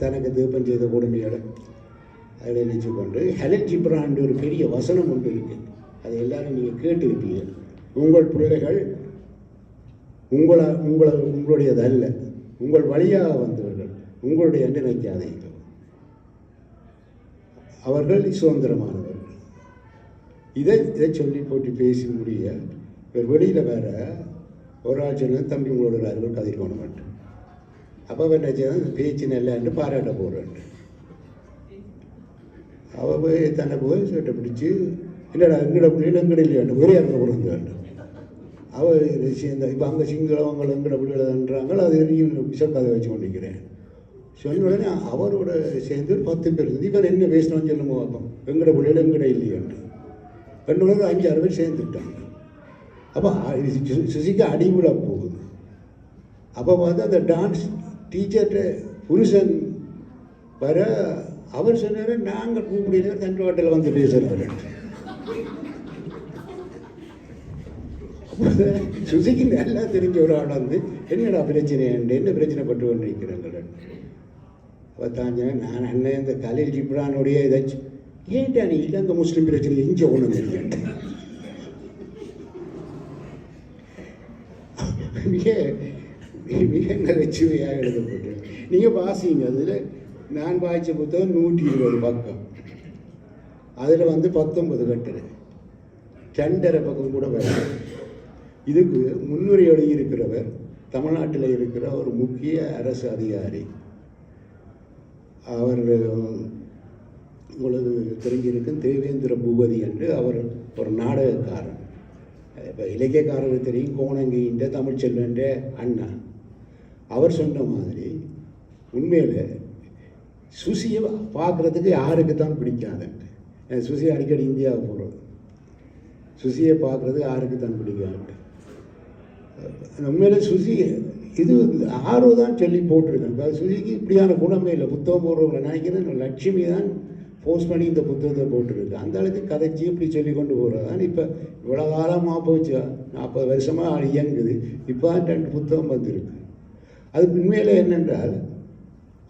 தனக்கு தீபம் செய்த கொடுமைகளை அதில் நினைச்சு கொண்டு ஹெலன் ஜிப்ரான் ஒரு பெரிய வசனம் ஒன்று இருக்குது. அது எல்லாரும் நீங்கள் கேட்டிருப்பீங்க. உங்கள் பிள்ளைகள் உங்களுடையது அல்ல, உங்கள் வழியாக வந்தவர்கள், உங்களுடைய என்று நினைக்காதீர்கள். அவர்கள் சுதந்திரமானவர்கள். இதை சொல்லி போட்டு பேசி முடிய இவர் வெளியில் வேற ஒரு ஆள் சொன்ன தம்பி உங்களோட அறிவர் கதை கொண்டு மாட்டேன். அப்போ என்ன செய்யணும் பேச்சு நல்லாண்டு பாராட்ட போகிறேன். அவள் போய் தன்னை போய் சட்டை பிடிச்சி இல்லைடா எங்கட பிள்ளைகள் எங்கட இல்லையாண்டு ஒரே இடத்துல கொடுங்க வேண்டும். அவள் சேர்ந்த இப்போ அங்கே சிங்களவங்க எங்கட பிள்ளைகள்ன்றாங்க. அது விஷம் கதை வச்சு கொண்டிருக்கிறேன். சொன்ன உடனே அவரோட சேர்ந்து ஒரு 10 பேர் இருந்து இவன் என்ன பேசணும்னு சொல்லுமோ பார்ப்போம், எங்கட பிள்ளைகள் எங்கட இல்லையாண்டு ரெண்டு உடனே 5-6 பேர் சேர்ந்துட்டாங்க. அப்போ சுசிக்கு அடிவிட போகுது. அப்போ பார்த்தா அந்த டான்ஸ் டீச்சர்கிட்ட புருஷன் வர அவர் சொன்னார், நாங்கள் கூப்பிடுற தன் ஹோட்டலில் வந்து பேசுகிறாரு. சுசிக்கு நல்லா தெரிஞ்ச ஒரு ஆள் வந்து என்னடா பிரச்சனை, என்ன பிரச்சனை பட்டு கொண்டு நிற்கிறாங்க. பார்த்தாங்க, நான் அண்ணன் இந்த கலையில் ஜிப்ரானுடைய ஏதாச்சும் ஏன்டா நீ இலங்கை முஸ்லீம் பிரச்சனை இங்கே ஒன்று தெரியாண்டு மிக நகைச்சுவையாக எழுதப்பட்டு நீங்கள் வாசிங்க. அதில் நான் வாய்ச்ச புத்தகம் 120 பக்கம், அதில் வந்து 19 கட்டுரை, 2.5 பக்கம் கூட வர. இதுக்கு முன்னுரை எழுதியிருக்கிறவர் தமிழ்நாட்டில் இருக்கிற ஒரு முக்கிய அரசு அதிகாரி. அவர் உங்களுக்கு தெரிஞ்சிருக்கும் தேவேந்திர பூபதி என்று அவர் ஒரு நாடகக்காரன். இப்போ இலக்கியக்காரருக்கு தெரியும், கோணங்கின்ற தமிழ்ச்செல்வன்ற அண்ணா. அவர் சொன்ன மாதிரி உண்மையில் சுசியை பார்க்குறதுக்கு யாருக்கு தான் பிடிக்காதுன்ட்டு. சுசி அடிக்கடி இந்தியாவுக்கு போகிறது, சுசியை பார்க்குறதுக்கு யாருக்கு தான் பிடிக்காதுன்ட்டு. உண்மையில் சுசி இது ஆர்வம் தான் சொல்லி போட்டிருக்கேன். சுசிக்கு இப்படியான குணமே இல்லை. புத்தகம் போடுறவங்களை நினைக்கிறேன் லட்சுமி தான் போஸ்ட் பண்ணி இந்த புத்தகத்தை போட்டுருக்கு. அந்த அளவுக்கு கதைச்சி இப்படி சொல்லி கொண்டு போகிறது தான். இப்போ இவ்வளோ காலமாக போச்சு, 40 வருஷமாக இயங்குது. இப்போ 2 புத்தகம் வந்திருக்கு. அது உண்மையில் என்னென்றால்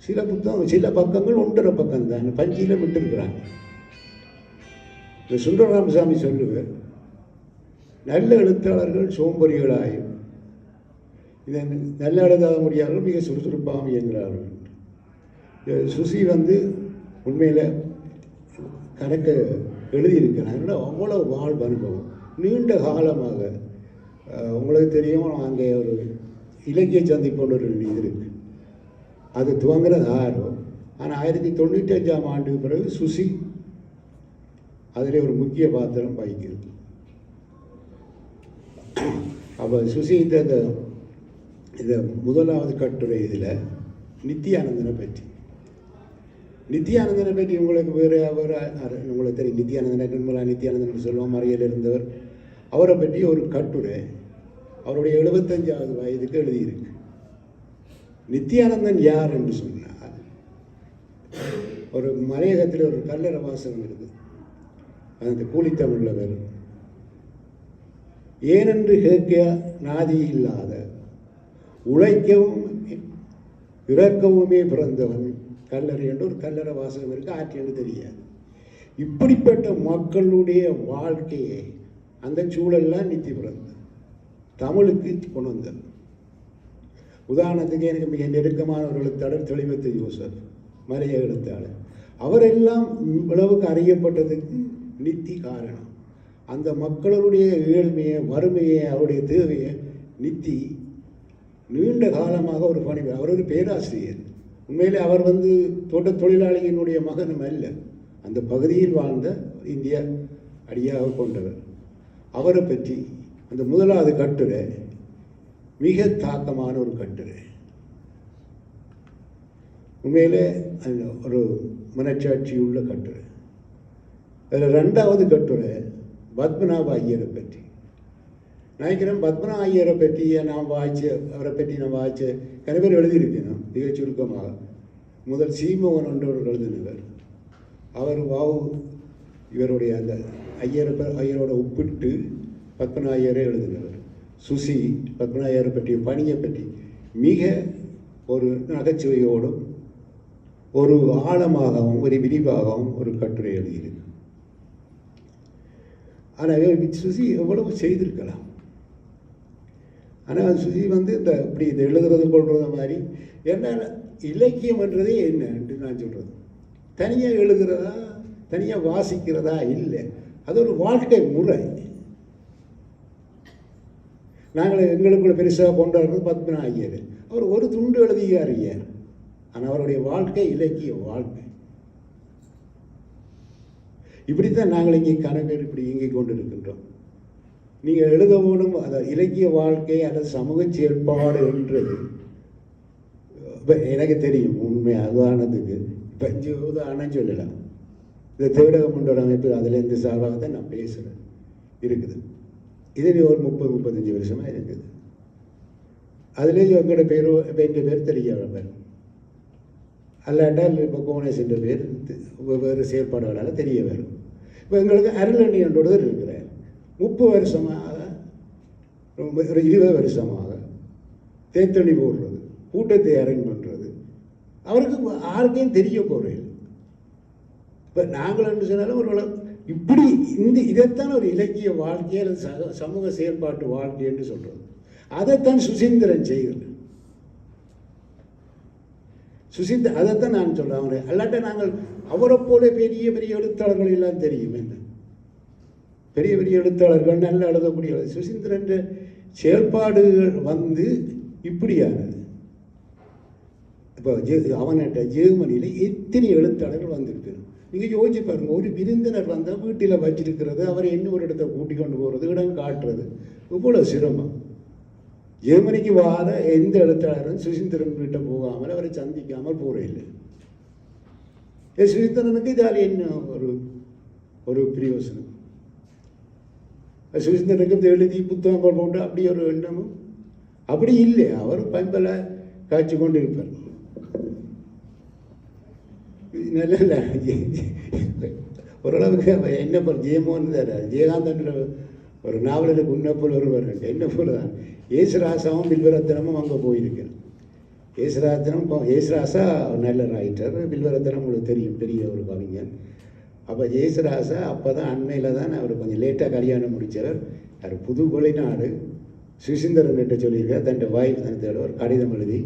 சில புத்தகம் சில பக்கங்கள் 1.5 பக்கம் தான் பஞ்சியில் விட்டுருக்குறாங்க. இந்த சுந்தரராமசாமி சொல்லுவார், நல்ல எழுத்தாளர்கள் சோம்பறிகளாயும் இதை நல்ல எழுதாத முடியாதவர்கள் மிக சுறுசுறுப்பாக இயங்குகிறார்கள். சுசி வந்து உண்மையில் கணக்க எழுதியிருக்கிறாங்க. அவ்வளோ வாழ்வு அனுபவம் நீண்ட காலமாக. உங்களுக்கு தெரியும், அங்கே ஒரு இலக்கிய சந்திப்போடு ஒரு இது இருக்குது. அது துவங்குறது ஆர்வம். ஆனால் 1995ஆம் ஆண்டுக்கு பிறகு சுசி அதில் ஒரு முக்கிய பாத்திரம் வகிக்கிறது. அப்போ சுசி இந்த முதலாவது கட்டுரை இதில் நித்யானந்தனை பற்றி உங்களுக்கு வேறு உங்களுக்கு தெரியும். நித்யானந்தன் நிர்மலா நித்யானந்தன் சொல்லுவோம், மறையில் இருந்தவர். அவரை பற்றி ஒரு கட்டுரை அவருடைய 75வது வயதுக்கு எழுதியிருக்கு. நித்யானந்தன் யார் என்று சொன்னால், ஒரு மலையகத்தில் ஒரு கல்லறை வாசகம் இருக்குது, அந்த கூலித்தமிழில் வரும். ஏனென்று கேட்க நாதி இல்லாத உழைக்கவும் இறக்கவுமே பிறந்தவன் கல்லறை என்று ஒரு கல்லறை வாசகம் இருக்குது. ஆற்றியன்னு தெரியாது. இப்படிப்பட்ட மக்களுடைய வாழ்க்கையை அந்த சூழல்லாம் நித்தி பிறந்த தமிழுக்கு கொண்டு வந்தது. உதாரணத்துக்கு எனக்கு மிக நெருக்கமான ஒரு எழுத்தாளர் தெளிவத்து யோசப், மலைய எழுத்தாளர். அவரெல்லாம் இவ்வளவுக்கு அறியப்பட்டதுக்கு நித்தி காரணம். அந்த மக்களுடைய ஏழ்மையை, வறுமையை, அவருடைய தேவையை நித்தி நீண்ட காலமாக ஒரு பணி. அவர் ஒரு பேராசிரியர். உண்மையிலே அவர் வந்து தோட்ட தொழிலாளியினுடைய மகனும் அல்ல, அந்த பகுதியில் வாழ்ந்த இந்திய அடியாக கொண்டவர். அவரை பற்றி அந்த முதலாவது கட்டுரை மிக தாக்கமான ஒரு கட்டுரை. உண்மையிலே ஒரு மனச்சாட்சி உள்ள கட்டுரை. அதில் 2வது கட்டுரை பத்மநாப ஐயரை பற்றி. நினைக்கிறேன் பத்மநாப ஐயரை பற்றி அவரை பற்றி நான் வாய்ச்ச கணவர் எழுதியிருக்கேன் மிக சுருக்கமாக. முதல் சீமோகன் என்றவர் எழுதினவர். அவர் இவருடைய அந்த ஐயரோட ஒப்பிட்டு பத்மநாப ஐயரை எழுதினவர். சுசி பத்மநாப ஐயரை பற்றிய பணியை பற்றி மிக ஒரு நகைச்சுவையோடும் ஒரு ஆழமாகவும் ஒரு விரிவாகவும் ஒரு கட்டுரை எழுதியிருக்கு. ஆனால் சுசி எவ்வளவு செய்திருக்கலாம். ஆனால் சுசி வந்து இப்படி இந்த எழுதுறது கொள்றது மாதிரி என்ன இலக்கியம்ன்றதே என்னன்ட்டு நான் சொல்கிறது. தனியாக எழுதுறதா தனியாக வாசிக்கிறதா இல்லை, அது ஒரு வாழ்க்கை முறை. நாங்கள் எங்களுக்குள்ள பெருசாக கொண்டாடுறது பத்மநாப ஐயர். அவர் ஒரு துண்டு எழுதியார், ஆனால் அவருடைய வாழ்க்கை இலக்கிய வாழ்க்கை. இப்படித்தான் நாங்கள் இங்கே கணவர் இப்படி இயங்கிக் கொண்டு இருக்கின்றோம். நீங்கள் எழுத வேணும், அந்த இலக்கிய வாழ்க்கை அல்லது சமூக செயல்பாடு என்றது இப்போ எனக்கு தெரியும் உண்மையாக உதாரணத்துக்கு இப்போ உதாரணம் சொல்லலாம். இந்த தேடகம் என்ற ஒரு அமைப்பு அதுலேருந்து சார்பாக தான் நான் பேசுகிறேன் இருக்குது. இது ஒரு 30-35 வருஷமாக இருக்குது. அதுலேயும் எங்களோட பேர் இப்போ எங்கள் பேர் தெரியாத அல்லாட்டால் இப்போ கோணேசன்ற பேர் வேறு செயற்பாடுகளால் தெரிய வரும். இப்போ எங்களுக்கு அருளணி என்றொருவர் இருக்கிறார். 30 வருஷமாக ஒரு 20 வருஷமாக தேத்தணி போடுறது, கூட்டத்தை அரேஞ்ச் பண்ணுறது அவருக்கு யாருக்கையும் தெரிய போகிறேன். இப்போ நாங்கள் என்று சொன்னாலும் ஒரு இப்படி இதைத்தான் ஒரு இலக்கிய வாழ்க்கை அல்லது சமூக செயல்பாட்டு வாழ்க்கை என்று சொல்கிறது. அதைத்தான் சுசீந்திரன் செய்கிறது. அதைத்தான் நான் சொல்கிறேன். அவரை அல்லாட்ட நாங்கள் அவரை போல பெரிய பெரிய எழுத்தாளர்கள் எல்லாம் தெரியும். என்ன பெரிய பெரிய எழுத்தாளர்கள் நல்ல எழுதக்கூடிய சுசீந்திரன் செயல்பாடுகள் வந்து இப்படியானது. இப்போ அவன்கிட்ட ஜெர்மனியில் எத்தனை எழுத்தாளர்கள் வந்திருக்கு. நீங்கள் யோசிச்சு பாருங்க, ஒரு விருந்தினர் வந்தால் வீட்டில் வச்சிருக்கிறது, அவரை இன்னொரு இடத்த கூட்டி கொண்டு போகிறது, இடம் காட்டுறது இவ்வளோ சிரமம். ஜெர்மனிக்கு வார எந்த எழுத்தாளரும் சுசீந்திரன் கிட்ட போகாமல் அவரை சந்திக்காமல் போகிறே இல்லை. சுசீந்திரனுக்கு இதால் என்ன ஒரு பிரயோசனம்? சுசீந்திரனுக்கு எழுதி புத்தகங்கள் போட்டு அப்படி ஒரு எண்ணமும் அப்படி இல்லை. அவர் பண்பல காய்ச்சி கொண்டு இருப்பார். நல்ல ஓரளவுக்கு என்ன போல் ஜெயமோகன் ஜெயகாந்தன் ஒரு நாவலருக்கு உன்ன போல் ஒருவர் என்ன போல தான் ஏசுராசாவும் பில்வரத்தனமும் அங்கே போயிருக்கேன். ஏசுராசா நல்ல ரைட்டர், பில்வரத்தனம் உங்களுக்கு தெரியும், பெரிய ஒரு கவிஞர். அப்போ ஏசுராசா அப்போ தான் அண்மையில் தான் அவர் கொஞ்சம் லேட்டாக கல்யாணம் முடித்தவர். அவர் புது வெளிநாடு சுசீந்திரன் கிட்ட சொல்லியிருக்கார், தன் வாய்ப்பு தனத்தோட ஒரு கடிதம் எழுதி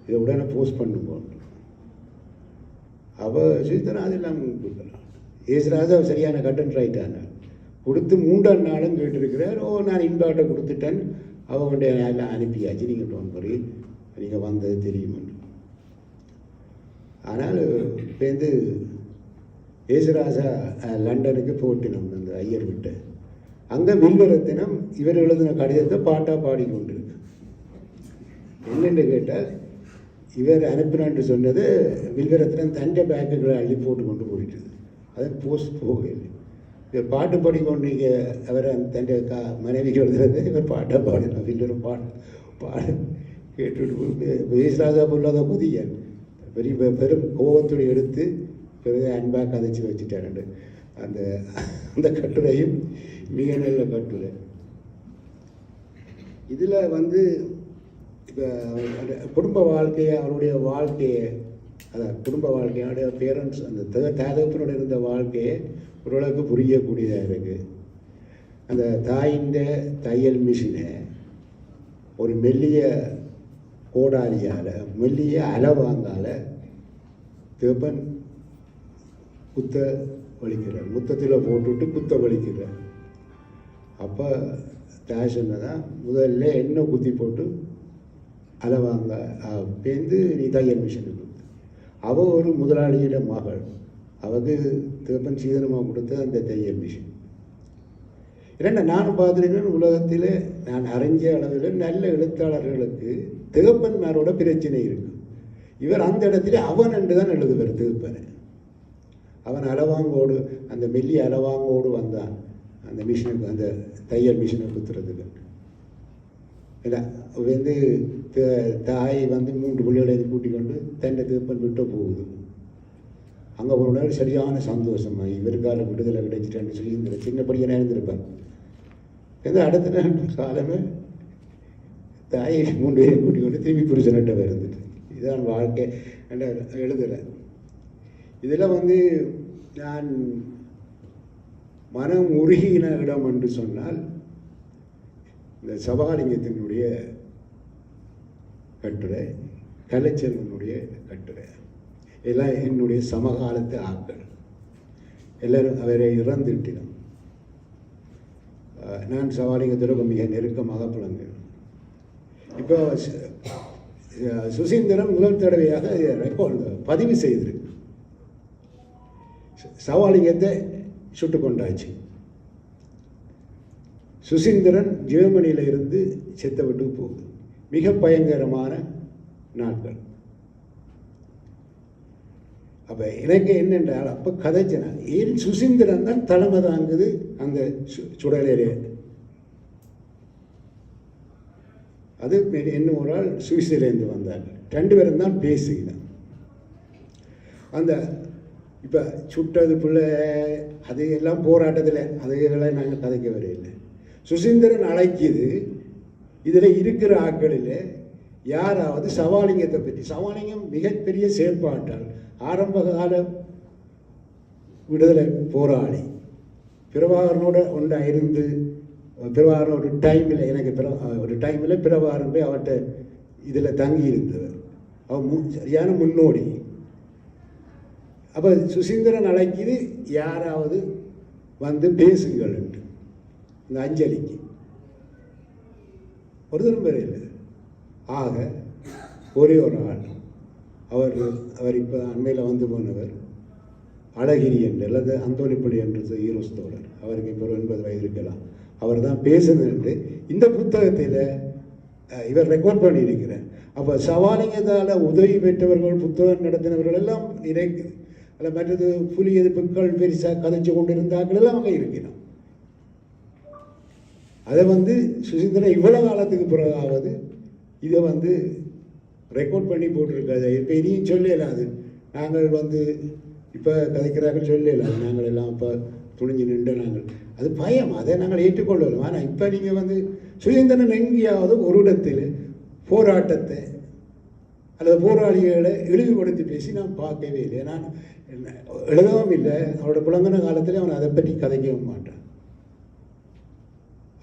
இதை உடனே போஸ்ட் பண்ணும்போது அப்போ சுசீந்திரன் அதெல்லாம் கொடுக்கலாம். ஏசுராசா சரியான கட்டன் ரைட்டான கொடுத்து 3ஆம் நாளும் கேட்டிருக்கிறார். நான் இன்பாட்டை கொடுத்துட்டேன், அவங்கள்ட்ட எல்லாம் அனுப்பியாச்சு, நீங்கள் டோன் பண்ணி நீங்கள் வந்தது தெரியுமென்று. ஆனால் இப்போ ஏசுராசா லண்டனுக்கு போட்டினோம் அந்த ஐயர் விட்டு. அங்கே வில்வரத்தினம் இவர் எழுதின கடிதத்தை பாட்டாக பாடிக்கொண்டிருக்கு. என்னென்று கேட்டால் இவர் அனுப்பினான்னு சொன்னது வில்வரத்தினம் தண்டை பேக்குகளை அள்ளி போட்டு கொண்டு போயிட்டு அதை போஸ்ட் போகவில்லை. இவர் பாட்டு பாடிக்கொண்டு அவரை தண்டை மனைவிக்கு எழுதுறது இவர் பாட்டாக பாடினார். வில்வரம் பாடு கேட்டுவிட்டு ஏசுராஜா பொருளாத புதிய பெரிய பெரும் கோபத்துடைய எடுத்து பிறகு அன்பாக கதைச்சி வச்சுட்டாரு. அந்த கட்டுரையும் மிக நல்ல கட்டுரை. இதில் இப்போ குடும்ப வாழ்க்கையை அவருடைய வாழ்க்கையை அதான் குடும்ப வாழ்க்கையோடைய பேரண்ட்ஸ் அந்த தகப்பனோட இருந்த வாழ்க்கையை ஓரளவுக்கு புரியக்கூடியதாக இருக்குது. அந்த தாயின் தையல் மிஷினை ஒரு மெல்லிய கோடாலியால் மெல்லிய அலவாங்கால் தேப்பன் குத்த வலிக்கிறார், முத்தத்தில் போட்டுவிட்டு குத்த வலிக்கிறார். அப்போ தாய் சொன்னதான் முதல்ல எண்ணெய் குத்தி போட்டு அலவாங்க பேந்து நீ தையல் மிஷினுக்கு கொடுத்து. அவள் ஒரு முதலாளியிட மகள், அவளுக்கு தேப்பன் சீதனமாக கொடுத்த அந்த தையல் மிஷின். ஏன்னா நானும் பார்த்துருக்கேன் உலகத்தில் நான் அறிஞ்ச அளவில் நல்ல எழுத்தாளர்களுக்கு தேப்பன்மாரோட பிரச்சனை இருக்குது. இவர் அந்த இடத்துல அவன் என்று தான் எழுதுவார் தேப்பனை. அவன் அலவாங்கோடு அந்த மெல்லிய அலவாங்கோடு வந்தான் அந்த மிஷினுக்கு, அந்த தையல் மிஷினை குத்துறதுக்கு. இல்லை தாய் 3 பிள்ளைகளை கூட்டிக் கொண்டு தண்டை தேப்பன் விட்டு போகுது. அங்கே ஒரு நேரம் சரியான சந்தோஷமா இவருக்கால விடுதலை கிடைச்சிட்டேன்னு சொல்லி இந்த சின்ன படியனாக இருந்திருப்பார். அடுத்த நாள் காலமே தாயை 3 பேரை கூட்டிக் கொண்டு திரும்பி புருஷன்கிட்ட இருந்துட்டு இதுதான் வாழ்க்கை எழுதுகிறேன். இதில் நான் மனம் உருகின இடம் என்று சொன்னால் இந்த சபாலிங்கத்தினுடைய கட்டுரை, கலைச்செல்வனுடைய கட்டுரை எல்லாம் என்னுடைய சமகாலத்து ஆட்கள். எல்லோரும் அவரை இறந்துட்டினோம். நான் சபாலிங்கத்தோட மிக நெருக்கமாக புலங்குகிறேன். இப்போ சுசீந்திரன் முதல் தடவையாக ரெக்கார்டு பதிவு செய்திருக்கு. சவாலிங்கத்தை சுட்டு கொண்டாச்சு. சுசீந்திரன் ஜெர்மனியில் இருந்து செத்த விட்டு போகுது. மிக பயங்கரமான நாட்கள். அப்போ எனக்கு என்னென்றால் அப்போ கதைச்சனா ஏன் சுசீந்திரன் தான் தலைமை தாங்குது அந்த சுடலேரே. அது இன்னும் ஒரு ஆள் சுவிஸ்லேருந்து வந்தாங்க, 2 பேரும் தான் பேசுகிறேன். அந்த இப்போ சுட்டது பிள்ளை அது எல்லாம் போராட்டத்தில் அதுகளை நாங்கள் கதைக்க வரையில்லை. சுசீந்திரன் அழைக்கிது இதில் இருக்கிற ஆட்களில் யாராவது சவாலிங்கத்தை பற்றி, சவாலிங்கம் மிகப்பெரிய செயற்பாட்டால் ஆரம்பகால விடுதலை போராளி, பிரபாகரனோட ஒன்றா இருந்து பிரபாகரன் ஒரு டைமில் எனக்கு ஒரு டைமில் பிரபாகரன் போய் அவர்கிட்ட இதில் தங்கி இருந்தவர், அவர் சரியான முன்னோடி. அப்போ சுசீந்திரன் அழைக்கிது யாராவது வந்து பேசுங்கள் என்று இந்த அஞ்சலிக்கு ஒரு தரம் பேர் இல்லை. ஆக ஒரே ஒரு ஆள் அவர் இப்போ அண்மையில் வந்து போனவர் அழகிரி என்று அல்லது அந்தோணிப்பள்ளி என்று ஈரோஸ் தோழர், அவருக்கு இப்போ 80 வயது இருக்கலாம், அவர் தான் பேசுது என்று இந்த புத்தகத்தில் இவர் ரெக்கார்ட் பண்ணியிருக்கிறார். அப்போ சவாலிங்கத்தால் உதவி பெற்றவர்கள் புத்தகம் நடத்தினவர்கள் எல்லாம் இருக்குது. அதில் மற்றது புலி எதிர்ப்புகள் பெருசாக கதைச்சு கொண்டு இருந்தாக்கள் எல்லாம் அங்கே இருக்கிறோம். அதை வந்து சுசீந்திரன் இவ்வளோ காலத்துக்கு பிறகாவது இதை வந்து ரெக்கார்ட் பண்ணி போட்டிருக்காது. இப்போ இனியும் சொல்லலாம், அது நாங்கள் வந்து இப்போ கதைக்கிறார்கள் சொல்லலாம், நாங்கள் எல்லாம் இப்போ துணிஞ்சு நின்று நாங்கள் அது பயம், அதை நாங்கள் ஏற்றுக்கொள்ளலாம். ஆனால் இப்போ நீங்கள் வந்து சுசீந்திரன் எங்கேயாவது ஒரு இடத்தில் போராட்டத்தை அல்லது போராளிகளை இழிவுபடுத்தி பேசி நான் பார்க்கவே இல்லை. நான் எழுதவும் இல்லை, அவரோட புலங்கன காலத்தில் அவன் அதை பற்றி கதைக்கவும் மாட்டான்.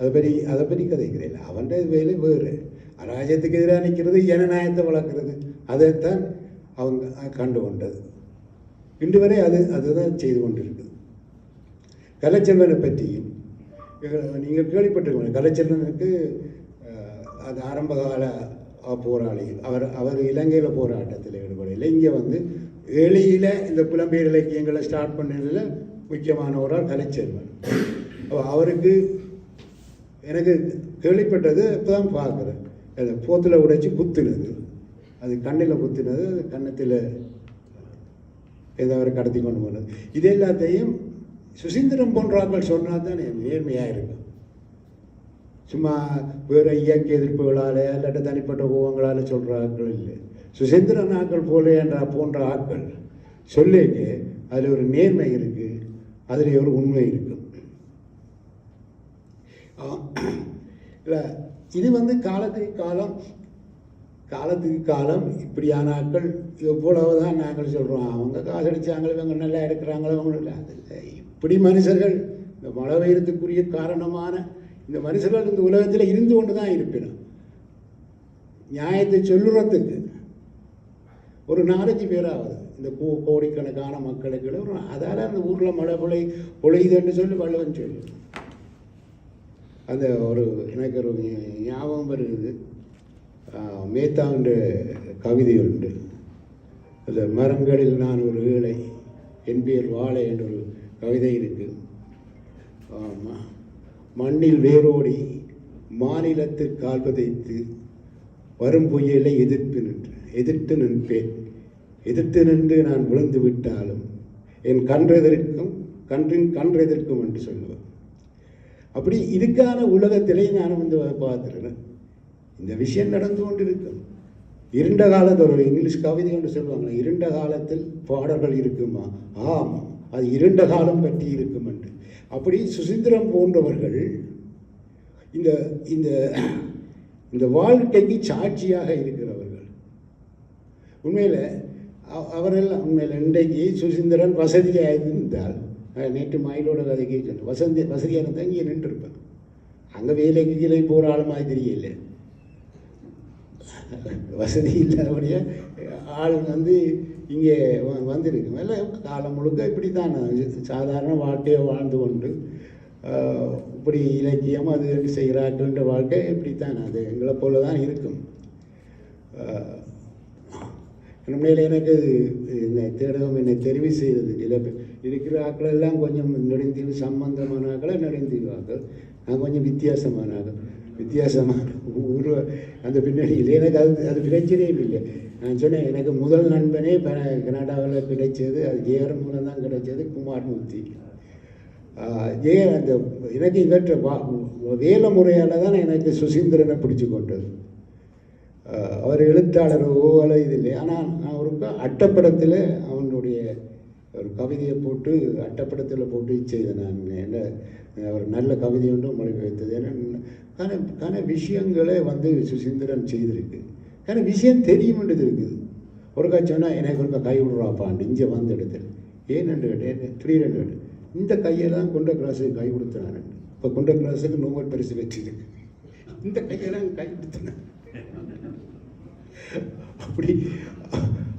அதை பற்றி கதைக்கிறேன். அவன் வேலை வேறு, அராஜ்யத்துக்கு எதிராக நிற்கிறது, ஜனநாயகத்தை வளர்க்குறது, அதைத்தான் அவங்க கண்டு கொண்டது. இன்று வரை அதுதான் செய்து கொண்டிருக்குது. கலைச்செல்வனை பற்றியும் நீங்கள் கேள்விப்பட்டிருக்கீங்க. கலைச்செல்வனுக்கு அது ஆரம்பகால போராளி, அவர் இலங்கையில் போராட்டத்தில் ஈடுபடலை. இங்கே வந்து எளியில் இந்த புலம்பெயர் இலக்கியங்களை ஸ்டார்ட் பண்ணதில் முக்கியமானவரால் கலைச்செல்வன். அவருக்கு எனக்கு கேள்விப்பட்டது இப்போ தான் பார்க்குறேன், அது போத்தில் உடைச்சி குத்துனது, அது கண்ணில் குத்துனது, கன்னத்தில் ஏதாவது கடத்தி கொண்டு போனது, இது எல்லாத்தையும் சுசீந்திரம் போன்றாக்கள் சொன்னால் தான் நேர்மையாக இருக்கும். சும்மா வேறு இயற்கை எதிர்ப்புகளால் இல்லாட்ட தனிப்பட்ட கோவங்களால் சொல்கிற ஆட்கள் இல்லை. சுசீந்திரன் ஆக்கள் போன்ற ஆட்கள் சொல்லிக்க அதில் ஒரு நேர்மை இருக்குது, அதில் ஒரு உண்மை இருக்கும். இல்லை, இது வந்து காலத்துக்கு காலம் இப்படியான ஆட்கள் எவ்வளவுதான் நாங்கள் சொல்கிறோம், அவங்க காசடிச்சாங்களோ இவங்க நல்லா இருக்கிறாங்களோ அவங்க இல்லை, அதில் இப்படி மனுஷர்கள் இந்த மழை பெய்யறதுக்குரிய காரணமான இந்த மனுஷர்கள் இந்த உலகத்தில் இருந்து கொண்டு தான் இருப்பினும் நியாயத்தை சொல்லுறதுக்கு ஒரு 4-5 பேராகுது. இந்த கோடிக்கணக்கான மக்களுக்கு அதால் அந்த ஊரில் மழை பொழியுதுன்னு சொல்லி வள்ளுவன் சொல்லு. அந்த எனக்கு ஒரு ஞாபகம் வருது, மேத்தாவுடைய கவிதை உண்டு. அந்த மரங்களில் நான் ஒரு ஏழை, என் பேர் வாழை என்ற ஒரு கவிதை இருக்கு. ஆமாம், மண்ணில் வேரோடி மாநிலத்தில் கால் பதித்து வரும் புயலை எதிர்த்து நிற்பேன். எதிர்த்து நின்று நான் விழுந்து விட்டாலும் என் கன்றெதற்கும் என்று சொல்லுவேன். அப்படி இதுக்கான உலகத்திலே நான் வந்து பார்த்துருக்கேன். இந்த விஷயம் நடந்து கொண்டிருக்கும். இருண்ட காலத்தில் ஒரு இங்கிலீஷ் கவிதை ஒன்று சொல்லுவாங்க, இருண்ட காலத்தில் பாடல்கள் இருக்குமா? ஆம், அது இருண்ட காலம் பற்றி இருக்கும் என்று. அப்படி சுசீந்திரம் போன்றவர்கள் இந்த இந்த இந்த வாழ்க்கைக்கு சாட்சியாக இருக்கிறவர்கள். உண்மையில் அவரெல்லாம் உண்மையில் இன்றைக்கு சுசீந்திரன் வசதியாக இருந்தால், நேற்று மயிலோட கதைக்கு சொன்னேன், வசதியாக இருந்தால் இங்கே நின்றுருப்பேன். அங்கே வேலைக்கு கீழே போகிற ஆள் மாதிரி தெரியல, வசதி இல்லாதபடிய ஆள் வந்து இங்கே வந்திருக்கு. மேலே காலம் முழுக்க இப்படி தான் சாதாரண வாழ்க்கையை வாழ்ந்து கொண்டு இப்படி இலக்கியம் அது செய்கிறார்கள்ன்ற வாழ்க்கை இப்படித்தான், அது எங்களை போல தான் இருக்கும். உண்மையில் எனக்கு இந்த தேடகம் என்னை தெரிவு செய்தது. இருக்கிற ஆக்கள் எல்லாம் கொஞ்சம் நெடுந்தீவு சம்பந்தமான ஆக்களை நெடுந்தீவு ஆக்கள், நான் கொஞ்சம் வித்தியாசமான ஆக்கள். வித்தியாசமான ஊர் அந்த பின்னணியில் எனக்கு அது பிரச்சனையும் இல்லை. நான் சொன்னேன், எனக்கு முதல் நண்பனே கனடாவில் கிடைச்சது அது ஜேஆர் மூலம் தான் கிடைச்சது, குமார்மூர்த்தி. அந்த எனக்கு இவற்ற வேலை முறையால் தான் எனக்கு சுசீந்திரனை பிடிச்சு கொண்டது. அவர் எழுத்தாளரோ அல்ல இது இல்லை. ஆனால் நான் ஒரு அட்டப்படத்தில் அவனுடைய ஒரு கவிதையை போட்டு அட்டப்படத்தில் போட்டு செய்தேன். நான் என்ன ஒரு நல்ல கவிதை ஒன்றும் மொழிபெயர்த்தது. ஏன்னா விஷயங்களை சுசீந்திரன் செய்திருக்கு. ஆனால் விஷயம் தெரியுமென்றது இருக்குது. ஒருக்கா சொன்னால் எனக்கு ஒருக்கா கை விடுறாப்பாண்டு இங்கே வந்து எடுத்தேன். ஏன்னு கேட்டேன், திடீரென்று கேட்டேன், இந்த கையெல்லாம் கொண்ட கிளாஸுக்கு கை கொடுத்தேன். இப்போ கொண்ட கிளாஸுக்கு நோபல் பரிசு வச்சிருக்கு. இந்த கையெல்லாம் கை கொடுத்தேன்.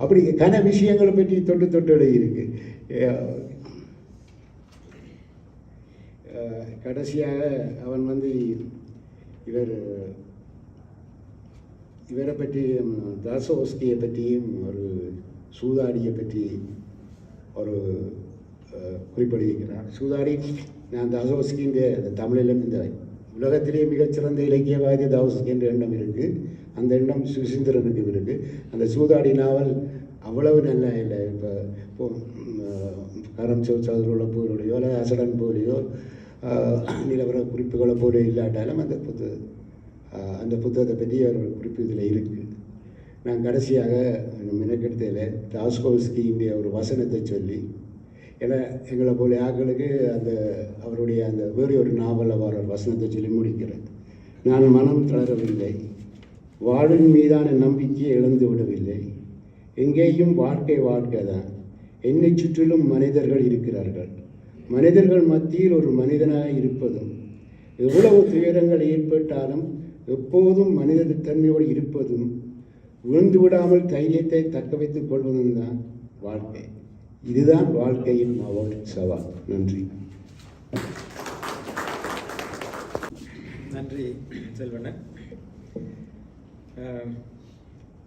அப்படி கன விஷயங்களை பற்றி தொட்டு எழுதியிருக்கு. கடைசியாக அவன் இவரை பற்றியும் தாசோஸ்கியை பற்றியும் ஒரு சூதாடியை பற்றி ஒரு குறிப்பிடுகிறார். சூதாடி, நான் தாசோஸ்கின்ற தமிழிலும் இந்த உலகத்திலே மிகச்சிறந்த இலக்கியவாதி தாசோஸ்கி என்ற எண்ணம் இருக்குது. அந்த எண்ணம் சுசீந்திரனுக்கு இருக்குது. அந்த சூதாடி நாவல் அவ்வளவு நல்லா இல்லை. இப்போ கரம் சௌதரோட போலையோ அல்லது அசடன் போலையோ நிலவர குறிப்புகளை போல இல்லாட்டாலும் அந்த புத்தகத்தை பற்றி ஒரு குறிப்பு இதில் இருக்குது. நான் கடைசியாக மெனக்கெடுத்ததில் தாஸ்கோவ்ஸ்கியுடைய ஒரு வசனத்தை சொல்லி, ஏன்னா எங்களை போல ஆக்களுக்கு அவருடைய அந்த வேறு ஒரு நாவலில் வர வசனத்தை சொல்லி முடிக்கிறேன். நான் மனம் தளரவில்லை, வாழின் மீதான நம்பிக்கையை இழந்து விடவில்லை, எங்கேயும் வாழ்க்கை தான், என்னை சுற்றிலும் மனிதர்கள் இருக்கிறார்கள், மனிதர்கள் மத்தியில் ஒரு மனிதனாக இருப்பதும், எவ்வளவு துயரங்கள் ஏற்பட்டாலும் எப்போதும் மனித தன்மையோடு இருப்பதும், விழுந்து விடாமல் தைரியத்தை தக்க வைத்துக் கொள்வதும் தான் வாழ்க்கை. இதுதான் வாழ்க்கையின் சவால். நன்றி. நன்றி செல்வண்ணன்.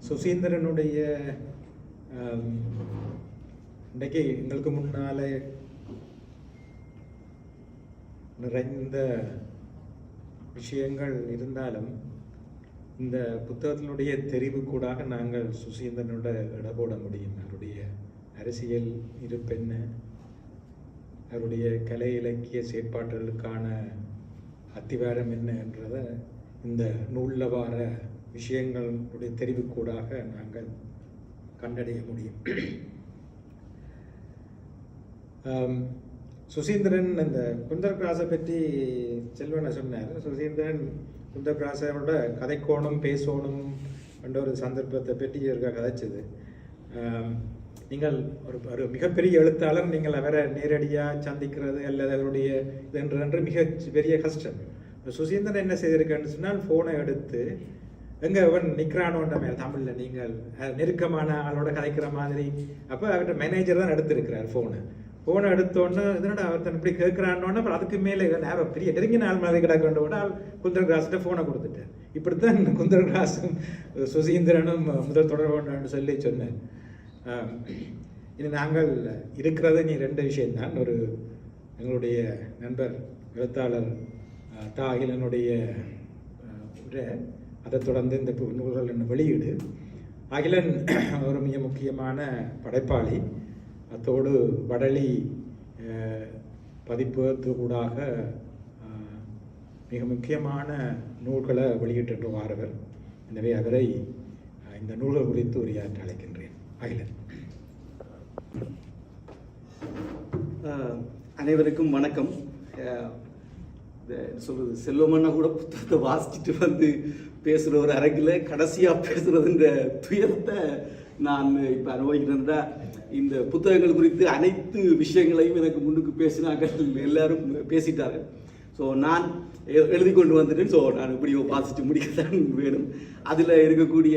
சுசீந்திரனுடைய இன்றைக்கு எங்களுக்கு முன்னாலே நிறைந்த விஷயங்கள் இருந்தாலும் இந்த புத்தகத்தினுடைய தெரிவு கூடாக நாங்கள் சுசீந்திரனோட இடப்போட முடியும். அவருடைய அரசியல் இருப்பென்ன, அவருடைய கலை இலக்கிய செயற்பாடுகளுக்கான அத்திவாரம் என்ன என்றதை இந்த நூலில் வர விஷயங்களுடைய தெரிவுக்கூடாக நாங்கள் கண்டறிய முடியும். சுசீந்திரன் அந்த குந்தர்கிராஸை பற்றி செல்வனை சொன்னார். சுசீந்திரன் குந்தர்கிராஸோட கதைக்கோணும் பேசணும் என்ற ஒரு சந்தர்ப்பத்தை பற்றி இருக்க கதைச்சது. நீங்கள் ஒரு மிகப்பெரிய எழுத்தாளர், நீங்கள் அவரை நேரடியாக சந்திக்கிறது அல்லது அவருடைய இதுன்ற மிக பெரிய கஷ்டம். சுசீந்திரன் என்ன செய்திருக்கேன்னு சொன்னால், ஃபோனை எடுத்து எங்கே அவன் நிற்கிறானோன்ற மேலே தமிழில் நீங்கள் நெருக்கமான ஆளோட கதைக்கிற மாதிரி, அப்போ அவர்கிட்ட மேனேஜர் தான் எடுத்திருக்கிறார் ஃபோனை எடுத்தோன்னே இதனோட அவர் தன் இப்படி கேட்குறானோன்னு, அப்புறம் அதுக்கு மேலே நேரம் பெரிய நெருங்கின ஆள் மாதிரி கிடக்கோட ஆள் குந்தர்கிராஸ்கிட்ட ஃபோனை கொடுத்துட்டார். இப்படித்தான் குந்தர்கிராஸும் சுசீந்திரனும் முதல் தொடர்பு சொல்லி சொன்னேன். இனி நாங்கள் இருக்கிறது நீ ரெண்டு விஷயம்தான். ஒரு எங்களுடைய நண்பர் எழுத்தாளர் தா அகிலனுடைய உரை, அதை தொடர்ந்து இந்த நூல்கள் வெளியீடு. அகிலன் ஒரு மிக முக்கியமான படைப்பாளி. அத்தோடு வடலி பதிப்பகத்துக்கூடாக மிக முக்கியமான நூல்களை வெளியிட்டு வாரவர். எனவே அவரை இந்த நூல்கள் குறித்து உரையாற்ற அழைக்கின்றேன். அகிலன். அனைவருக்கும் வணக்கம். சொல்கிறது செல்வமன்னா கூட புத்தகத்தை வாசிச்சுட்டு பேசுகிற ஒரு அரங்கில் கடைசியாக பேசுகிறதுன்ற துயரத்தை நான் இப்போ அனுபவிக்கிறேன்டா. இந்த புத்தகங்கள் குறித்து அனைத்து விஷயங்களையும் எனக்கு முன்னுக்கு பேசினார்கள், எல்லாரும் பேசிட்டார்கள். ஸோ நான் எழுதி கொண்டு வந்துட்டேன். ஸோ நான் இப்படியோ வாசித்து முடிக்கத்தான் வேணும். அதில் இருக்கக்கூடிய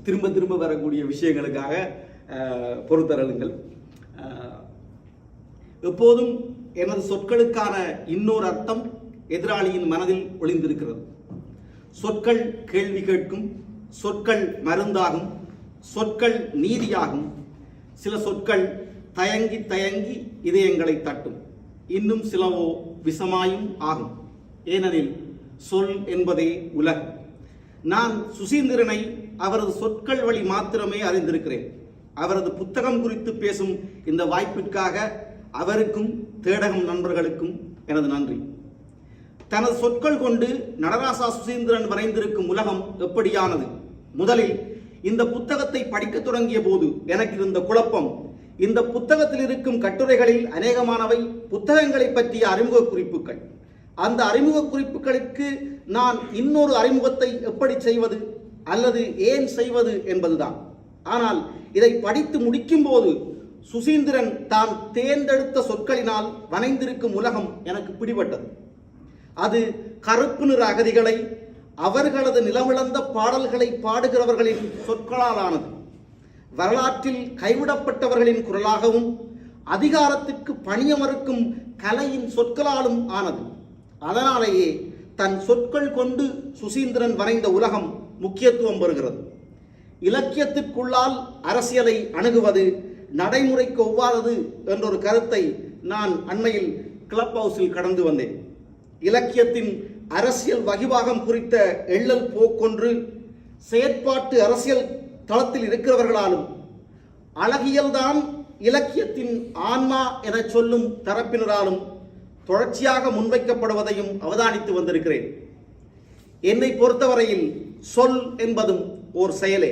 திரும்ப வரக்கூடிய விஷயங்களுக்காக பொறுத்தருளுங்கள். எப்போதும் எனது சொற்களுக்கான இன்னொரு அர்த்தம் எதிராளியின் மனதில் ஒளிந்திருக்கிறது. சொற்கள் கேள்வி கேட்கும், சொற்கள் மருந்தாகும், சொற்கள் நீதியாகும். சில சொற்கள் தயங்கி தயங்கி இதயங்களை தட்டும், இன்னும் சிலவோ விஷமாயும் ஆகும். ஏனெனில் சொல் என்பதே உலகம். நான் சுசீந்திரனை அவரது சொற்கள் வழி மாத்திரமே அறிந்திருக்கிறேன். அவரது புத்தகம் குறித்து பேசும் இந்த வாய்ப்பிற்காக அவருக்கும் தேடகம் நண்பர்களுக்கும் எனது நன்றி. தனது சொற்கள் கொண்டு நடராசா சுசீந்திரன் வரைந்திருக்கும் உலகம் எப்படியானது? முதலில் இந்த புத்தகத்தை படிக்க தொடங்கிய போது எனக்கு இருந்த குழப்பம், இந்த புத்தகத்தில் இருக்கும் கட்டுரைகளில் அநேகமானவை புத்தகங்களை பற்றிய அறிமுக குறிப்புகள். அந்த அறிமுக குறிப்புகளுக்கு நான் இன்னொரு அறிமுகத்தை எப்படி செய்வது அல்லது ஏன் செய்வது என்பதுதான். ஆனால் இதை படித்து முடிக்கும் போது சுசீந்திரன் தான் தேர்ந்தெடுத்த சொற்களினால் வனைந்திருக்கும் உலகம் எனக்கு பிடிபட்டது. அது கருப்பு நிற அகதிகளை, அவர்களது நிலமிழந்த பாடல்களை பாடுகிறவர்களின் சொற்களால் ஆனது. வரலாற்றில் கைவிடப்பட்டவர்களின் குரலாகவும் அதிகாரத்திற்கு பணிய மறுக்கும் கலையின் சொற்களாலும் ஆனது. அதனாலேயே தன் சொற்கள் கொண்டு சுசீந்திரன் வரைந்த உலகம் முக்கியத்துவம் பெறுகிறது. இலக்கியத்திற்குள்ளால் அரசியலை அணுகுவது நடைமுறைக்கு ஒவ்வாதது என்றொரு கருத்தை நான் அண்மையில் கிளப் ஹவுஸில் கடந்து வந்தேன். இலக்கியத்தின் அரசியல் வகிவாகம் குறித்த எள்ளல் போக்கொன்று செயற்பாட்டு அரசியல் தளத்தில் இருக்கிறவர்களாலும் அழகியல்தான் இலக்கியத்தின் ஆன்மா என சொல்லும் தரப்பினராலும் தொடர்ச்சியாக முன்வைக்கப்படுவதையும் அவதானித்து வந்திருக்கிறேன். என்னை பொறுத்தவரையில் சொல் என்பதும் ஓர் செயலே.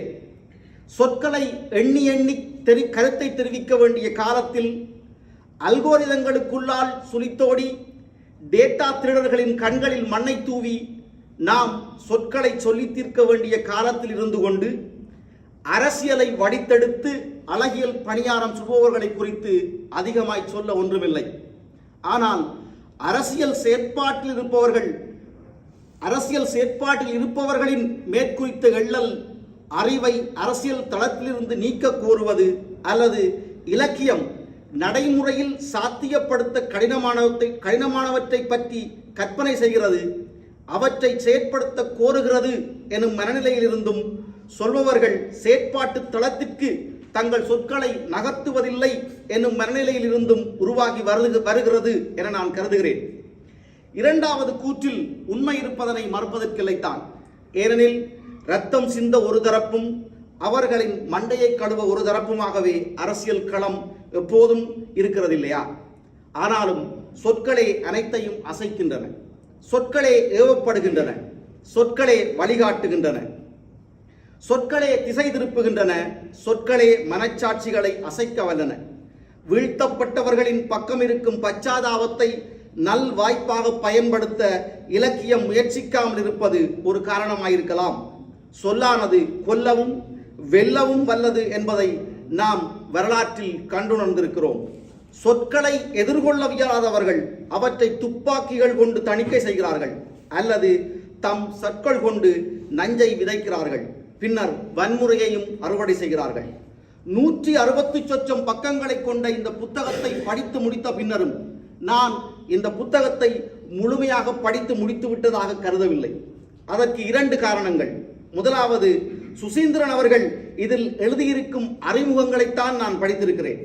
சொற்களை எண்ணி எண்ணி கருத்தை தெரிவிக்க வேண்டிய காலத்தில் அல்கோரிதங்களுக்குள்ளால் சுழித்தோடி டேட்டா திருடர்களின் கண்களில் மண்ணை தூவி நாம் சொற்களை சொல்லி தீர்க்க வேண்டிய காலத்தில் இருந்து கொண்டு அரசியலை வடித்தெடுத்து அழகியல் பணியாரம் சுபவர்களை குறித்து அதிகமாய் சொல்ல ஒன்றுமில்லை. ஆனால் அரசியல் செயற்பாட்டில் இருப்பவர்களின் மேற்குறித்த எள்ளல் அறிவை அரசியல் தளத்திலிருந்து நீக்க கோருவது அல்லது இலக்கியம் நடைமுறையில் சாத்தியப்படுத்த கடினமானவற்றை பற்றி கற்பனை செய்கிறது, அவற்றை செயற்படுத்த கோருகிறது எனும் மனநிலையில் இருந்தும் சொல்பவர்கள் செயற்பாட்டு தளத்திற்கு தங்கள் சொற்களை நகர்த்துவதில்லை எனும் மனநிலையில் இருந்தும் உருவாகி வருகிறது என நான் கருதுகிறேன். இரண்டாவது கூற்றில் உண்மை இருப்பதனை மறுப்பதற்கில்லைத்தான். ஏனெனில் இரத்தம் சிந்த ஒரு தரப்பும் அவர்களின் மண்டையை கழுவ ஒரு தரப்புமாகவே அரசியல் களம் எப்போதும் இருக்கிறது இல்லையா? ஆனாலும் சொற்களே அனைத்தையும் அசைக்கின்றன, சொற்களே ஏவப்படுகின்றன, சொற்களே வழிகாட்டுகின்றன, சொற்களே திசை திருப்புகின்றன, சொற்களே மனச்சாட்சிகளை அசைக்க வல்லன. வீழ்த்தப்பட்டவர்களின் பக்கம் இருக்கும் பச்சாதாபத்தை நல் வாய்ப்பாக பயன்படுத்த இலக்கியம் முயற்சிக்காமல் இருப்பது ஒரு காரணமாயிருக்கலாம். சொல்லானது கொல்லவும் வெல்லவும் வல்லது என்பதை நாம் வரலாற்றில் கண்டுணர்ந்திருக்கிறோம். சொற்களை எதிர்கொள்ளவியலாதவர்கள் அவற்றை துப்பாக்கிகள் கொண்டு தணிக்கை செய்கிறார்கள் அல்லது தம் சொற்கள் கொண்டு நஞ்சை விதைக்கிறார்கள், பின்னர் வன்முறையையும் அறுவடை செய்கிறார்கள். 160 சொச்சம் பக்கங்களை கொண்ட இந்த புத்தகத்தை படித்து முடித்த பின்னரும் நான் இந்த புத்தகத்தை முழுமையாக படித்து முடித்து விட்டதாக கருதவில்லை. அதற்கு 2 காரணங்கள். முதலாவது, சுசீந்திரன் அவர்கள் இதில் எழுதியிருக்கும் அறிமுகங்களைத்தான் நான் படித்திருக்கிறேன்,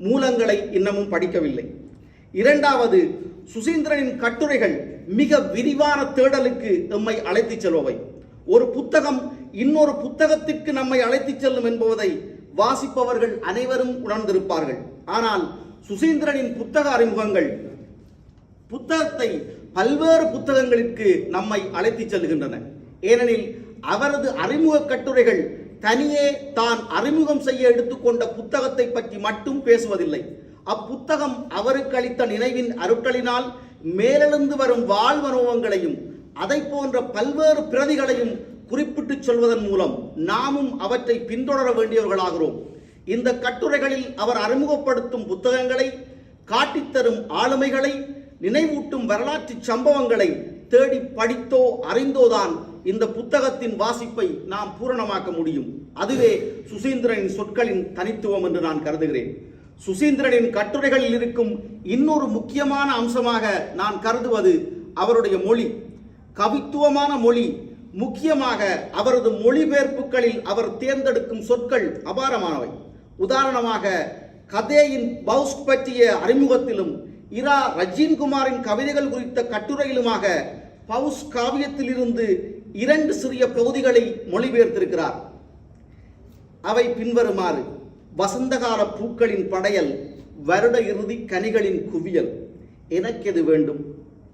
மூலங்களை இன்னமும் படிக்கவில்லை. இரண்டாவது, சுசீந்திரனின் கட்டுரைகள் மிக விரிவான தேடலுக்கு நம்மை அழைத்துச் செல்பவை. ஒரு புத்தகம் இன்னொரு புத்தகத்திற்கு நம்மை அழைத்துச் செல்லும் என்பதை வாசிப்பவர்கள் அனைவரும் உணர்ந்திருப்பார்கள். ஆனால் சுசீந்திரனின் புத்தக அறிமுகங்கள் புத்தகத்தை பல்வேறு புத்தகங்களுக்கு நம்மை அழைத்துச் செல்கின்றன. ஏனெனில் அவரது அறிமுக கட்டுரைகள் தனியே தான் அறிமுகம் செய்ய எடுத்துக்கொண்ட புத்தகத்தை பற்றி மட்டும் பேசுவதில்லை. அப்புத்தகம் அவருக்கு அளித்த நினைவின் அருட்களினால் மேலெழுந்து வரும் வாழ்வனுபவங்களையும் அதை போன்ற பல்வேறு பிரதிகளையும் குறிப்பிட்டு சொல்வதன் மூலம் நாமும் அவற்றை பின்தொடர வேண்டியவர்களாகிறோம். இந்த கட்டுரைகளில் அவர் அறிமுகப்படுத்தும் புத்தகங்களை, காட்டித்தரும் ஆளுமைகளை, நினைவூட்டும் வரலாற்று சம்பவங்களை தேடி படித்தோ அறிந்தோதான் இந்த புத்தகத்தின் வாசிப்பை நாம் பூரணமாக்க முடியும். அதுவே சுசீந்திரனின் சொற்களின் தனித்துவம் என்று நான் கருதுகிறேன். சுசீந்திரனின் கட்டுரைகளில் இருக்கும் இன்னொரு முக்கியமான அம்சமாக நான் கருதுவது அவருடைய மொழி, கவித்துவமான மொழி. முக்கியமாக அவரது மொழிபெயர்ப்புகளில் அவர் தேர்ந்தெடுக்கும் சொற்கள் அபாரமானவை. உதாரணமாக, கதேயின் பவுஸ்ட் பற்றிய அறிமுகத்திலும் இரா ரஜின்குமாரின் கவிதைகள் குறித்த கட்டுரையிலுமாக பவுஸ் காவியத்திலிருந்து 2 சிறிய பகுதிகளை மொழிபெயர்த்திருக்கிறார். அவை பின்வருமாறு: வசந்தகால பூக்களின் படையல், வருட இறுதி கனிகளின் குவியல். எனக்கெது வேண்டும்?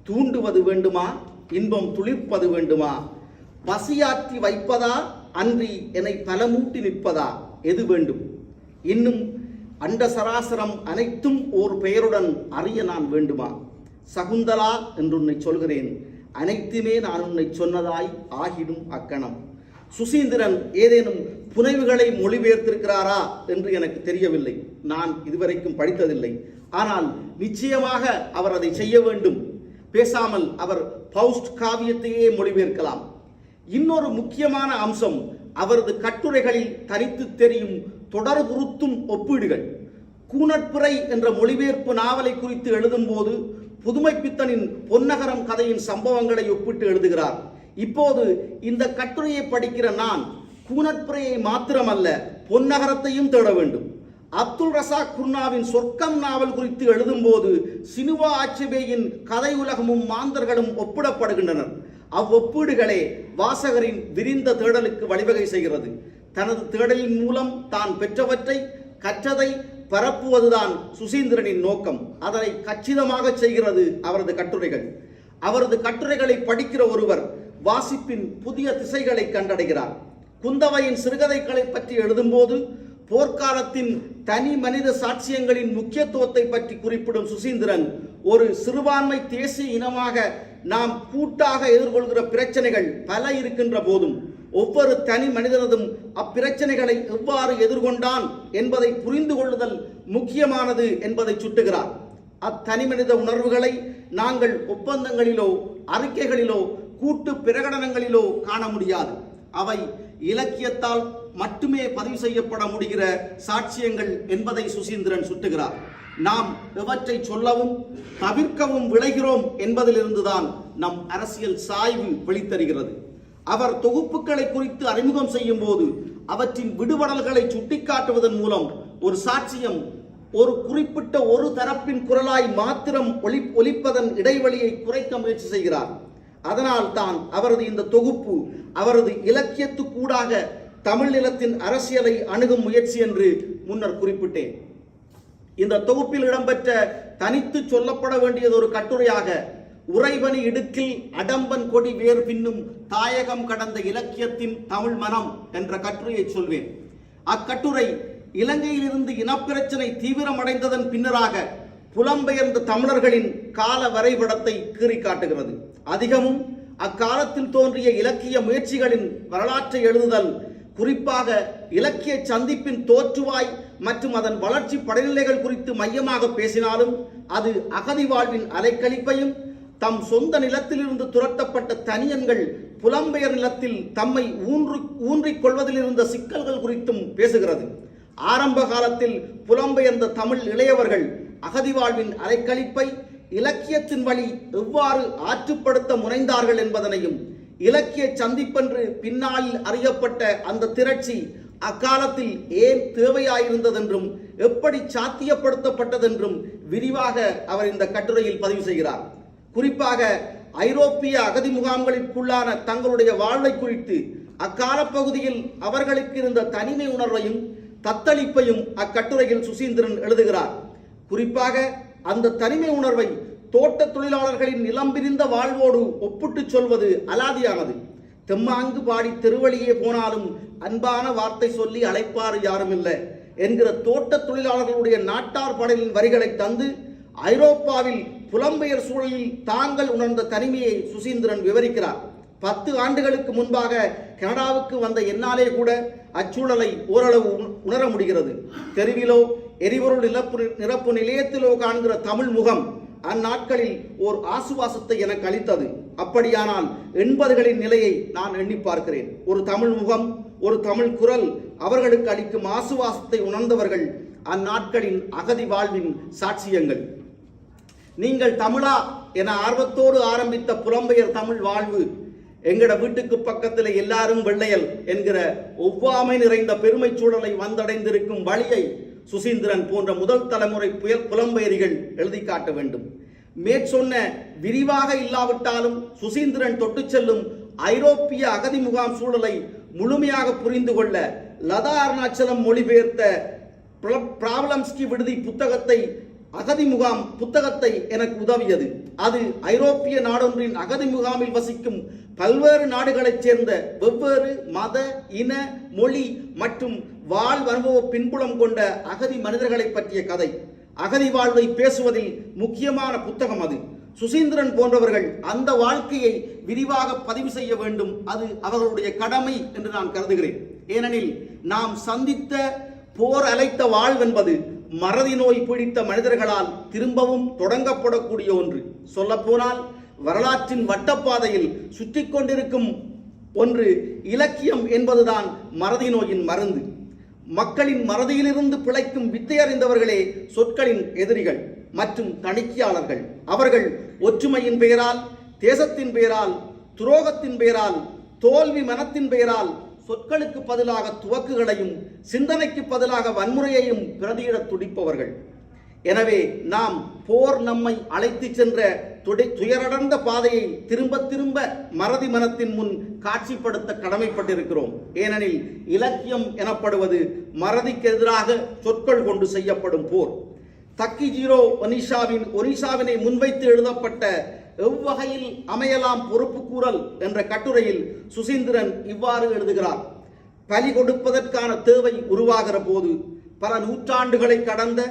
தூண்டுவது வேண்டுமா? இன்பம் துளிர்ப்பது வேண்டுமா? பசியாற்றி வைப்பதா அன்றி என்னை பலமூட்டி நிற்பதா? எது வேண்டும்? இன்னும் அண்ட சராசரம் அனைத்தும் ஓர் பெயருடன் அறிய நான் வேண்டுமா? சகுந்தலா என்று உன்னை சொல்கிறேன், அனைத்துமே நான் உன்னை சொன்னதாய் ஆகிடும் அக்கணம். சுசீந்திரன் ஏதேனும் புனைவுகளை மொழிபெயர்த்திருக்கிறாரா என்று எனக்கு தெரியவில்லை. நான் இதுவரைக்கும் படித்ததில்லை. ஆனால் நிச்சயமாக அவர் அதை செய்ய வேண்டும். பேசாமல் அவர் பவுஸ்ட் காவியத்தையே மொழிபெயர்க்கலாம். இன்னொரு முக்கியமான அம்சம் அவரது கட்டுரைகளில் தனித்து தெரியும் தொடர்புறுத்தும் ஒப்பீடுகள். கூனட்பிறை என்ற மொழிபெயர்ப்பு நாவலை குறித்து எழுதும்போது புதுமைப்பித்தனின் பொன்னகரம் கதையின் சம்பவங்களை ஒப்பிட்டு எழுதுகிறார். இப்போது இந்த கட்டுரையை படிக்கிற நான் கூனட்பிறையை மாத்திரமல்ல, பொன்னகரத்தையும் தேட வேண்டும். அப்துல் ரசாக் குர்னாவின் சொர்க்கம் நாவல் குறித்து எழுதும்போது சினுவா ஆட்சேபேயின் கதை உலகமும் மாந்தர்களும் ஒப்பிடப்படுகின்றனர். அவ்வொப்பீடுகளே வாசகரின் விரிந்த தேடலுக்கு வழிவகை செய்கிறது. தனது தேடலின் மூலம் தான் பெற்றவற்றை, கற்றதை பரப்புவதுதான் சுசீந்திரனின் நோக்கம். அதனை கச்சிதமாக செய்கிறது அவரது கட்டுரைகள். அவரது கட்டுரைகளை படிக்கிற ஒருவர் வாசிப்பின் புதிய திசைகளை கண்டடைகிறார். குந்தவையின் சிறுகதைகளை பற்றி எழுதும்போது போர்க்காலத்தின் தனி மனித சாட்சியங்களின் முக்கியத்துவத்தை பற்றி குறிப்பிடும் சுசீந்திரன், ஒரு சிறுபான்மை தேசிய இனமாக நாம் கூட்டாக எதிர்கொள்கிற பிரச்சனைகள் பல இருக்கின்ற போதும் ஒவ்வொரு தனி மனிதனதும் அப்பிரச்சனைகளை எவ்வாறு எதிர்கொண்டான் என்பதை புரிந்து கொள்ளுதல் முக்கியமானது என்பதை சுட்டுகிறார். அத்தனி மனித உணர்வுகளை நாங்கள் ஒப்பந்தங்களிலோ அறிக்கைகளிலோ கூட்டு பிரகடனங்களிலோ காண முடியாது. அவை இலக்கியத்தால் மட்டுமே பதிவு செய்யப்பட முடிகிற சாட்சியங்கள் என்பதை சுசீந்திரன் சுட்டுகிறார். நாம் எவற்றை சொல்லவும் தவிர்க்கவும் விளைகிறோம் என்பதிலிருந்துதான் நம் அரசியல் சாய்வு வெளித்தருகிறது. அவர் தொகுப்புகளை குறித்து அறிமுகம் செய்யும் போது அவற்றின் விடுபடல்களை சுட்டிக்காட்டுவதன் மூலம் ஒரு சாட்சியம் ஒரு குறிப்பிட்ட ஒரு தரப்பின் குரலாய் மாத்திரம் ஒலிப்பதன் இடைவெளியை குறைக்க முயற்சி செய்கிறார். அதனால் தான் அவரது இந்த தொகுப்பு அவரது இலக்கியத்துக்கூடாக தமிழ் நிலத்தின் அரசியலை அணுகும் முயற்சி என்று முன்னர் குறிப்பிட்டேன். இந்த தொகுப்பில் இடம்பெற்ற தனித்து சொல்லப்பட வேண்டியது ஒரு கட்டுரையாக உறைபனி இடுக்கில் அடம்பன் கொடி வேர் பின்னும் தாயகம் கடந்த இலக்கியத்தின் தமிழ் மனம் என்ற கட்டுரையை சொல்வேன். அக்கட்டுரை இலங்கையிலிருந்து இனப்பிரச்சனை தீவிரமடைந்ததன் பின்னராக புலம்பெயர்ந்த தமிழர்களின் கால வரைபடத்தை கீறி காட்டுகிறது. அதிகமும் அக்காலத்தில் தோன்றிய இலக்கிய முயற்சிகளின் வரலாற்றை எழுதுதல், குறிப்பாக இலக்கிய சந்திப்பின் தோற்றுவாய் மற்றும் அதன் வளர்ச்சி படிநிலைகள் குறித்து மையமாக பேசினாலும் அது அகதி வாழ்வின் அலைக்கழிப்பையும் தம் சொந்த நிலத்திலிருந்து துரத்தப்பட்ட தனியன்கள் புலம்பெயர் நிலத்தில் தம்மை ஊன்றிக் கொள்வதில் இருந்த சிக்கல்கள் குறித்தும் பேசுகிறது. ஆரம்ப காலத்தில் புலம்பெயர்ந்த தமிழ் இளையவர்கள் அகதி வாழ்வின் அலைக்கழிப்பை இலக்கியத்தின் வழி எவ்வாறு ஆற்றுப்படுத்த முனைந்தார்கள் என்பதனையும், இலக்கிய சந்திப்பென்று பின்னாளில் அறியப்பட்ட அந்த திரட்சி அக்காலத்தில் ஏன் தேவையாயிருந்ததென்றும் எப்படி சாத்தியப்படுத்தப்பட்டதென்றும் விரிவாக அவர் இந்த கட்டுரையில் பதிவு செய்கிறார். குறிப்பாக ஐரோப்பிய அகதி முகாம்களுக்குள்ளான தங்களுடைய வாழ்வை குறித்து அக்கால பகுதியில் அவர்களுக்கு இருந்த தனிமை உணர்வையும் தத்தளிப்பையும் அக்கட்டுரையில் சுசீந்திரன் எழுதுகிறார். குறிப்பாக அந்த தனிமை உணர்வை தோட்ட தொழிலாளர்களின் நிலம் பிரிந்த வாழ்வோடு ஒப்பிட்டு சொல்வது அலாதியானது. தெம்மாங்கு பாடி தெருவழியே போனாலும் அன்பான வார்த்தை சொல்லி அழைப்பாறு யாரும் இல்லை என்கிற தோட்ட தொழிலாளர்களுடைய நாட்டார் பாடலின் வரிகளை தந்து ஐரோப்பாவில் புலம்பெயர் சூழலில் தாங்கள் உணர்ந்த தனிமையை சுசீந்திரன் விவரிக்கிறார். 10 ஆண்டுகளுக்கு முன்பாக கனடாவுக்கு வந்த என்னாலே கூட அச்சூழலை ஓரளவு உணர முடிகிறது. தெருவிலோ எரிபொருள் நிரப்பு நிலையத்திலோ காண்கிற தமிழ் முகம் அந்நாட்களில் ஓர் ஆசுவாசத்தை எனக்கு அளித்தது. அப்படியானால் 80களின் நிலையை நான் எண்ணி பார்க்கிறேன். ஒரு தமிழ் முகம், ஒரு தமிழ் குரல் அவர்களுக்கு அளிக்கும் ஆசுவாசத்தை உணர்ந்தவர்கள் அந்நாட்களின் அகதி வாழ்வின் சாட்சியங்கள். நீங்கள் தமிழா என ஆர்வத்தோடு ஆரம்பித்த புலம்பெயர் தமிழ் வாழ்வு எங்கட வீட்டுக்கு பக்கத்தில் எல்லாரும் வெள்ளையல் என்கிற ஒவ்வாமை நிறைந்த பெருமை சூழலை வந்தடைந்திருக்கும் வழியை சுசீந்திரன் போன்ற முதல் தலைமுறை புலம்பெயரிகள் எழுதி காட்ட வேண்டும். மேற்சொன்ன விரிவாக இல்லாவிட்டாலும் சுசீந்திரன் தொட்டு செல்லும் ஐரோப்பிய அகதி முகாம் சூழலை முழுமையாக புரிந்து கொள்ள லதா அருணாச்சலம் மொழிபெயர்த்த பிராவலம்ஸ்கி விடுதி புத்தகத்தை அகதி முகாம் புத்தகத்தை எனக்கு உதவியது. அது ஐரோப்பிய நாடொன்றின் அகதி முகாமில் வசிக்கும் பல்வேறு நாடுகளைச் சேர்ந்த வெவ்வேறு மத, இன, மொழி மற்றும் வாழ்வனுபவ பின்புலம் கொண்ட அகதி மனிதர்களை பற்றிய கதை. அகதி வாழ்வை பேசுவதில் முக்கியமான புத்தகம் அது. சுசீந்திரன் போன்றவர்கள் அந்த வாழ்க்கையை விரிவாக பதிவு செய்ய வேண்டும். அது அவர்களுடைய கடமை என்று நான் கருதுகிறேன். ஏனெனில் நாம் சந்தித்த போர் அலைத்த வாழ்வென்பது மறதி நோய் பிடித்த மனிதர்களால் திரும்பவும் தொடங்கப்படக்கூடிய ஒன்று. சொல்லப்போனால் வரலாற்றின் வட்டப்பாதையில் சுற்றி கொண்டிருக்கும் ஒன்று இலக்கியம் என்பதுதான் மறதி நோயின் மருந்து. மக்களின் மறதியிலிருந்து பிழைக்கும் வித்தை அறிந்தவர்களே சொற்களின் எதிரிகள் மற்றும் தணிக்கையாளர்கள். அவர்கள் ஒற்றுமையின் பெயரால், தேசத்தின் பெயரால், துரோகத்தின் பெயரால், தோல்வி மனத்தின் பெயரால் சொற்களுக்கு பதிலாக துவக்குகளையும் சிந்தனைக்கு பதிலாக வன்முறையையும் பிரதியிட துடிப்பவர்கள். எனவே நாம் போர் நம்மை அழைத்து சென்ற துயரடர்ந்த பாதையை திரும்ப திரும்ப மறதி மனத்தின் முன் காட்சிப்படுத்த கடமைப்பட்டிருக்கிறோம். ஏனெனில் இலக்கியம் எனப்படுவது மறதிக்கு எதிராக சொற்கள் கொண்டு செய்யப்படும் போர். தக்கிஜிரோ ஒனிஷாவினை முன்வைத்து எழுதப்பட்ட எவ்வகையில் அமையலாம் பொறுப்பு கூறல் என்ற கட்டுரையில் சுசீந்திரன் இவ்வாறு எழுதுகிறார். பலி கொடுப்பதற்கான தேவை உருவாகிற போது பல நூற்றாண்டுகளை கடந்த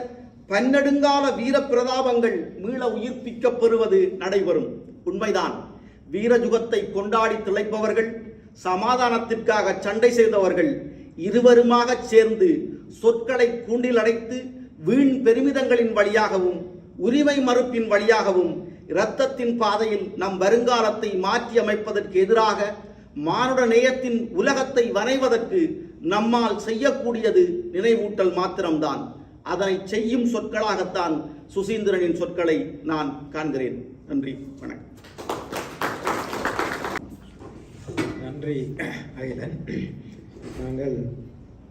பன்னெடுங்கால வீர பிரதாபங்கள் மீள உயிர்ப்பிக்கப் பெறுவது நடைபெறும். உண்மைதான். வீரயுகத்தை கொண்டாடி திளைப்பவர்கள், சமாதானத்திற்காக சண்டை செய்தவர்கள் இருவருமாக சேர்ந்து சொற்களை கூண்டில் அடைத்து வீண் பெருமிதங்களின் வழியாகவும் உரிமை மறுப்பின் வழியாகவும் இரத்தத்தின் பாதையில் நம் வருங்காலத்தை மாற்றி அமைப்பதற்கு எதிராக மானுட நேயத்தின் உலகத்தை வரைவதற்கு நம்மால் செய்யக்கூடியது நினைவூட்டல் மாத்திரம்தான். அதனை செய்யும் சொற்களாகத்தான் சுசீந்திரனின் சொற்களை நான் காண்கிறேன். நன்றி, வணக்கம். நன்றி அகிலன். நாங்கள்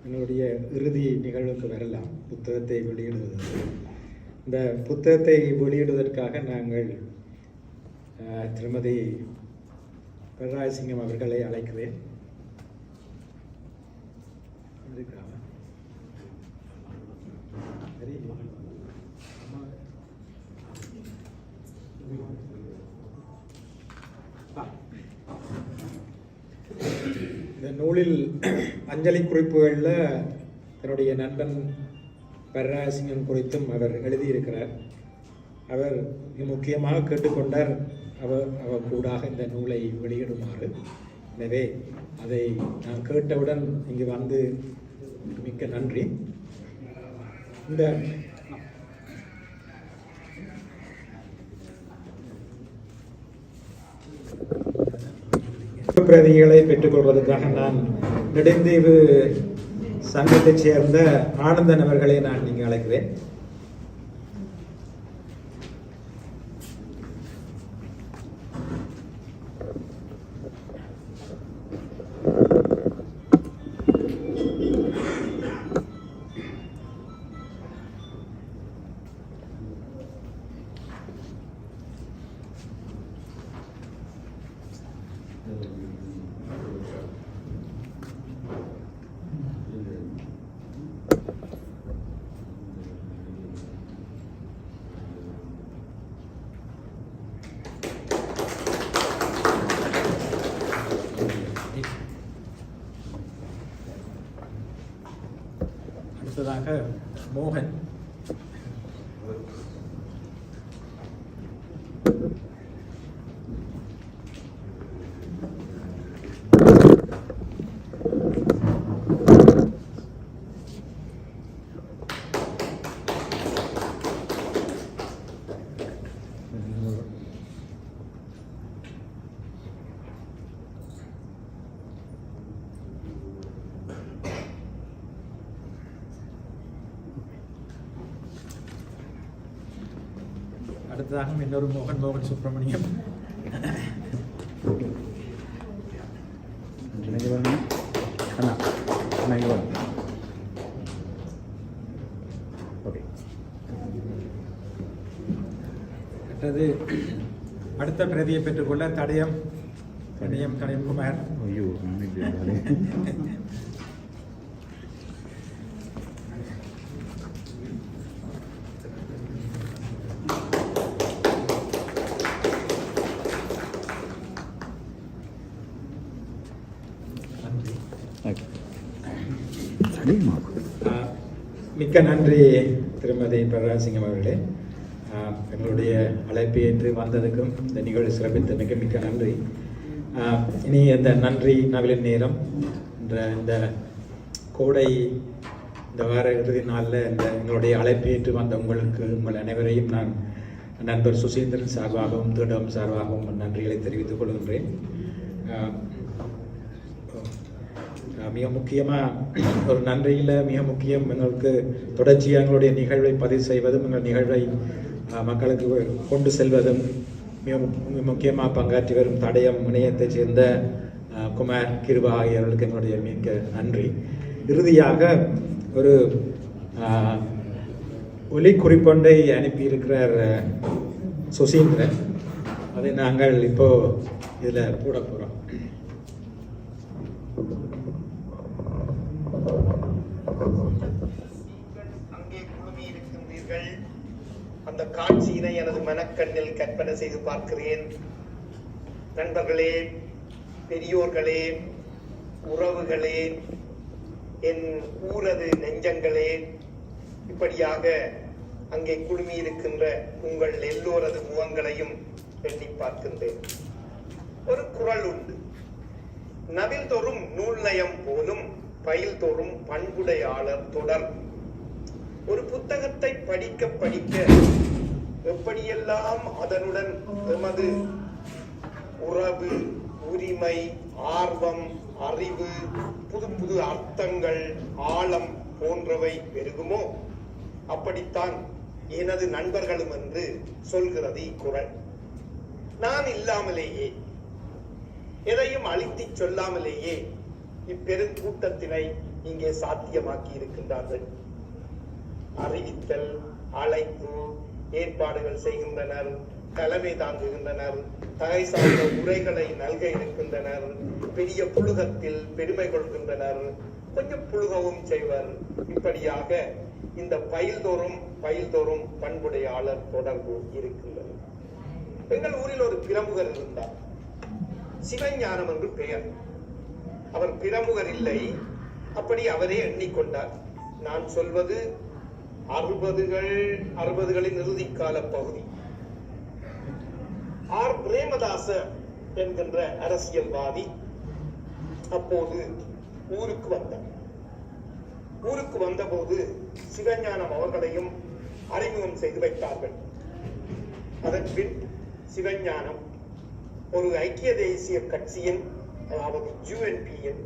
எங்களுடைய இறுதி நிகழ்வுக்கு வரலாம். புத்தகத்தை வெளியிடுவது. இந்த புத்தகத்தை வெளியிடுவதற்காக நாங்கள் திருமதி பெர்ராயசிங்கம் அவர்களை அழைக்கிறேன். இந்த நூலில் அஞ்சலி குறிப்புகளில் தன்னுடைய நண்பன் பெர்ராயசிங்கம் குறித்தும் அவர் எழுதியிருக்கிறார். அவர் முக்கியமாக கேட்டுக்கொண்டார் அவர் கூடாக இந்த நூலை வெளியிடுமாறு. எனவே அதை நான் கேட்டவுடன் இங்கு வந்து மிக்க நன்றி. இந்த பிரதிகளை பெற்றுக்கொள்வதற்காக நான் நெடுந்தீவு சங்கத்தைச் சேர்ந்த ஆனந்தன் அவர்களை நான் இங்கு அழைக்கிறேன். அடுத்ததாக மோகன். அடுத்ததாக இன்னொரு மோகன் சுப்பிரமணியம். அடுத்தது இப்பொழுது அடுத்த பிரதியை பெற்றுக்கொள்ள தடயம் குமார். மிக்க நன்றி திருமதி பிரகாசிங்கம் அவர்களே. எங்களுடைய அழைப்பை ஏற்று வந்ததுக்கும் இந்த நிகழ்வு சிறப்பித்தமைக்கு மிக்க நன்றி. இனி இந்த நன்றி நவலின் நேரம் இந்த கோடை இந்த வார இறுதி நாளில் எங்களுடைய அழைப்பை ஏற்று வந்த உங்கள் அனைவரையும் நான் நண்பர் சுசீந்திரன் சார்பாகவும் திடம் சார்பாகவும் நன்றிகளை தெரிவித்துக் கொள்கின்றேன். மிக முக்கியமாக ஒரு நன்றியில் மிக முக்கியம் எங்களுக்கு தொடர்ச்சியாக எங்களுடைய நிகழ்வை பதிவு செய்வதும் எங்கள் நிகழ்வை மக்களுக்கு கொண்டு செல்வதும் மிக முக்கியமாக பங்காற்றி வரும் தடயம் இணையத்தைச் சேர்ந்த குமார் கிருபா ஆகியோர்களுக்கு எங்களுடைய மிக நன்றி. இறுதியாக ஒரு ஒலி குறிப்பொன்றை அனுப்பியிருக்கிறார் சுசீந்திரன். அதை நாங்கள் இப்போ இதில் போட போகிறோம். அங்கே குழுமி இருக்கின்றீர்கள். அந்த காட்சியினை எனது மனக்கண்ணில் கற்பனை செய்து பார்க்கிறேன். நண்பர்களே, பெரியோர்களே, உறவுகளே, என் ஊரது நெஞ்சங்களே, இப்படியாக அங்கே குழுமி இருக்கின்ற உங்கள் எல்லோரது முகங்களையும் எண்ணி பார்க்கின்றேன். ஒரு குறள் உண்டு, நவில் தோறும் நூல் நயம் போலும் பயில் தோறும் பண்புடையாளர் தொடர். ஒரு புத்தகத்தை படிக்க படிக்க எப்படியெல்லாம் அதனுடன் எமது உறவு, உரிமை, ஆர்வம், அறிவு, புது புது அர்த்தங்கள், ஆழம் போன்றவை பெருகுமோ அப்படித்தான் எனது நண்பர்களும் என்று சொல்கிறது இக்குறள். நான் இல்லாமலேயே, எதையும் அழித்து சொல்லாமலேயே இப்பெருங்கூட்டத்தினை இங்கே சாத்தியமாக்கி இருக்கின்றார்கள். அறிவித்தல், அழைப்பு, ஏற்பாடுகள் செய்கின்றனர், தலைமை தாங்குகின்றனர், தகை சார்ந்த உரைகளை நல்க இருக்கின்றனர், பெரிய புழுகத்தில் பெருமை கொள்கின்றனர், கொஞ்சம் புழுகவும் செய்வர். இப்படியாக இந்த பயில் தோறும் பண்புடையாளர் தொடர்பு இருக்கின்றது. எங்கள் ஊரில் ஒரு பிரமுகர் இருந்தார், சிவஞானம் என்று பெயர். அவர் பிரமுகர் இல்லை, அப்படி அவரே எண்ணிக்கொண்டார். நான் சொல்வது 60களின் இறுதிக்கால பகுதி. ஆர் பிரேமதாச என்கின்ற அரசியல்வாதி அப்போது ஊருக்கு வந்தார். ஊருக்கு வந்தபோது சிவஞானம் அவர்களையும் அறிமுகம் செய்து வைத்தார்கள். அதன் பின் சிவஞானம் ஒரு ஐக்கிய தேசிய கட்சியின், அதாவது UNP-யின்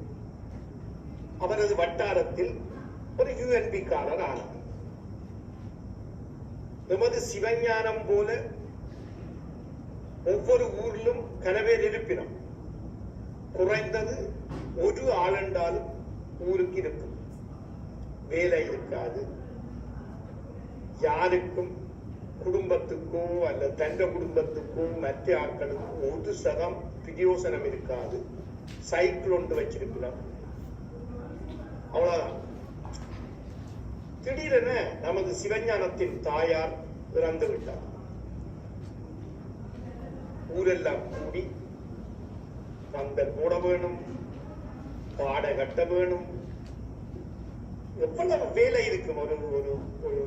அவரது வட்டாரத்தில் ஒரு UNP காரர் ஆனார். எமது சிவஞானம் போல ஒவ்வொரு ஊரிலும் கனவேர் இருப்பினும் குறைந்தது ஒரு ஆளென்றாலும் ஊருக்கு இருக்கும். வேலை இருக்காது, யாருக்கும் குடும்பத்துக்கோ அல்லது தண்ட குடும்பத்துக்கோ மற்ற ஆட்களுக்கும் ஒரு சதம் பிரயோசனம் இருக்காது. சைக்கிள் ஒன்று வச்சிருக்கலாம், அவ்வளவுதான். திடீரென நமது சிவஞானத்தின் தாயார் இறந்து விட்டார். ஊரெல்லாம் கூடி பந்தல் போட வேணும், பாடை கட்ட வேணும், எவ்வளவு வேலை இருக்கும். ஒரு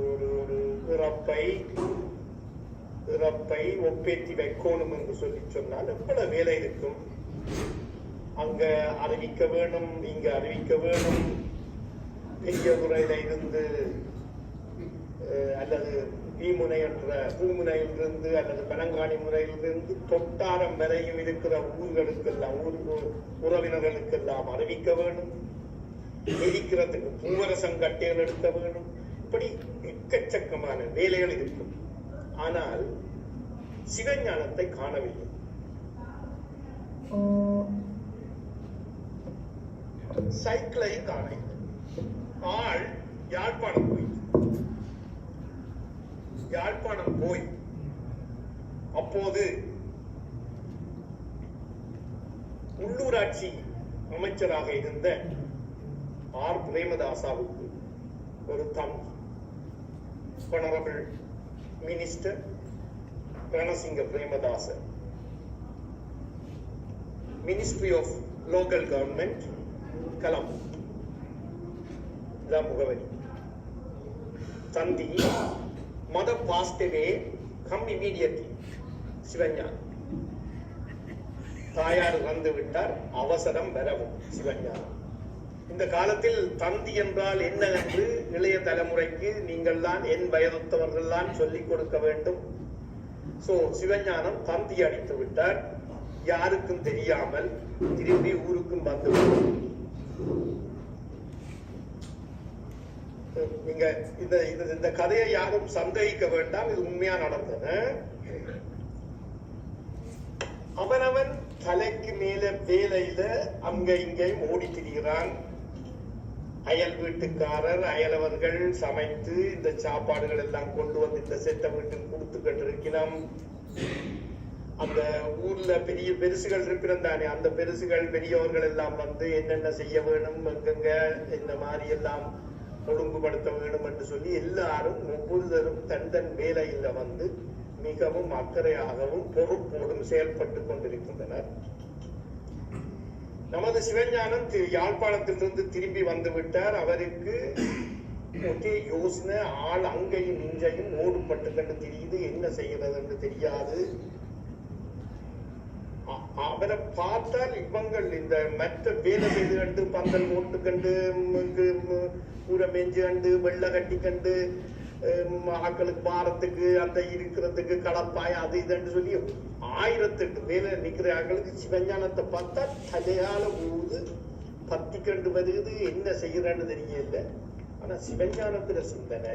இறப்பை ஒப்பேற்றி வைக்கணும் என்று சொல்லி சொன்னால் எவ்வளவு வேலை இருக்கும். அங்க அறிவிக்க வேணும், இங்க அறிவிக்க வேணும். பெரிய முறையில இருந்து அல்லது பூமுனையிலிருந்து அல்லது பனங்காணி முறையிலிருந்து தொட்டாரம் வரையும் இருக்கிற ஊர்களுக்கெல்லாம், உறவினர்களுக்கெல்லாம் அறிவிக்க வேணும். எரிக்கிறதுக்கு பூவரசம் கட்டைகள் எடுக்க வேணும். இப்படி எக்கச்சக்கமான வேலைகள் இருக்கும். ஆனால் சிவஞானத்தை காணவில்லை. சைக்கிளையும் காண ஆள் யாழ்ப்பாணம் போய் அப்போது உள்ளூராட்சி அமைச்சராக இருந்த ஆர் பிரேமதாசாவுக்கு ஒரு தம்பி Honorable Minister Ranasinghe Premadasa, Ministry of Local Government, Colombo. Mugavari. Tandi, mother passed away, come immediately. Sivanya. தாயார் வந்து விட்டார், அவசரம் வரவும். சிவஞா. இந்த காலத்தில் தந்தி என்றால் என்ன என்று இளைய தலைமுறைக்கு நீங்கள் தான் என் வயதுத்தவர்கள் தான் சொல்லிக் கொடுக்க வேண்டும். சிவஞானம் தந்தி அடித்து விட்டார், யாருக்கும் தெரியாமல் திரும்பி ஊருக்கும் வந்து நீங்க இந்த கதையை யாரும் சந்தேகிக்க வேண்டாம், இது உண்மையா நடந்தது. அவனவன் தலைக்கு மேல வேலையில அங்க இங்கேயும் ஓடி திரிகிறான். அயல் வீட்டுக்காரர் அயலவர்கள் சமைத்து இந்த சாப்பாடுகள் எல்லாம் கொண்டு வந்து இந்த செட்ட வீட்டுக்கு கொடுத்துக்கிட்டு இருக்கிறோம். அந்த ஊர்ல பெரிய பெருசுகள் இருக்கிறோம் தானே, அந்த பெருசுகள் பெரியவர்கள் எல்லாம் வந்து என்னென்ன செய்ய வேணும், எங்கெங்க இந்த மாதிரி எல்லாம் ஒழுங்குபடுத்த வேணும் என்று சொல்லி எல்லாரும் ஒவ்வொருத்தரும் தன் தன் வேலையில வந்து மிகவும் அக்கறையாகவும் பொறுப்போடும் செயல்பட்டு கொண்டிருக்கின்றனர். நமது சிவஞானம் யாழ்ப்பாணத்திலிருந்து திரும்பி வந்து விட்டார். அவருக்கு ஒரே யோசனை, ஆள் அங்கையும் இங்கையும் ஓடுபட்டு கண்டு தெரியுது, என்ன செய்கிறது என்று தெரியாது. அவரை பார்த்தால் இவங்கள் இந்த மற்ற வேலை செய்து கண்டு பந்தல் ஓட்டு கண்டு ஊரை மேஞ்சு கண்டு வெள்ளை கட்டி கண்டு ஆக்களுக்கு பாரத்துக்கு அந்த இருக்கிறதுக்கு கடப்பாய் அது இதுன்னு சொல்லி 1008 வேலை நிக்கிற ஆக்களுக்கு சிவஞானத்தை பார்த்தா தலையால ஊது பத்தி கண்டு வருது, என்ன செய்யறன்னு தெரியல. ஆனா சிவஞானத்துல சிந்தனை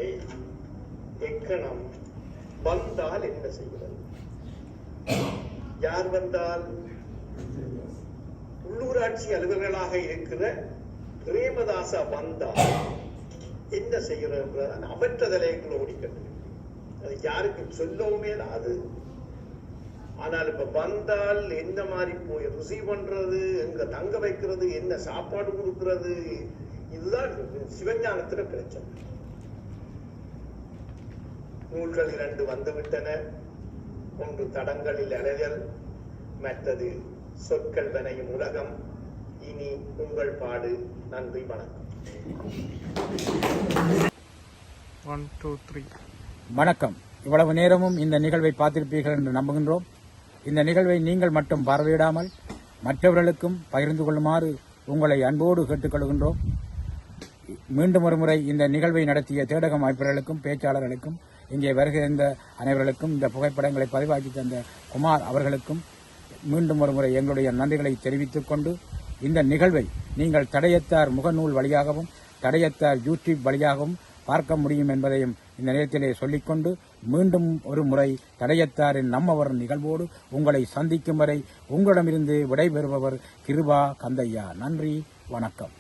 எக்கணம் வந்தால் என்ன செய்கிறது, யார் வந்தால் உள்ளூராட்சி அலுவலர்களாக இருக்கிற பிரேமதாசா வந்தால் என்ன செய்யறது அவற்ற தலைகளை ஓடிக்கட்டு, அது யாருக்கு சொல்லவுமே அது. ஆனால் இப்ப வந்தால் என்ன மாதிரி போய் ரிசீவ் பண்றது, எங்க தங்க வைக்கிறது, என்ன சாப்பாடு கொடுக்கிறது, இதுதான் சிவஞானத்துல பிரச்சனை. நூல்கள் 2 வந்துவிட்டன. ஒன்று தடங்களில் அலைதல், மற்றது சொற்கள் வனையும் உலகம். இனி உங்கள் பாடு. நன்றி, வணக்கம். 1 2 3. வணக்கம். இவ்வளவு நேரமும் இந்த நிகழ்வை பார்த்திருப்பீர்கள் என்று நம்புகின்றோம். இந்த நிகழ்வை நீங்கள் மட்டும் பார்வையிடாமல் மற்றவர்களுக்கும் பகிர்ந்து கொள்ளுமாறு உங்களை அன்போடு கேட்டுக்கொள்கின்றோம். மீண்டும் ஒரு முறை இந்த நிகழ்வை நடத்திய தேடகம் அமைப்பாளர்களுக்கும் பேச்சாளர்களுக்கும் இங்கே வருகின்ற அனைவர்களுக்கும் இந்த புகைப்படங்களை பதிவாக்கி தந்த குமார் அவர்களுக்கும் மீண்டும் ஒரு முறை எங்களுடைய நன்றிகளை தெரிவித்துக் கொண்டு, இந்த நிகழ்வை நீங்கள் தடயத்தார் முகநூல் வழியாகவும் தடயத்தார் யூடியூப் வழியாகவும் பார்க்க முடியும் என்பதையும் இந்த நேரத்திலே சொல்லிக்கொண்டு, மீண்டும் ஒரு முறை தடயத்தாரின் நம்மவர் நிகழ்வோடு உங்களை சந்திக்கும் வரை உங்களிடமிருந்து விடைபெறுபவர் கிருபா கந்தையா. நன்றி, வணக்கம்.